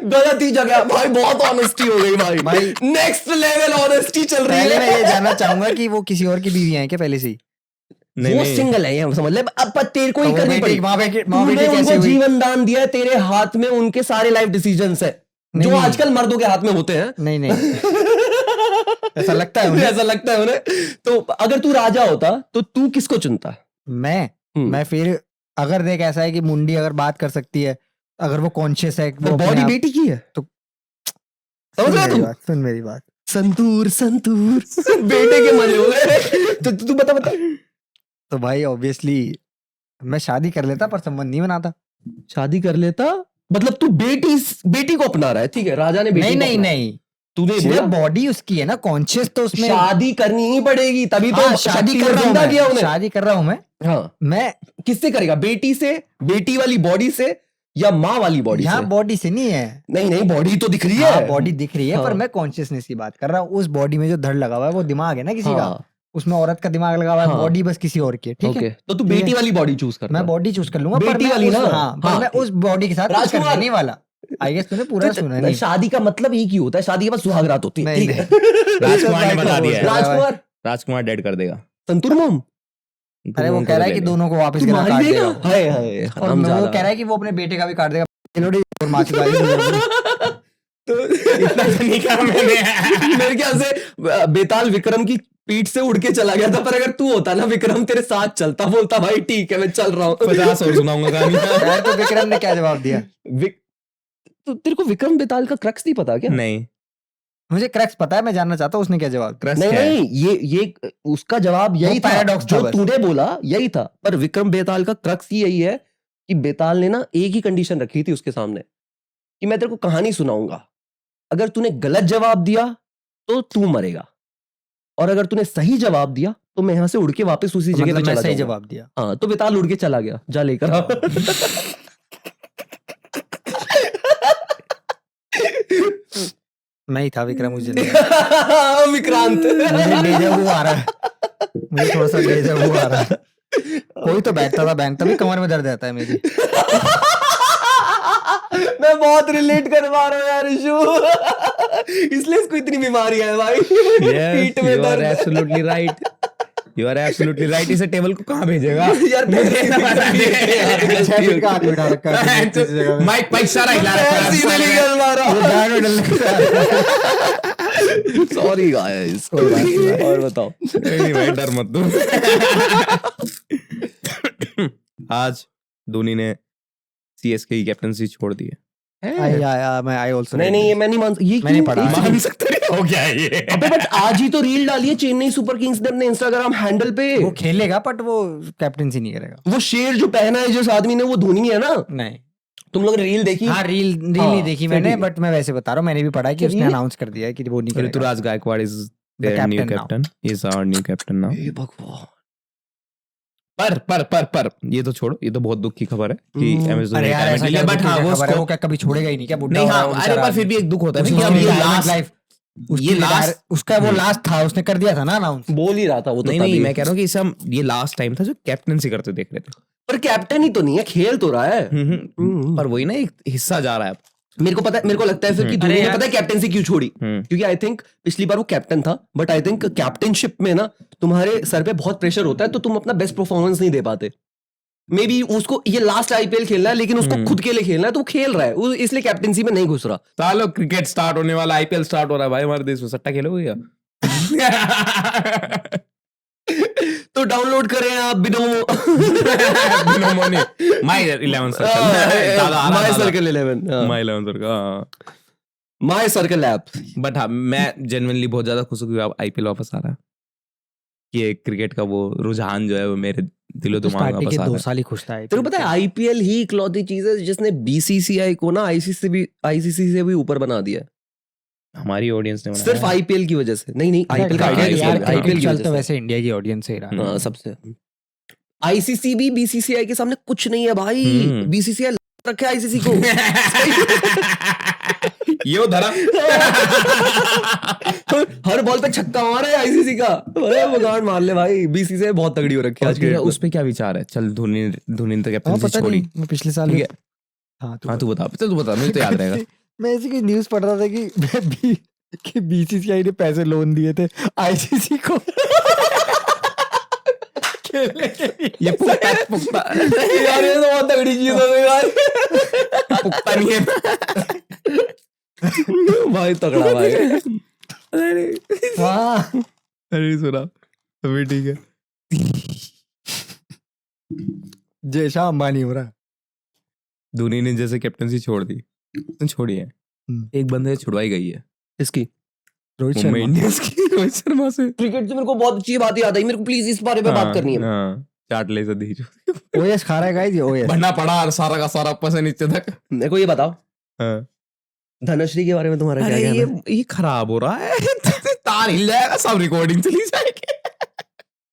गलत ही जगह भाई, बहुत ऑनेस्टी हो गई भाई। नेक्स्ट लेवल ऑनेस्टी चल रही पहले है। मैं ये जानना चाहूंगा कि वो किसी और की बीवी है क्या पहले से ही? वो सिंगल है, ये समझ ले। अब पर तेरे को ही करनी पड़ी। माँ बेटी तूने कैसे उनको हुई? जीवन दान दिया है, तेरे हाथ में उनके सारे लाइफ डिसीजंस है, जो नहीं। आजकल मर्दों के हाथ में होते हैं। नहीं ऐसा लगता है उन्हें। ऐसा लगता है उन्हें। तो अगर तू राजा होता तो तू किसको चुनता? मैं फिर, अगर देख ऐसा है कि मुंडी अगर बात कर सकती है, अगर वो कॉन्शियस है, वो बॉडी बेटी की है तो समझ रहे तुम? सुन मेरी बात। संतूर बेटे के मजे हो गए। तो तू बता। तो भाई ऑब्वियसली मैं शादी कर लेता, पर संबंध नहीं बनाता। शादी कर लेता मतलब तू बेटी को अपना रहा है, ठीक है, राजा ने बेटी नहीं को नहीं अपनाया। नहीं, तूने सिर्फ बोला बॉडी उसकी है ना, कॉन्शियस तो उसमें शादी करनी ही पड़ेगी, तभी तो हाँ, शादी शक्ति कर ने रहा हूँ जिंदा किया मैं, उन्हें। शादी कर रहा हूँ हाँ, मैं किससे करेगा? बेटी से, बेटी वाली बॉडी से या माँ वाली बॉडी यहाँ से? बॉडी से नहीं है, नहीं नहीं, बॉडी तो दिख रही हाँ है। बॉडी दिख रही है, पर हाँ। मैं कॉन्शियसनेस की बात कर रहा हूँ। उस बॉडी में जो धड़ लगा हुआ है वो दिमाग है ना किसी का, हाँ, उसमें औरत का दिमाग लगा हुआ है, हाँ। बॉडी बस किसी और की है, ठीक ओके, है। तो तू ठीक है। बेटी वाली बॉडी चूज कर। मैं बॉडी चूज कर लूंगा, पर बेटी मैं वाली उस- ना? हाँ, पर हाँ, मैं उस बॉडी के साथ कुछ राजकुमार। करने नहीं वाला। आई गेस तूने पूरा सुना नहीं। शादी का मतलब एक ही होता है, शादी के बाद सुहागरात होती है, नहीं, ठीक है। राजकुमार ने बता दिया है। राजकुमार राजकुमार डेड कर देगा। संतूर मोम अरे वो कह रहा है कि दोनों को वापस तू गिरा मार काट देगा? देगा, हाय हाय, और वो हरामजादा। कह रहा है कि वो अपने बेटे का भी काट देगा। लोड़ी और मार चुका है। तो इतना तो नहीं कहा मैंने। मेरे ख्याल से बेताल विक्रम की पीठ से उड़ के चला गया था, पर अगर तू होता ना विक्रम, तेरे साथ चलता, बोलता भाई ठीक है मैं चल रहा हूँ। 50 और सुनाऊंगा कहानी। यार तो विक्रम ने क्या जवाब दिया? तो तेरे को विक्रम बेताल का क्रक्स नहीं पता क्या? नहीं, मुझे क्रक्स पता है, मैं जानना चाहता हूँ उसने क्या जवाब दिया। क्रश नहीं क्या है? नहीं, ये उसका जवाब यही था, paradox था जो बस। तूने बोला यही था, पर विक्रम बेताल का क्रक्स ही यही है कि बेताल ने ना एक ही कंडीशन रखी थी उसके सामने कि मैं तेरे को कहानी सुनाऊंगा, अगर तूने गलत जवाब दिया तो तू मरेगा, और अगर तूने सही जवाब दिया तो मैं यहां से उड़ के वापस उसी जगह पे मतलब मैं चला सही जाऊंगा। जवाब दिया। हाँ, तो बेताल उड़ के चला गया, जा लेकर आ। मैं ही था विक्रम, मुझे नहीं। विक्रांत। मुझे डेजा वू आ रहा है, मुझे थोड़ा सा डेजा वू आ रहा है। कोई तो बैठता था बैंक, तभी कमर में दर्द रहता है मेरी। मैं बहुत रिलेट कर पा रहा हूँ यार इशू, इसलिए इसको इतनी बीमारी है भाई। पीठ में you are दर्द। absolutely right. You are absolutely right. इसे टेबल को कहाँ भेजेगा? यार शेफिट का हाथ बिठा रखा है किसी जगह में। माइक पैसा रहा हिला रखा है। सीधे निकल मारा। वो बैग में डलने का। सॉरी गाइस, कोई बात नहीं। और बताओ। नहीं भाई, डर मत दो। आज धोनी ने सीएसके की कैप्टनसी छोड़ दी है। I also नहीं नहीं, ये मैं नहीं मान, ये मैंने क्यों? पढ़ा। एक मान सेकंड। सकते नहीं हो क्या ये? अबे बट आज ही तो रील डाली है चेन्नई सुपर किंग्स ने अपने इंस्टाग्राम हैंडल पे। वो खेलेगा, बट वो कैप्टनसी नहीं करेगा। वो शेर जो पहना है जिस आदमी ने, वो धोनी है ना? नहीं, तुम लोग रील देखी? हाँ रील हाँ, नहीं देखी फिर मैंने, ठीक है। बट मैं वैसे बता रहा हूँ, मैंने भी पढ़ा है कि उसने Really? अनाउंस कर दिया है कि वो नहीं करेगा। Rituraj Gaekwad is their new captain now. captain. Is our new captain now. हे भगवान। पर ये तो छोड़ो, ये तो बहुत दुख की खबर है कि एमएस अरे धोनी यार ऐसा रिटायरमेंट ले लिया, क्या बट हाँ वो खबर है, वो उसको क्या कभी छोड़ेगा ही नहीं क्या? बुढ़ा नहीं, हो रहा हाँ है वो अरे बेचारा पर फिर भी एक दुख होता है ना उसकी कि अब ये retirement लास्ट life- उसकी ये last- retire- उसका वो लास्ट था, उसने कर दिया था ना अनाउंस। बोल ही रहा था वो तो नहीं नहीं, तभी। मैं कह रहा हूँ कि इसे हम ये लास्ट टाइम था जो कैप्टनसी करते देख रहे थे। पर कैप्टन ही तो नहीं है, खेल तो रहा है। पर वही ना, एक हिस्सा जा रहा है अब। मेरे को पता है, मेरे को लगता है फिर कि धोनी अरे ने यार- पता है कैप्टनसी क्यों छोड़ी, क्योंकि आई थिंक पिछली बार वो कैप्टन था, बट आई थिंक कैप्टनशिप में ना तुम्हारे सर पे बहुत प्रेशर होता है, तो तुम अपना बेस्ट परफॉर्मेंस नहीं दे पाते। मे बी उसको ये लास्ट आईपीएल खेलना है, लेकिन उसको खुद के लिए खेलना है, तो वो खेल रहा है, वो इसलिए कैप्टनसी में नहीं घुस रहा। सालो क्रिकेट स्टार्ट होने वाला, आईपीएल स्टार्ट हो रहा है भाई हमारे देश में, सट्टा खेलोगे क्या? तो डाउनलोड करें आप Binomo. My 11 circle, my circle 11, my 11 circle. My circle app. But हाँ, मैं जेन्युइनली बहुत ज्यादा खुश हूँ कि अब आईपीएल वापस आ रहा है। कि क्रिकेट का वो रुझान जो है वो मेरे दिलो दिमाग में पार्टी वापस के आ 2 रहा है। साल ही खुश था। तेरे को पता है आईपीएल ही इकलौती चीज है जिसने बीसीसीआई को ना आईसीसी से भी ऊपर बना दिया है, हमारी ऑडियंस ने सिर्फ आईपीएल की वजह से। नहीं नहीं, आईपीएल का IPL यार का आईपीएल की चलता वजह से। वैसे इंडिया की ऑडियंस से ही रहा। हाँ, सबसे आईसीसी भी बीसीसीआई के सामने कुछ नहीं है भाई। बीसीसीआई रखे आईसीसी को। ये धरा। हर बॉल पे छक्का मारा है आईसीसी का। अरे वो गांड मार ले भाई, बीसीसीआई बहुत तगड़ी हो रखी है आज के उस पे क्या विचार है? चल धोनी ने तो हाँ, कैप्टनसी पता छोड़ी। नहीं, मैं पिछले साल ठीक है। हाँ हाँ तू बता मुझे तो याद रहेगा। मैं ऐसी कोई न्यूज़ पढ़ रहा था कि बीसीसीआई ने पैसे लोन दिए थे आईसीसी को खेलने के लिए। ये पुख्ता यार ये तो बहुत तगड़ी चीज हो गई भाई। पुख्ता नहीं है भाई तगड़ा भाई। हाँ अरे सुना अभी ठीक है। जय शाह अंबानी हो रहा। धोनी ने जैसे कैप्टनसी छोड़ दी, उसने छोड़ी है, एक बंदे से छुड़वाई गई है इसकी रोहित मुंबई शर्मा। इंडियंस की, रोहित शर्मा से। क्रिकेट से मेरे को बहुत अच्छी बात याद आई, मेरे को प्लीज इस बारे में बात करनी है। हाँ, चाट ले दी जो ओएस खा रहा है गाइस, ये ओएस। बनना पड़ा सारा का सारा ऊपर से नीचे तक। मेरे को ये बताओ, हाँ। धनश्री के बारे में तुम्हारा क्या अरे कहना है? ये खराब हो रहा है तार हिल जाएगा, सब रिकॉर्डिंग चली जाएगी।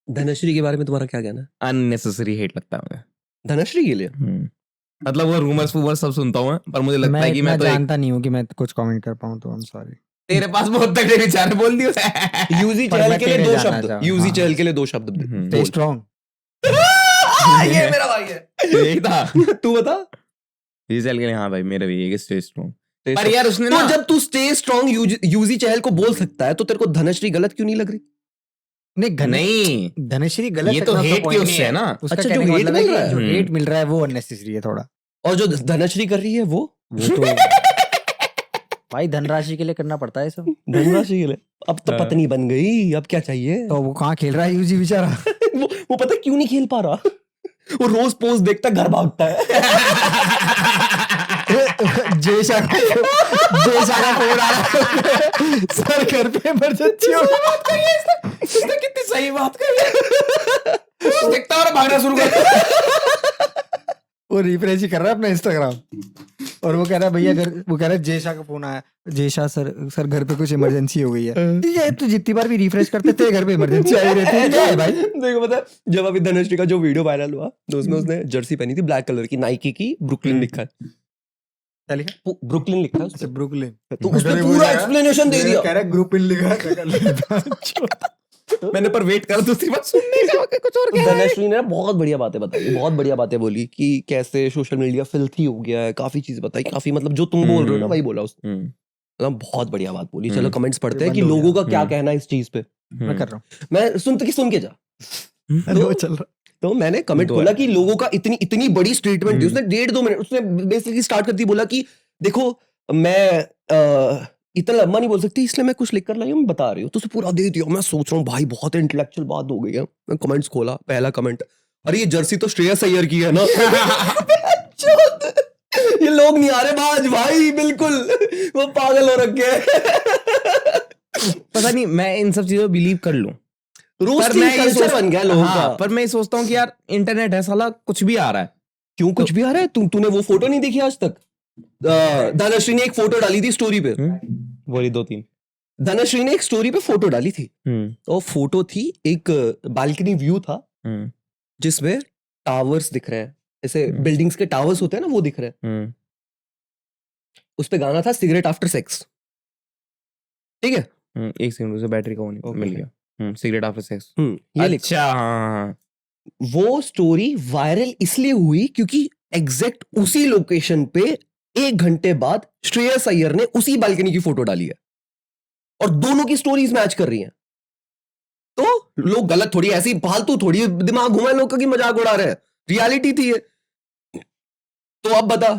धनश्री के बारे में तुम्हारा क्या कहना है? अननेसेसरी हेट लगता है मुझे। धनश्री के लिए मतलब वो रूमर्स वूमर्स सब सुनता हूँ पर मुझे लगता है कि मैं तो जानता नहीं हूँ कि मैं कुछ कमेंट कर पाऊँ, तो आई एम सॉरी। तेरे पास बहुत तगड़े विचार है, बोल दियो। यूजी पर चहल मैं के लिए तेरे 2 जानना शब्द, चाहूँ, यूजी हाँ। चहल के लिए 2 शब्द स्टे बोल। स्ट्रांग। ये मेरा भाई है। यही था तू बता। ये चल के हाँ भाई मेरा भी एक स्टे स्ट्रांग। पर यार उसने तो ना जब तू स्टे स्ट्रांग यूजी चहल को बोल सकता है, तो तेरे को धनश्री गलत क्यों नहीं लग रही? नहीं धनश्री गलत ये है, तो उसका हेट point की नहीं उससे है ना। उसका अच्छा, कहने जो का hate मतलब है मिल कि रहा है। जो हेट मिल रहा है वो अननेसेसरी है थोड़ा। और जो धनश्री कर रही है वो तो भाई धनराशि के लिए करना पड़ता है सब। धनराशि के लिए। अब तो हाँ। पत्नी बन गई, अब क्या चाहिए? तो वो कहाँ खेल रहा है यूजी बेचारा? वो पता है क्यों नहीं खेल पा रहा? वो रोज पोस्ट देखता घर भागता है। जेशा का फोन आ रहा है, सर घर पे इमरजेंसी हो गई। उसने कितनी सही बात कही। देखता और भागना शुरू कर। वो रिफ्रेश ही कर रहा है अपना इंस्टाग्राम, और वो कह रहा है भैया घर, वो कह रहा है जेशा का फोन आया, जेशा सर घर पे कुछ इमरजेंसी हो गई है। ठीक है, तू जितनी बार भी रिफ्रेश करते तेरे घर पे इमरजेंसी आई रहती है, क्या है भाई? देखो पता है, जब अभी धनश्री का जो वीडियो वायरल हुआ तो उसमें उसने जर्सी पहनी थी ब्लैक कलर की, नाइकी की, ब्रुकलिन लिखा है। क्या लिखा? ब्रुकलिन लिखा है उसपे। ब्रुकलिन। तो उसने पूरा एक्सप्लेनेशन दे दिया। कह रहा है ग्रुप इन लिखा है। मैंने पर वेट कर दूसरी बात सुनने का कुछ और तो धनश्री ने बहुत बढ़िया बातें बताई, बहुत बढ़िया बातें बोली कि कैसे सोशल मीडिया फिल्थी हो गया है, काफी चीज बताई, काफी मतलब जो तुम बोल रहे हो ना वही बोला उसने। मतलब बहुत बढ़िया बात बोली। चलो कमेंट्स पढ़ते हैं कि बंद हो लोगों गया। का क्या कहना है इस चीज पे। मैं कर रहा हूँ। मैं सुन के जा। वो चल रहा। तो मैंने कमेंट खोला कि लोगों का इतनी बड़ी स्टेटमेंट दी उसने, 1.5-2 मिनट उसने बेसिकली स्टार्ट कर दी, बोला कि देखो मैं इतना लंबा नहीं बोल सकती इसलिए मैं कुछ लिख कर लाई हूँ, मैं बता रही हूँ। तो उसे पूरा दे दिया। मैं सोच रहा हूँ भाई बहुत इंटेलेक्चुअल बात हो गई है। मैं कमेंट्स खोला, पहला कमेंट, अरे ये जर्सी तो श्रेयस अय्यर की है ना। ये लोग नहीं आ रहे बाज भाई, बिल्कुल वो पागल हो रखे हैं। पता नहीं मैं इन सब चीजों बिलीव कर लूं, रोस्टिंग कल्चर बन गया लोगों का। पर मैं ये सोचता हूँ कि यार इंटरनेट है साला, कुछ भी आ रहा है। क्यों कुछ भी आ रहा है? तूने वो फोटो नहीं देखी आज तक? धनश्री ने एक फोटो डाली थी स्टोरी पे। बोली 2-3 धनश्री ने एक स्टोरी पे फोटो डाली थी। और फोटो थी, एक बालकनी व्यू था जिसमें टावर्स दिख रहे हैं, ऐसे बिल्डिंग्स के टावर्स होते हैं ना, वो दिख रहे हैं। उस पे गाना था सिगरेट आफ्टर सेक्स। ठीक है, एक सेकंड से बैटरी का होने मिल गया। Cigarette after sex. ये लिखा। अच्छा हाँ। वो स्टोरी वायरल इसलिए हुई क्योंकि एग्जैक्ट उसी लोकेशन पे 1 घंटे बाद श्रेयस अय्यर ने उसी बालकनी की फोटो डाली है और दोनों की स्टोरीज मैच कर रही हैं। तो लोग गलत थोड़ी, ऐसी फालतू थोड़ी दिमाग घुमाए लोग का कि मजाक उड़ा रहे हैं, रियलिटी थी ये। तो अब बता,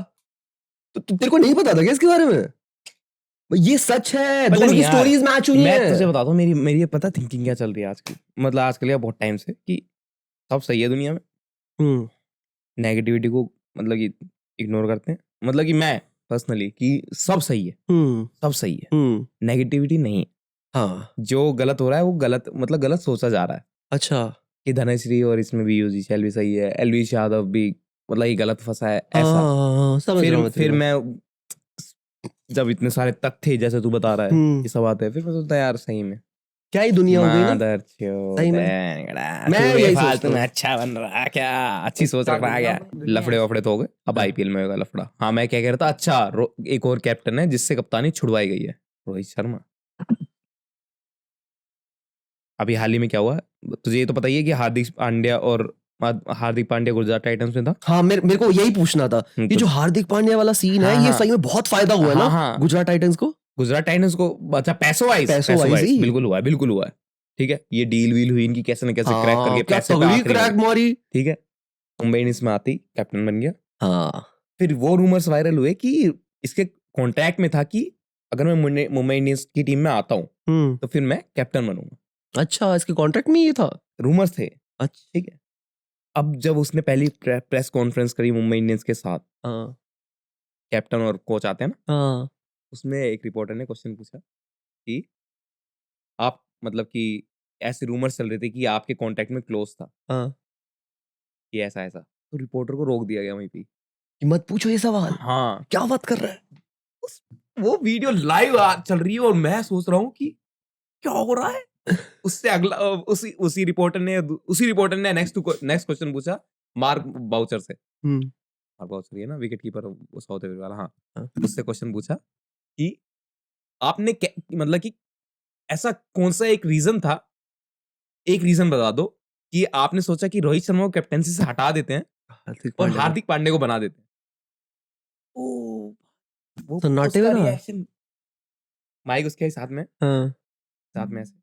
तो तेरे को नहीं पता था क्या इसके बारे में? ये सच है, दोनों की स्टोरीज मैच हुई हैं। मैं तुझे बताता हूँ मेरी पता थिंकिंग क्या चल रही है आजकल, मतलब आजकल या बहुत टाइम से, कि सब सही है दुनिया में, नेगेटिविटी को मतलब कि इग्नोर करते हैं। मतलब कि मैं पर्सनली कि सब सही है, सब सही है, नेगेटिविटी नहीं। हाँ, जो गलत हो रहा है वो गलत, मतलब गलत सोचा जा रहा है। अच्छा, कि धनश्री और इसमें भी यूजी चैल भी सही है, एलवीश यादव भी मतलब ये गलत फंसा है ऐसा। समझ रहा हूं फिर मैं जब इतने सारे तथ्य जैसे तू बता रहा है ये सब आते हैं, फिर मैं सोचता यार सही में क्या ही दुनिया हो गई ना। सही में। मैं यही फालतू सोचता में हूँ। अच्छा बन रहा है क्या, अच्छी सोच रख रहा है क्या, लफड़े वफड़े तो हो गए, अब आईपीएल में होगा लफड़ा। हाँ मैं क्या कह रहा था, अच्छा एक और कैप्टन है जिससे कप्तानी छुड़वाई गई है, रोहित शर्मा। अभी हाल ही में क्या हुआ, तुझे ये तो पता ही है कि हार्दिक पांड्या गुजरात टाइटंस में था। हाँ, मेरे को यही पूछना था, ये जो हार्दिक पांड्या वाला सीन है, ये सही में बहुत फायदा हुआ है ना गुजरात टाइटंस को। अच्छा पैसों वाइज बिल्कुल हुआ है। ठीक है, ये डील वील हुई इनकी कैसे न कैसे क्रैक करके पैसे पे आखिरी क्रैक मारी। ठीक है, मुंबई इंडियंस में आती कैप्टन बन गया। हाँ, फिर वो रूमर्स वायरल हुए कि इसके कॉन्ट्रैक्ट में था कि अगर मैं मुंबई इंडियंस की टीम में आता हूँ तो फिर मैं कैप्टन बनूंगा। अच्छा, इसके कॉन्ट्रैक्ट में ये था, रूमर्स थे। अच्छा, ठीक है, अब जब उसने पहली प्रेस कॉन्फ्रेंस करी मुंबई इंडियंस के साथ, कैप्टन और कोच आते हैं ना, उसमें एक रिपोर्टर ने क्वेश्चन पूछा कि आप मतलब कि ऐसे रूमर्स चल रहे थे कि आपके कॉन्ट्रैक्ट में क्लोज था कि ऐसा ऐसा, तो रिपोर्टर को रोक दिया गया वहीं पे। कि मत पूछो ये सवाल, हाँ, क्या बात कर रहा है। वो वीडियो लाइव चल रही है और मैं सोच रहा हूँ कि क्या हो रहा है। उससे अगला उसी रिपोर्टर ने नेक्स्ट क्वेश्चन पूछा मार्क बाउचर से। मार्क बाउचर, ये ना विकेट कीपर साउथ अफ्रीका वाला। हाँ, उससे क्वेश्चन पूछा कि आपने मतलब कि ऐसा कौन सा एक रीजन था, एक रीजन बता दो कि आपने सोचा कि रोहित शर्मा को कैप्टेंसी से हटा देते हैं और हार्दिक पांड्या को बना देते हैं। वो सन्नाटे में रहा। रिएक्शन, माइक उसके साथ में ऐसे।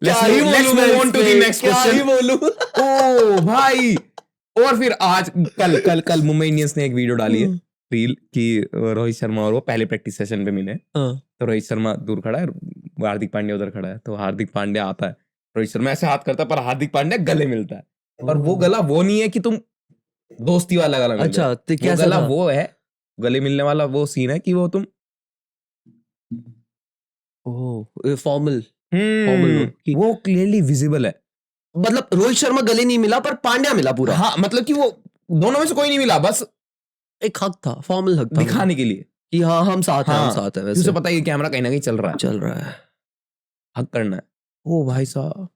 Let's move on to the next question. ओ भाई, और फिर आज कल मुंबई इंडियंस ने एक वीडियो डाली है, रील, कि रोहित शर्मा और वो पहले प्रैक्टिस सेशन पे मिले। तो रोहित शर्मा दूर खड़ा है, हार्दिक पांड्या उधर खड़ा है। तो हार्दिक पांड्या आता है, रोहित शर्मा ऐसे हाथ करता है, पर हार्दिक पांड्या गले मिलता है। पर वो गला वो नहीं है कि तुम दोस्ती वाला गला मिल अच्छा, रहा है। तो क्या वो गला वो है, गले मिलने वाला वो सीन है कि वो तुम फॉर्मल वो क्लियरली विजिबल है। मतलब रोहित शर्मा गले नहीं मिला पर पांड्या मिला पूरा। हाँ, मतलब कि वो दोनों में से कोई नहीं मिला, बस एक हक था, फॉर्मल हक था दिखाने के लिए कि हाँ हम साथ हैं, हम हाँ, साथ हैं। वैसे उसे पता है कि कैमरा कहीं ना कहीं चल रहा है, हक करना है। ओ भाई साहब,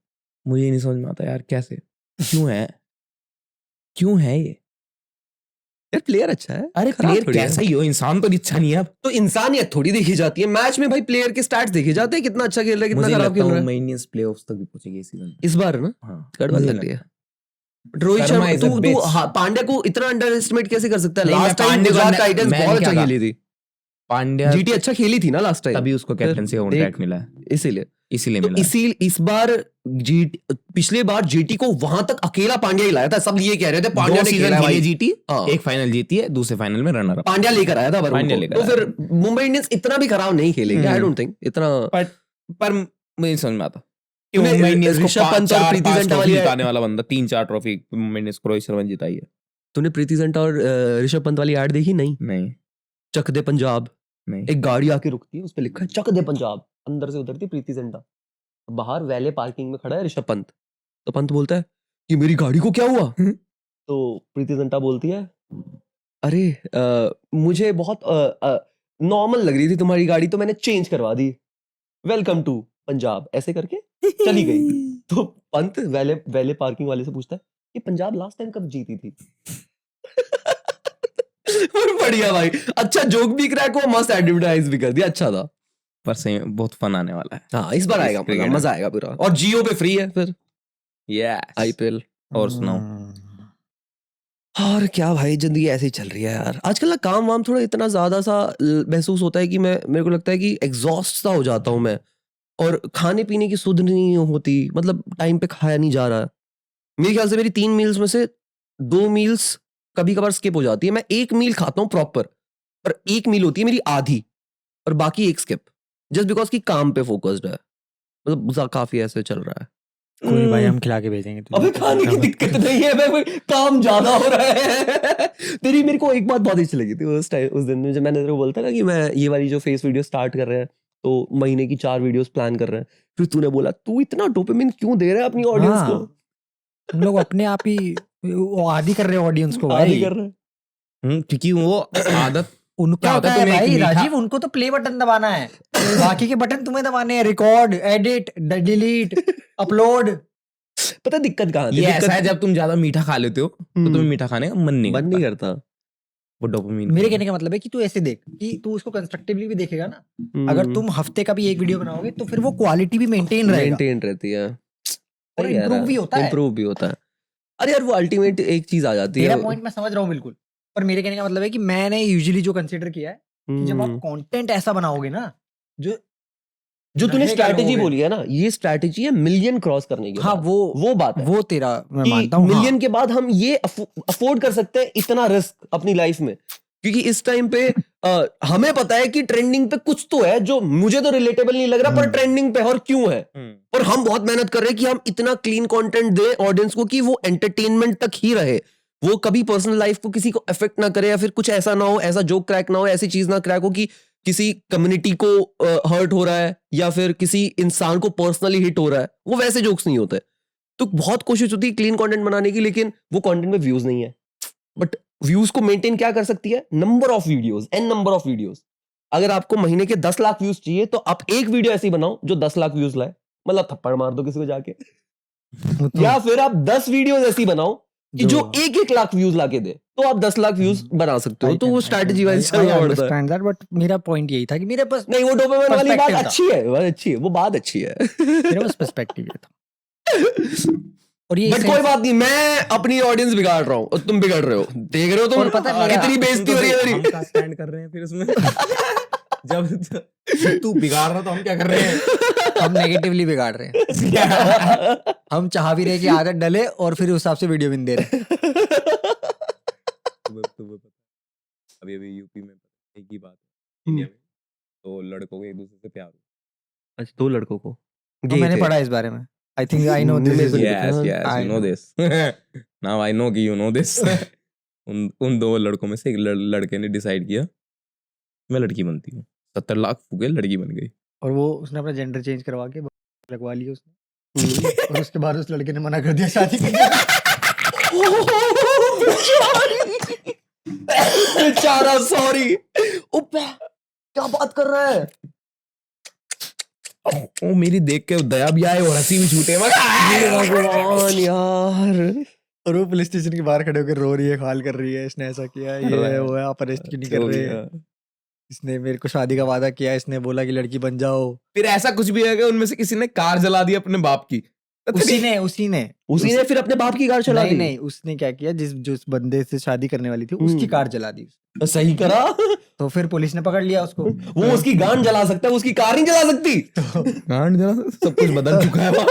मुझे नहीं समझ में आता यार, कैसे, क्यों है ये। यार प्लेयर अच्छा है। अरे प्लेयर कैसा ही हो, इंसान तो अच्छा नहीं है। अब तो इंसानियत थोड़ी देखी जाती है मैच में भाई, प्लेयर के स्टैट्स देखे जाते हैं, कितना अच्छा खेल रहा है, कितना खराब खेल रहा है। मुंबई इंडियंस प्लेऑफ्स तक भी पहुंचेगी इस सीजन इस बार ना। हाँ, गड़बड़ लग रही है। रोहित शर्मा तू पांड्या को इतना अंडर एस्टिमेट कैसे कर सकता है? लास्ट टाइम गुजरात टाइटंस बहुत अच्छा खेली थी, पांड्या जीटी अच्छा खेली थी ना लास्ट टाइम, तभी उसको कैप्टनसी का कॉन्ट्रैक्ट मिला है, इसीलिए तो मिला। इस बार पिछले बार जीटी को वहां तक अकेला पांड्या ही लाया था। सब ये कह रहे थे पांड्या ने खेला है जीटी, एक फाइनल जीती है, दूसरे फाइनल में रनर अप पांड्या लेकर आया था। तो फिर मुंबई इंडियंस इतना भी खराब नहीं खेलेगी, आई डोंट थिंक इतना। पर मुझे समझ में आता मुंबई इंडियंस को ऋषभ पंत और प्रीति जिंटा वाली जिताने वाला बंदा, 3-4 ट्रॉफी मुंबई इंडियंस को रोहित शर्मा ने जिताई है। तूने प्रीति जिंटा और ऋषभ पंत वाली ऐड देखी? नहीं। चक दे पंजाब, एक गाड़ी आके रुकती है, उस पे लिखा है चक दे पंजाब, अंदर से उतरती प्रीति जिंटा, बाहर वैले पार्किंग में खड़ा है ऋषभ पंत। तो पंत बोलता है कि मेरी गाड़ी को क्या हुआ? तो प्रीति जिंटा बोलती है अरे मुझे बहुत नॉर्मल लग रही थी तुम्हारी गाड़ी, तो मैंने चेंज करवा दी, वेलकम टू पंजाब, ऐसे करके चली गई। तो पंत वैले पार्किंग वाले से पूछता है कि पंजाब लास्ट टाइम कब जीती थी? बढ़िया भाई, अच्छा जोक भी क्रैक हुआ, मस्त एडवर्टाइज भी कर दिया, अच्छा था। पर सही में बहुत फन आने वाला है। हाँ, इस बार आएगा, मजा आएगा पूरा, और जियो पे फ्री है फिर आईपीएल। और सुनाओ, और क्या भाई, जिंदगी ऐसे ही चल रही है यार। आजकल ना काम वाम थोड़ा इतना ज्यादा सा महसूस होता है कि मेरे को लगता है कि एग्जॉस्ट सा हो जाता हूँ मैं, और खाने पीने की सुध नहीं होती, मतलब टाइम पे खाया नहीं जा रहा। मेरे ख्याल से मेरी 3 मील्स में से 2 मील्स कभी कभार स्किप हो जाती है। मैं 1 मील खाता हूँ प्रॉपर, पर 1 मील होती है मेरी आधी, और बाकी 1 स्किप, जस्ट बिकॉज की काम पे फोकस्ड है। मतलब काफी ऐसे चल रहा है। कोई भाई, हम खिला के भेजेंगे तुझे। अबे खाने की दिक्कत नहीं है, मैं काम ज्यादा हो रहा है। मेरे को एक बात बहुत अच्छी लगी थी उस दिन में, जब मैंने तेरे को बोलता ना कि मैं ये वाली जो फेस वीडियो स्टार्ट कर रहे हैं, तो महीने की 4 वीडियोस प्लान कर रहे हैं। फिर तूने बोला तू इतना डोपामिन क्यों दे रहा है अपनी ऑडियंस को? तुम लोग अपने आप ही आदी कर रहे हो ऑडियंस को, आदी कर रहे हैं। क्योंकि वो आदत उनका होता है भाई राजीव, उनको तो प्ले बटन दबाना है, बाकी के बटन तुम्हें दबाने हैं, रिकॉर्ड, एडिट, डिलीट, अपलोड। पता दिक्कत कहाँ है? ऐसा है, जब तुम ज्यादा मीठा खा लेते हो तो तुम्हें मीठा खाने का मन नहीं करता। वो डोपामिन। मेरे कहने का मतलब है कि तू ऐसे देख कि तू उसको कंस्ट्रक्टिवली भी देखेगा ना। अगर तुम हफ्ते का भी एक वीडियो बनाओगे तो फिर वो क्वालिटी भी मेंटेन रहती है, और इम्प्रूव भी होता है। अरे यार, वो अल्टीमेट एक चीज आ जाती है। तेरा पॉइंट मैं समझ रहा हूँ बिल्कुल, पर मेरे कहने का मतलब है कि मैंने यूजुअली जो कंसीडर किया है कि जब आप कंटेंट ऐसा बनाओगे ना, जो तूने स्ट्रैटेजी बोली है ना, ये स्ट्रैटेजी है मिलियन क्रॉस करने की। हाँ, वो बात है, वो तेरा मैं मानता हूँ। मिलियन के बाद हम ये अफोर्ड कर सकते हैं इतना रिस्क अपनी लाइफ में, क्योंकि इस टाइम पे हमें पता है कि ट्रेंडिंग पे कुछ तो है जो मुझे तो रिलेटेबल नहीं लग रहा, पर ट्रेंडिंग पे और क्यों है। और हम बहुत मेहनत कर रहे हैं कि हम इतना क्लीन कंटेंट दे ऑडियंस को कि वो एंटरटेनमेंट तक ही रहे, वो कभी पर्सनल लाइफ को किसी को अफेक्ट ना करे, या फिर कुछ ऐसा ना हो, ऐसा जोक क्रैक ना हो, ऐसी चीज ना क्रैक हो कि किसी कम्युनिटी को हर्ट हो रहा है या फिर किसी इंसान को पर्सनली हिट हो रहा है, वो वैसे जोक्स नहीं होते। तो बहुत कोशिश होती है क्लीन कंटेंट बनाने की, लेकिन वो कंटेंट में व्यूज नहीं है। बट व्यूज को मेंटेन क्या कर सकती है? Number of videos, an number of videos. अगर आपको महीने के 10 लाख व्यूज चाहिए तो आप एक वीडियो ऐसी बनाओ जो 10 लाख व्यूज लाए, मतलब थप्पड़ मार दो किसी को जाके। या फिर आप 10 वीडियोस ऐसी बनाओ कि जो 1-1 लाख व्यूज लाके दे, तो आप 10 लाख व्यूज बना सकते हो। तो वो स्ट्रैटेजी वाइज चलना पड़ता है। बट मेरा पॉइंट यही था कि मेरे पास नहीं, वो डोपामाइन वाली बात perspective था। अच्छी है, बहुत अच्छी है, वो बात अच्छी है। मेरे पास पर्सपेक्टिव ये था। और ये बट कोई बात नहीं, मैं अपनी ऑडियंस बिगाड़ रहा हूँ और तुम बिगड़ रहे हो। देख रहे हो तुम और पता है मेरा- कितनी बेइज्जती हो रही है हम मेरी। कहाँ स्टैंड कर रहे हैं फिर उसमें? जब तू बिगाड़ रहा तो हम क्या कर रहे हैं? हम नेगेटिवली बिगाड़ रहे हैं। हम चाह भी रहे कि आदत डले और फिर उस हिसाब से वीडियो बिन दे रहे हैं। अभी अभी यूपी में एक ही बात है, इंडिया में तो लड़कों को एक दूसरे से प्यार हुआ। अच्छा, 2 लड़कों को तो मैंने पढ़ा इस बारे में। I think I know this is Yes, yes, you know this. Now I know कि you know this. उन 2 लड़कों में से एक लड़के ने डिसाइड किया मैं लड़की बनती हूँ, 70 लाख फूके, लड़की बन गई। और वो उसने अपना जेंडर चेंज करवा के लगवा लिया उसने। और उसके बाद उस लड़के ने मना कर दिया शादी करने का। बेचारा, सॉरी। क्या बात कर रहा है? ओ मेरी देख के दया भी आए और हंसी भी छूटे। भगवान यार। और वो पुलिस स्टेशन के बाहर खड़े होकर रो रही है, खाल कर रही है, इसने ऐसा किया, ये है वो है, आप अरेस्ट क्यों नहीं कर रहे? इसने मेरे को शादी का वादा किया, इसने बोला कि लड़की बन जाओ। फिर ऐसा कुछ भी है कि उनमें से किसी ने कार जला दी अपने बाप की। उसी ने फिर अपने बाप की कार चला दी। नहीं, उसने क्या किया, जिस बंदे से शादी करने वाली थी उसकी कार जला दी। तो सही करा। तो फिर पुलिस ने पकड़ लिया उसको। वो उसकी गांड जला सकता है, उसकी कार नहीं जला सकती। गांड जला, सब कुछ बदल चुका है वहाँ।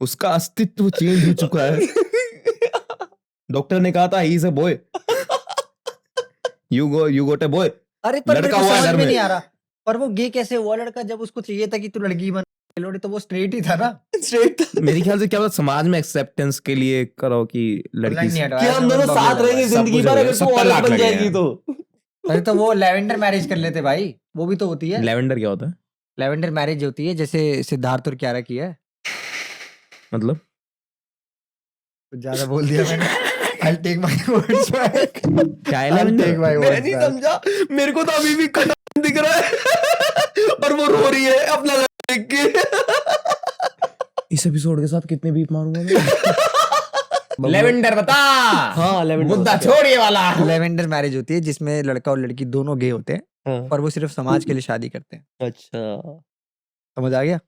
उसका अस्तित्व चेंज हो चुका है। डॉक्टर ने कहा था he is a boy, you got a boy. अरे पर मेरे लड़का को हुआ है समझ घर में में। नहीं आ रहा, पर वो गे कैसे हुआ लड़का जब उसको चाहिए था कि तू लड़की बन? लोड़े तो वो स्ट्रेट ही था ना। स्ट्रेट था। मेरे ख्याल से क्या पता समाज में एक्सेप्टेंस के लिए करो कि लड़की नहीं से- हटवाया, कि हम दोनों सब साथ बबल रहेंगे लगवाया। जिंदगी कुछ भर, हो अगर गया, तू 70 औरत लाख बन लगे जाएगी हैं। तो। अरे तो वो लेवेंडर मैरिज कर लेते भाई, वो भी तो होती है। लेवेंडर क्या होता है लेवेंडर मैरिज होती है जैसे सिद्धार्थ और कियारा की है। मतलब? कुछ ज्यादा बोल दिया मैंने। I'll take my words back. क्या है I'll लेवेंडर? take my मैं words नहीं back. समझा, मेरे को तो अभी भी खड़ा दिख रहा है और वो रो रही है अपना देख के। इस एपिसोड के साथ कितने बीप मारूंगा मैं? लेवेंडर बता। हाँ, लेवेंडर मुद्दा बता। छोड़ ये वाला। लेवेंडर मैरिज होती है जिसमें लड़का और लड़की दोनों गे होते हैं, हाँ, पर वो सिर्फ समाज के लिए शादी करते हैं। अच्छा। समझ आ गया?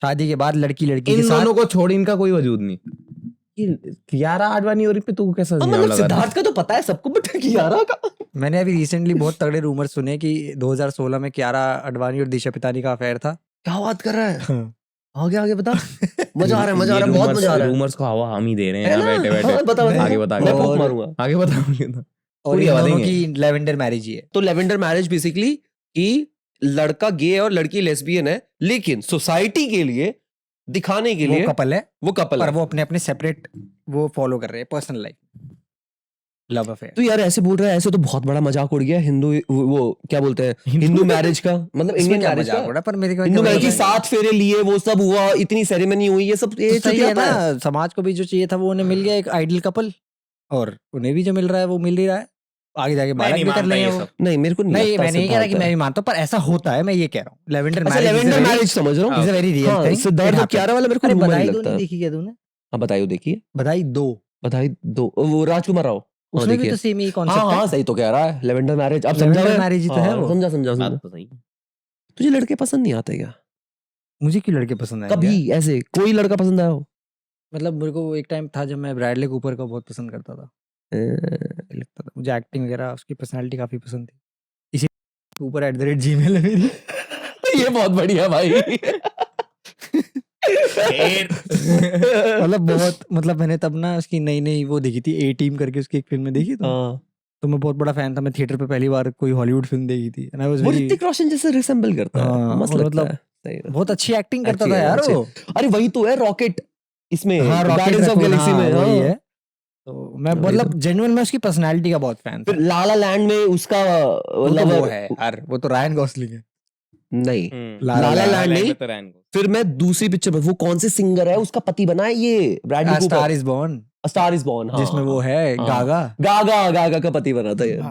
शादी के बाद लड़की लड़की के इन साथ दोनों को छोड़ इनका कोई वजूद नहीं। कियारा आडवाणी और इन पे तू कैसा हाँ, इल्जाम मतलब लगा रहा है? सिद्धार्थ का तो पता है सबको, बट कियारा का मैंने अभी रिसेंटली बहुत तगड़े रूमर सुने कि 2016 में कियारा आडवाणी और दिशा पितानी का अफेयर था। क्या बात कर रहा है? आगे आगे बता। मजा आ रहा है, मजा आ रहा है, बहुत मजा आ रहा है। रूमर्स को हवा हम ही दे रहे हैं है यहाँ ना? बैठे हाँ, बैठे। बता बता। आगे बता, मैं आगे फूंक और- मारूंगा। आगे बता। और पूरी इन आवाज़ दोनों देंगे। की लेवेंडर मैरिज ही है। तो लेवेंडर मैरिज बेसिकली कि लड़का गे है और लड़की लेस्बियन है, लेकिन सोसाइटी के लिए दिखाने के वो लिए कपल है, वो कपल पर है। वो अपने अपने सेपरेट वो फॉलो कर रहे हैं पर्सनल लाइफ, लव अफेयर। तो यार ऐसे बोल रहा है, ऐसे तो बहुत बड़ा मजाक उड़ गया हिंदू, वो क्या बोलते हैं, हिंदू मैरिज का, मतलब इसमें इंडियन क्या मैरिज मजाक का। हो रहा है? पर मेरे को हिंदू क्या मैरिज की मजाक है? 7 फेरे लिए, वो सब हुआ, इतनी सेरेमनी हुई, ये सब तो ये सही है चुतियापा है। ना, समाज को भी जो चाहिए था वो उन्हें मिल गया, एक आइडियल कपल, और उन्हें भी जो मिल रहा है वो मिल ही रहा है। आगे जाके मैं बालक नहीं भी कर मानता लेंगे ये वो। सब। नहीं, मेरे को नहीं नहीं, लगता मैं नहीं कह रहा कि सिद्धार्थ मैं है। भी मानता हूँ, पर ऐसा होता है, मैं ये कह रहा हूँ। लेवेंडर अच्छा, मैरिज लेवेंडर मैरिज समझ रहा हूँ। इज अ वेरी रियल हाँ, थिंग। सिद्धार्थ और कियारा वाला मेरे को अरे rumor ही बधाई दो लगता नहीं है। देखी क्या तूने? हाँ, बधाई देखिए, बधाई दो, बधाई दो, वो राजकुमार राव। हाँ, उसमें भी देखिए। तो सेम ही हाँ कॉन्सेप्ट है। हाँ, सही तो कह रहा है, लेवेंडर मैरिज। अब समझा लेवेंडर मैं? मैरिज ही तो है हाँ, वो। समझा समझा बात समझा। तो सही। तुझे लड़के पसंद नहीं आते क्या? मुझे क्यों लड़के पसंद आए? कभी ऐसे कोई लड़का पसंद आया हो? मतलब मेरे को एक टाइम था जब मैं ब्रैडले कूपर को बहुत पसंद करता था, लगता था मुझे एक्टिंग वगैरह, उसकी पर्सनालिटी काफी पसंद थी। इसी ऊपर@gmail है मेरी। ये बहुत बढ़िया भाई। मतलब बहुत, मतलब मैंने तब ना उसकी नई नई वो देखी थी, ए टीम करके उसकी एक फिल्म में देखी तो हाँ, तो मैं बहुत बड़ा फैन था। मैं थिएटर पे पहली बार कोई हॉलीवुड फिल्म देखी थी एंड आई वाज वो वेरी, ऋतिक रोशन जैसे रिसेंबल करता है, हाँ, मस्त और लगता मतलब है। सही है। बहुत अच्छी एक्टिंग करता अच्छी था है, यार अच्छी वो। अरे वही तो है रॉकेट, इसमें हाँ, rocket guardians of raccoon, Galaxy हाँ, में। वही हाँ। है। तो मैं मतलब जेन्युइन में उसकी पर्सनालिटी का बहुत फैन था। फिर ला ला लैंड में उसका वो तो lover- वो है यार, वो तो रायन गॉसलिंग है। नहीं, ला ला ला ला लैंड लैंड नहीं। तो रैन को फिर मैं दूसरी पिक्चर में, वो कौन से सिंगर है उसका पति बना है ये Bradley Cooper, star is born, star is born, जिसमें वो है हाँ। गागा। गागा का पति बना था ये।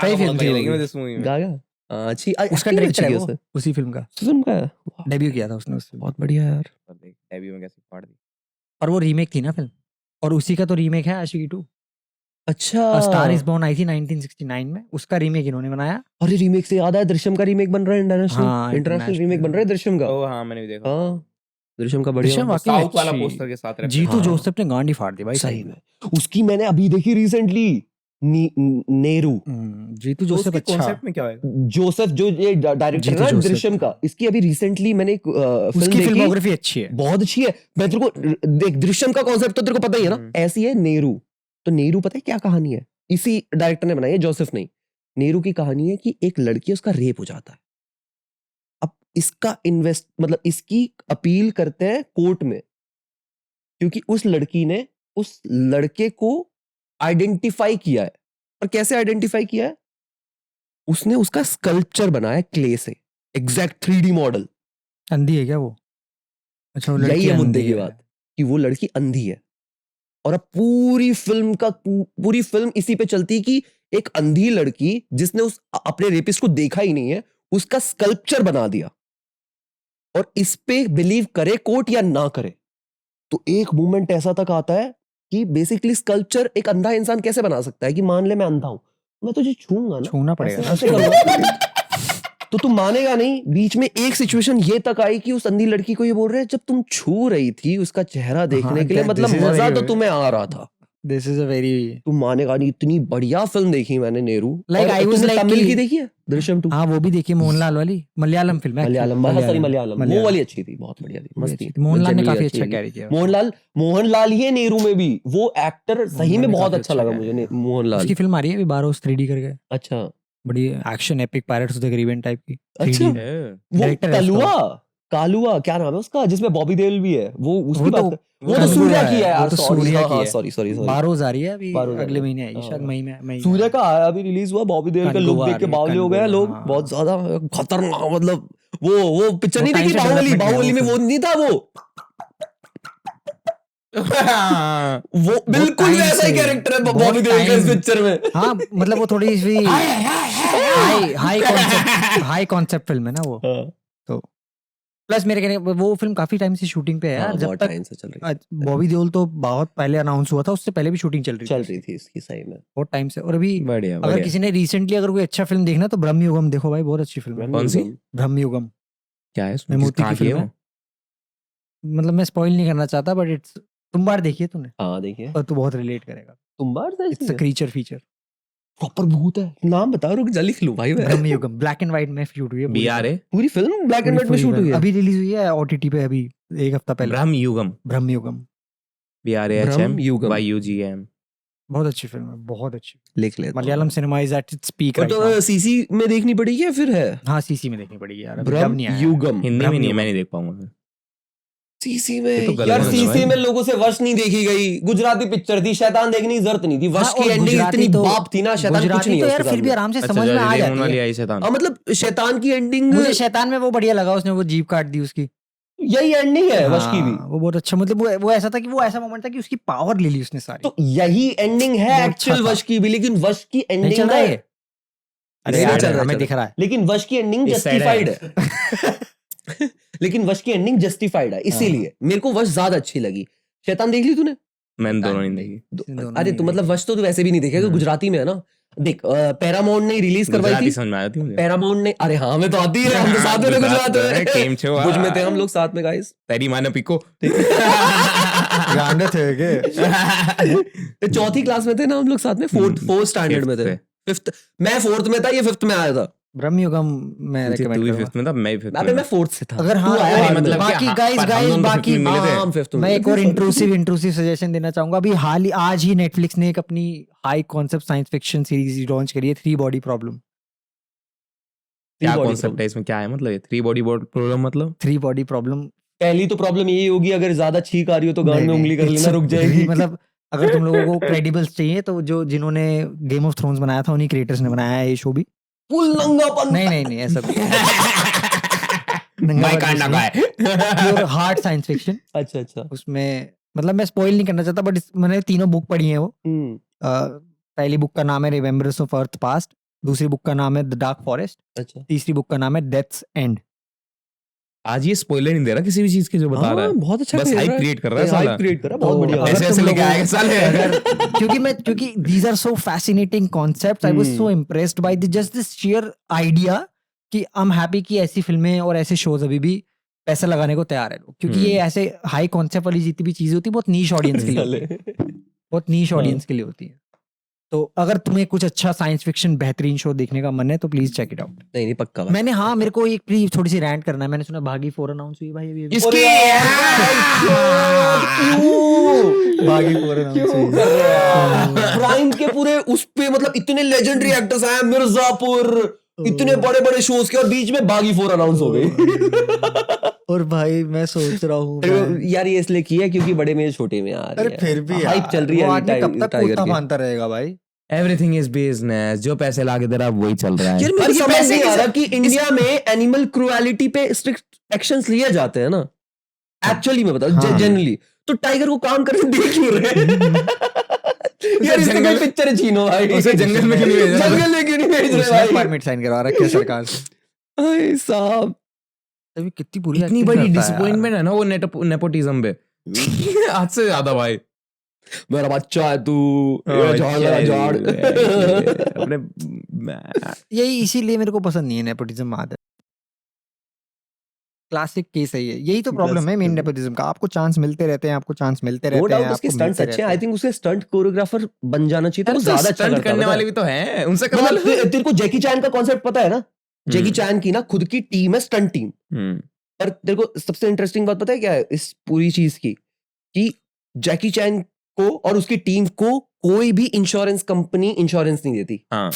सही फिल्म थी वो लेकिन भी। इस मूवी में गागा अच्छी, उसका acting डायरेक्टर है अच्छी वो, उसने। उसी फिल्म का फिल्म का है? वाह, डेब्यू किया था उसने उस फिल्म में। बहुत बढ़िया यार। डेब्यू में कैसे फाड़ दी। और वो रीमेक थी ना फिल्म, और उसी का तो रीमेक है आशिकी 2। अच्छा, स्टार इज बॉर्न आई थी 1969 में, उसका रीमेक इन्होंने बनाया। अरे रीमेक से याद आया, दृश्यम का रीमेक बन रहा है, इंटरनेशनल हाँ, इंटरनेशनल international रीमेक बन रहा है दृश्यम का। ओ हाँ मैंने भी देखा। हाँ, दृश्यम का बढ़िया दृश्यम बना। वाकई में साउथ वाला अच्छी। पोस्टर के साथ reference। जीतू हाँ। जोसेफ ने गांडी फाड़ दी भाई सही में। उसकी मैंने अभी देखी रिसेंटली, नेहरू। जीतू तो जोसेफ उसके अच्छा। कॉन्सेप्ट में क्या होगा? जोसेफ जो ये डायरेक्टर जीतू है ना जोसेफ। दृश्यम का, इसकी अभी रिसेंटली मैंने एक फिल्म उसकी देखी, फिल्मोग्राफी अच्छी है। बहुत अच्छी है। मैं तेरे को देख, दृश्यम का कॉन्सेप्ट तो तेरे को पता ही है ना, ऐसी है नेहरू। तो नेहरू पता है क्या कहानी है? इसी डायरेक्टर ने बनाई है, जोसेफ नहीं। नेहरू की कहानी है कि एक लड़की, उसका रेप हो जाता है। अब इसका मतलब इसकी अपील करते हैं कोर्ट में, क्योंकि उस लड़की ने उस लड़के को आइडेंटिफाई किया है। और कैसे आइडेंटिफाई किया है? उसने उसका स्कल्पचर बनाया क्ले से, एग्जैक्ट 3D मॉडल। अंधी है क्या वो? अच्छा, वो लड़की यही है मुद्दे अंधी की बात, कि वो लड़की अंधी है। और अब पूरी फिल्म इसी पे चलती कि एक अंधी लड़की जिसने उस अपने रेपिस्ट को देखा ही नहीं है, उसका स्कल्पचर बना दिया। और इस पे बिलीव करे कोर्ट या ना करे। तो एक मोमेंट ऐसा तक आता है कि बेसिकली स्कल्पचर एक अंधा इंसान कैसे बना सकता है, कि मान ले मैं अंधा हूं, मैं तुझे छूंगा ना, छूना पड़ेगा ना ऐसे करूंगा। तो तुम मानेगा नहीं। बीच में एक सिचुएशन ये तक आई कि उस अंधी लड़की को ये बोल रहे हैं, जब तुम छू रही थी उसका चेहरा देखने के लिए, this मतलब is a मजा very- तो तुम्हें आ रहा था। दिस इज अ वेरी तुम मानेगा नहीं, इतनी बढ़िया फिल्म देखी मैंने नेहरू। Like, और I was तुमने like तमिल कि- की देखी है दृश्यम 2? हाँ वो भी देखी, मोहनलाल वाली मलयालम फिल्म है। मलयालम, बहुत सारी मलयालम, वो वाली अच्छी थी, बहुत बढ़िया थी, मस्त थी। मोहनलाल ने Genuinely काफी अच्छी अच्छा लगी। कैरी किया। मोहनलाल ही है नेहरू में भी, वो एक्टर सही मोहनलाल में ने बहुत काफी अच्छा अच्छा लगा किया मुझे है। मोहनलाल। उसकी फिल्म आ रही है अभी बारोस 3D करके, अच्छा बड़ी action epic pirates of the Caribbean type की। अच्छा। 3D में। वो Director है उसका। कालुआ क्या नाम है उसका, जिसमें बॉबी देओल भी है, वो उसकी वो बात तो- वो तो कालुआ सूर्या है, की है वो यार, तो सूर्या की है। सॉरी बारोस आ रही है अभी, बारोस आ रही अगले है। महीने आएगी शायद, हाँ। मई में। सूर्या का आया अभी रिलीज हुआ, बॉबी देओल का लुक कनगोवा देख आ के रही है, बावले हो गए हैं लोग, कनगोवा, बहुत ज्यादा खतरनाक। मतलब वो पिक्चर वो नहीं time देखी से बाहुबली, development है बाहुबली में वो वो नहीं था वो बिल्कुल time वैसा ही से- कैरेक्टर है बहुत बॉबी देओल का इस time- पिक्चर में। हाँ मतलब वो थोड़ी सी हाई कॉन्सेप्ट फिल्म है ना वो। तो प्लस मेरे कहने वो फिल्म काफी टाइम से शूटिंग पे है यार, जब बहुत तक टाइम से चल रही बॉबी देओल तो बहुत पहले अनाउंस हुआ था, उससे पहले भी शूटिंग चल रही थी इसकी, सही में बहुत टाइम से। और अभी बढ़िया अगर किसी ने रिसेंटली अगर कोई अच्छा फिल्म देखना तो ब्रह्मयुगम देखो भाई, बहुत अच्छी फिल्म है। कौन सी? ब्रह्मयुगम क्या है इसमें? ममूटी कहाँ की फिल्म है है। मतलब मैं स्पॉइल नहीं करना चाहता, बट इट्स, तुम बार देखिए तूने, हाँ देखिए और तू बहुत रिलेट करेगा। Tumbbad it's a creature feature. Proper भूत है। नाम बता, रुक जल्दी लिख लूं भाई मैं। ब्रह्मयुगम ब्लैक एंड व्हाइट में शूट हुई है पूरी BRA फिल्म। पूरी फिल्म ब्लैक एंड पूरी- व्हाइट में पूरी शूट हुई फिल्म है। अभी रिलीज हुई है OTT पे, अभी एक हफ्ता पहले। ब्रह्मयुगम ब्रह्मयुगम ब्रह्मयुगम। BRAHM बहुत अच्छी फिल्म है, बहुत अच्छी। लिख लेता हूं। Malayalam cinema is at its peak और राइट तो नाउ। सीसी में देखनी पड़ेगी या फिर है? हाँ सीसी में देखनी पड़ेगी यार, अभी डब नहीं आया है। ब्रह्मयुगम। हिंदी में नहीं है, ब्रह्मयुगम। मैं नहीं देख पाऊंगा फिर। सीसी ये में तो गलत यार, है सीसी भाई। में लोगों से वश नहीं देखी गई। गुजराती पिक्चर थी, शैतान देखने की जरूरत नहीं थी। वश हाँ, की और एंडिंग गुजराती इतनी तो- बाप थी ना, शैतान कुछ गुजराती नहीं तो है यार उसके फिर भी सामने। आराम से अच्छा, समझ में आ जॉली लेमन जाती वाली है। आई शैतान। हाँ, मतलब शैतान की एंडिंग मुझे शैतान में वो बढ़िया लगा, उसने वो जीभ काट दी उसकी। यही एंडिंग है वश की भी। हाँ, वो बहुत अच्छा, मतलब वो ऐसा था कि वो ऐसा मोमेंट था कि उसकी पावर ले ली उसने सारी। तो यही एंडिंग है बहुत एक्चुअल अच्छा था। वश की भी, लेकिन वश की नहीं एंडिंग चल रहा है ये? अरे इसमें यार चल रहा है, हमें चल दिख रहा है। लेकिन वश की एंडिंग इस side जस्टिफाइड है। लेकिन वश की एंडिंग जस्टिफाइड है, इसीलिए मेरे को वश ज्यादा अच्छी लगी। शैतान देख ली तूने? मैंने दोनों नहीं देखी। दोनों अरे नहीं तो मतलब देखी। वश तो तू वैसे भी नहीं देखेगा, गुजराती में है ना। देख पैरामाउंट ने रिलीज करवाई गुजराती थी। समझ में आती मुझे। पैरामाउंट ने, अरे हाँ हमें तो आती है, हम तो साथ में थे गुजरात में। केम छो भुज में थे हम लोग साथ में गाइस। तेरी माने पिको। गांडे थे के? चौथी क्लास में थे ना हम लोग साथ में, फोर्थ स्टैंडर्ड में थे। फिफ्थ, मैं फोर्थ में था, ये फिफ्थ में आया था। ब्रह्मयुगम मैं तू रेकमेंड भी करूंगा। फिफ्थ में था, मैं भी फिफ्थ अबे में मैं था। फोर्थ से था। अगर हाँ तू आया और बाद में। मतलब बाकी कि गाइस पर हम गाइस दोनों तो बाकी fifth में मिले थे। हाँ, हम fifth में मैं मिले एक थे, और sorry। इंट्रूसिव सजेशन देना चाहूंगा। अभी आज ही नेटफ्लिक्स ने एक अपनी high concept science fiction series launch करी है, 3 बॉडी प्रॉब्लम। क्या body कॉन्सेप्ट problem। है इसमें? क्या है मतलब ये 3 बॉडी प्रॉब्लम मतलब? 3 बॉडी प्रॉब्लम पहली तो प्रॉब्लम यही होगी, अगर ज्यादा छींक आ रही हो तो गाल में उंगली कर लेना, रुक जाएगी। मतलब अगर तुम लोगों को क्रेडिबल्स चाहिए तो जो जिन्होंने गेम ऑफ थ्रोन्स बनाया था उन्हीं क्रिएटर्स ने बनाया है ये शो भी। फुल नंगापन। नहीं ऐसा प्योर हार्ड साइंस फिक्शन। अच्छा। उसमें मतलब मैं स्पॉइल नहीं करना चाहता बट मैंने तीनों बुक पढ़ी है वो। पहली बुक का नाम है रिमेम्बरेंस ऑफ अर्थ पास्ट, दूसरी बुक का नाम है द डार्क फॉरेस्ट, अच्छा। तीसरी बुक का नाम है डेथ्स एंड। आज ये स्पॉइलर नहीं दे रहा किसी भी चीज के जो बता रहा है, बहुत अच्छा बस हाइप क्रिएट कर रहा है साला। हाइप क्रिएट कर रहा है, बहुत बढ़िया। अगर ऐसे तुम लेके लोगों- आएगा साले। अगर क्योंकि these are so fascinating concepts, I was so impressed by just this sheer idea कि I'm happy कि ऐसी फिल्में और ऐसे शोज अभी भी पैसा लगाने को तैयार है लोग, क्योंकि ये ऐसे हाई कॉन्सेप्ट वाली जितनी भी चीजें होती है बहुत नीश ऑडियंस के लिए होती है, बहुत नीश ऑडियंस के लिए होती है। तो अगर तुम्हें कुछ अच्छा साइंस फिक्शन बेहतरीन शो देखने का मन है तो प्लीज चेक इट आउट। नहीं पक्का भाई। मैंने मेरे को एक प्लीज थोड़ी सी रैंट करना है। मैंने सुना भागी 4 अनाउंस हुई भाई अभी। इसकी भागी 4 अनाउंस हुई। प्राइम के पूरे उस पे मतलब इतने लेजेंडरी एक्टर्स आए, मिर्जापुर, इतने बड़े बड़े शोज के, और बीच में बागी 4 अनाउंस हो गई। और भाई मैं सोच रहा हूँ यार ये इसलिए किया है क्योंकि बड़े में छोटे में आ रही अरे है। फिर भी हाइप चल रही है वो अभी आदमी कब तक टाइगर कुत्ता की। बांधता रहेगा भाई। एवरीथिंग इज बिजनेस, जो पैसे ला के दे रहा वही चल रहा है। यार मेरे को समझ नहीं आ रहा कि इंडिया में एनिमल क्रूएलिटी पे स्ट्रिक्ट एक्शंस लिए जाते हैं ना, एक्चुअली मैं बताऊं जनरली, तो टाइगर को काम करने दे क्यों रहे? यार इससे कोई पिक्चर छीनो भाई, उसे जंगल में क्यों नहीं भेज रहे? जंगल में क्यों नहीं भेज रहे उसने भाई? परमिट साइन करवा रखा है सरकार से। भाई साहब तभी कितनी बुरी इतनी acting बड़ी करता है डिसअपॉइंटमेंट है ना वो नेपोटिज्म पे। आज से ज्यादा भाई। मेरा बच्चा है तू, ये झाड़ लगा झाड़। यार। यही इसीलिए मेरे को पसंद नहीं है नेपोटिज्म। आदत क्लासिक केस है ये, यही तो प्रॉब्लम है मेन नेपोटिज्म का। आपको चांस मिलते रहते हैं, आपको चांस मिलते नो रहते हैं, डाउट उसके आपको स्टंट्स मिलते अच्छे हैं। रहते आई थिंक उसे स्टंट कोरियोग्राफर बन जाना चाहिए, तो वो ज्यादा अच्छा स्टंट करता करने है। वाले भी तो हैं, उनसे करवा लो। मतलब तेरे को जैकी चैन का कॉन्सेप्ट पता है ना? जैकी चैन की ना खुद की टीम है, स्टंट टीम। पर तेरे को सबसे इंटरेस्टिंग बात पता है क्या है इस पूरी चीज की, कि जैकी चैन को और उसकी टीम को कोई भी इंश्योरेंस कंपनी इंश्योरेंस नहीं देती। हाँ।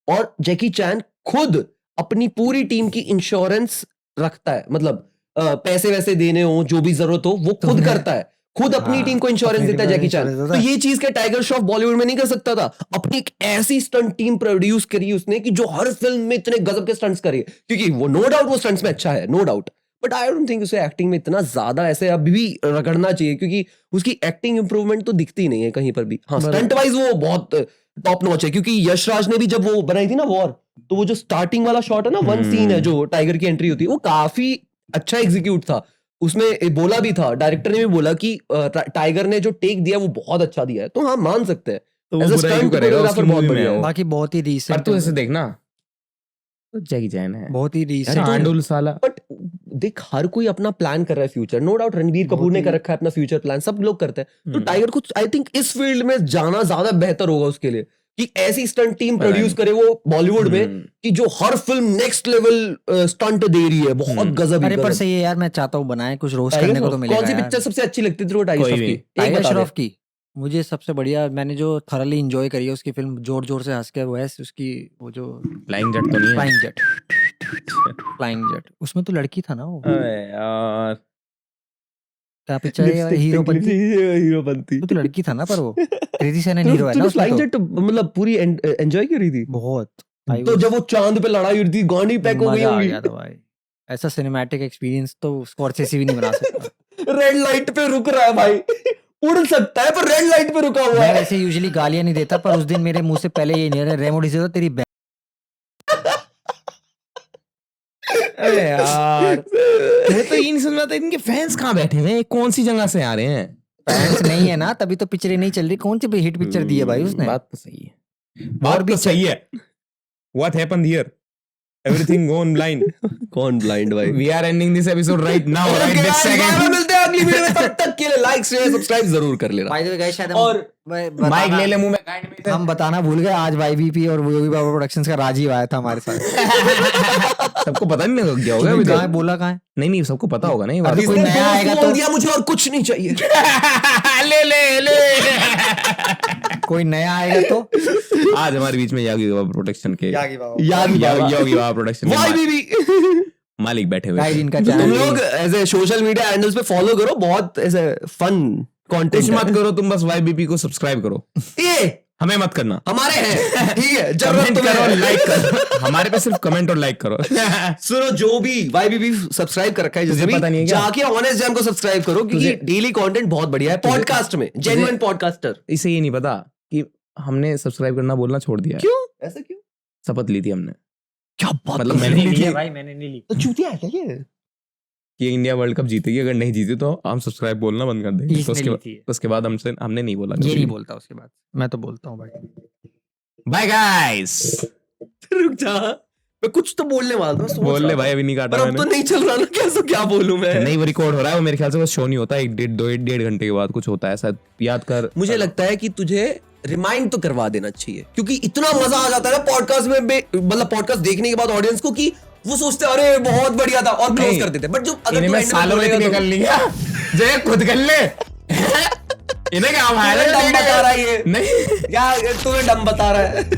और जैकी चैन खुद अपनी पूरी टीम की इंश्योरेंस रखता है, मतलब पैसे वैसे देने हो, जो भी जरूरत हो वो खुद करता है, खुद अपनी टीम को इंश्योरेंस देता है जैकी चैन। तो ये चीज के टाइगर श्रॉफ बॉलीवुड में नहीं कर सकता था। अपनी एक ऐसी स्टंट टीम प्रोड्यूस करी उसने कि जो हर फिल्म में इतने गजब के स्टंट्स करे, क्योंकि वो नो डाउट वो स्टंट्स में अच्छा है, no doubt, but I don't think उसे एक्टिंग में इतना ज्यादा ऐसे अभी भी रगड़ना चाहिए, क्योंकि उसकी एक्टिंग इंप्रूवमेंट तो दिखती नहीं है कहीं पर भी। हाँ, स्टंट वाइज वो बहुत टॉप नॉच है, क्योंकि यश राज ने भी जब वो बनाई थी ना वॉर, तो वो जो स्टार्टिंग वाला शॉट है ना, वन सीन है जो टाइगर की एंट्री होती है, वो काफी अच्छा एग्जीक्यूट था। उसमें बोला भी था, डायरेक्टर ने भी बोला कि टाइगर ने जो टेक दिया वो बहुत अच्छा दिया है, तो हाँ मान सकते हैं। तो वो बुराई क्यों करेगा उसकी मूवी में? बाकी बहुत ही पर रीसेंट तू ऐसे देखना, तो जैकी चैन है, बहुत ही रीसेंट आंडुल साला। बट देख हर कोई अपना प्लान कर रहा है future, no doubt Ranbir Kapoor ने कर रखा है अपना फ्यूचर प्लान, सब लोग करते हैं। तो टाइगर को आई थिंक इस फील्ड में जाना ज्यादा बेहतर होगा उसके लिए, कि ऐसी स्टंट टीम प्रोड्यूस करे वो बॉलीवुड में, कि जो हर फिल्म नेक्स्ट लेवल स्टंट दे रही है, बहुत गजब। अरे पर सही है यार, मैं चाहता हूँ बनाए कुछ रोस्ट करने को तो मिलेगा। कौन सी पिक्चर सबसे अच्छी लगती है तेरे को टाइगर श्रॉफ की? टाइगर श्रॉफ की मुझे सबसे बढ़िया, मैंने जो थॉरली एंजॉय करी है उसकी फिल्म, जोर जोर से हंस के, वो है उसकी वो जो फ्लाइंग जेट तो नहीं है? फ्लाइंग जेट, फ्लाइंग जेट, उसमें तो लड़की था ना वो। अरे यार क्या पिक्चर है? हीरोपंती। वो तो लड़की था ना, पर वो कृति सेनन हीरो है ना उसमें। फ्लाइंग जेट मतलब पूरी एंजॉय की रही थी बहुत। तो जब वो चांद पे लड़ाई हुई थी, गांडी पैक हो गई मजा आ होगी। गया था भाई, ऐसा सिनेमैटिक एक्सपीरियंस तो स्कॉर्सेसी भी नहीं बना सकता। रेड लाइट पे रुक रहा है भाई, उड़ सकता है पर रेड लाइट पे रुका हुआ मैं है। वैसे यूजुअली गालियां नहीं देता, पर उस दिन मेरे मुंह से पहले ये नहीं रहा, रेमो डिसूजा तेरी अरे यार मुझे तो ये नहीं समझ में आता इनके फैंस कहाँ बैठे हुए हैं, कौन सी जगह से आ रहे हैं? फैंस नहीं है ना, तभी तो पिक्चरें नहीं चल रही। कौन सी हिट पिक्चर दी है भाई उसने? बात तो सही है, बात भी सही है। What happened here? Everything gone blind. कौन ब्लाइंड भाई? We are ending this episode right now, right this second. मिलते हैं अगली वीडियो में, तब तक के लिए लाइक शेयर सब्सक्राइब जरूर कर लेना। By the way guys, शायद हम और माइक ले ले मुंह में, गाइड में हम बताना भूल गए, आज YBP और योगी बाबा प्रोडक्शंस का राजीव आया था हमारे साथ। सबको पता नहीं क्या हो गया तुमने अभी कहाँ है, तक? बोला कहाँ है? नहीं सबको पता होगा ना ये बात। अभी कोई नया आएगा तो दिया मुझे और कुछ नहीं चाहिए। ले कोई नया आएगा तो आज हमारे बीच में योगी बाबा प्रोडक्शन के यागी बाबा योगी बाबा प्रोडक्शन वाई के बीबी मालिक बैठे हुए गाइड हैं। इनका तुम चैनल लोग ऐसे सोशल मीडिया हैंडल्स पे फॉलो करो, बहुत ऐसे फन कंटेंट कुछ मत करो, तुम बस YBP को सब्सक्राइब करो, ये हमें मत करना। हमारे हैं, ठीक है, जरूरत कमेंट तुम्हें करो, है। लाइक करो, हमारे पे सिर्फ कमेंट और लाइक करो। सुनो, जो भी YBB सब्सक्राइब कर रखा है, तुझे जैसे भी पता नहीं है क्या? जाके ऑनेस्ट जैम को सब्सक्राइब करो, क्योंकि डेली कंटेंट बहुत बढ़िया है पॉडकास्ट में, जेन्युइन पॉडकास्टर। इसे ये नहीं पता कि हमने सब्सक्राइब करना बोलना छोड़ दिया है। क्यों ऐसा क्यों? शपथ ली थी हमने, क्या बात मतलब कर मैंने रहे नहीं हो? ली है भाई मैंने नहीं ली। तो चूतिया है क्या ये? कि इंडिया वर्ल्ड कप जीतेगी, अगर नहीं जीती तो हम सब्सक्राइब बोलना बंद कर देंगे। तो उसके बाद हमने नहीं बोला। ये नहीं बोलता उसके बाद, मैं तो बोलता हूँ भाई। Bye guys. रुक जा, मैं कुछ तो बोलने वाला था, सोच बोल रहा ले था। भाई, अभी नहीं काटा पर अब तो मैंने। नहीं चल रहा ना, कैसे क्या बोलूं मैं? नहीं, वो रिकॉर्ड हो रहा है, वो मेरे ख्याल से वो शो नहीं होता, 1-1.5 घंटे के बाद कुछ होता है शायद, याद कर। मुझे लगता है कि तुझे रिमाइंड तो करवा देना चाहिए, क्योंकि इतना मजा आ जाता है ना पॉडकास्ट में, मतलब पॉडकास्ट देखने के बाद ऑडियंस को, कि वो सोचते हैं अरे बहुत बढ़िया था और क्लोज नहीं, कर देते। बट जो अगर इन्हें तू मैं end में सालों में बोलेगा इतने तो- कर लिया, जय खुद कर ले। इन्हें क्या तुम्हें डम बता रहा है ये, नहीं, क्या तुम्हें डम बता रहा है?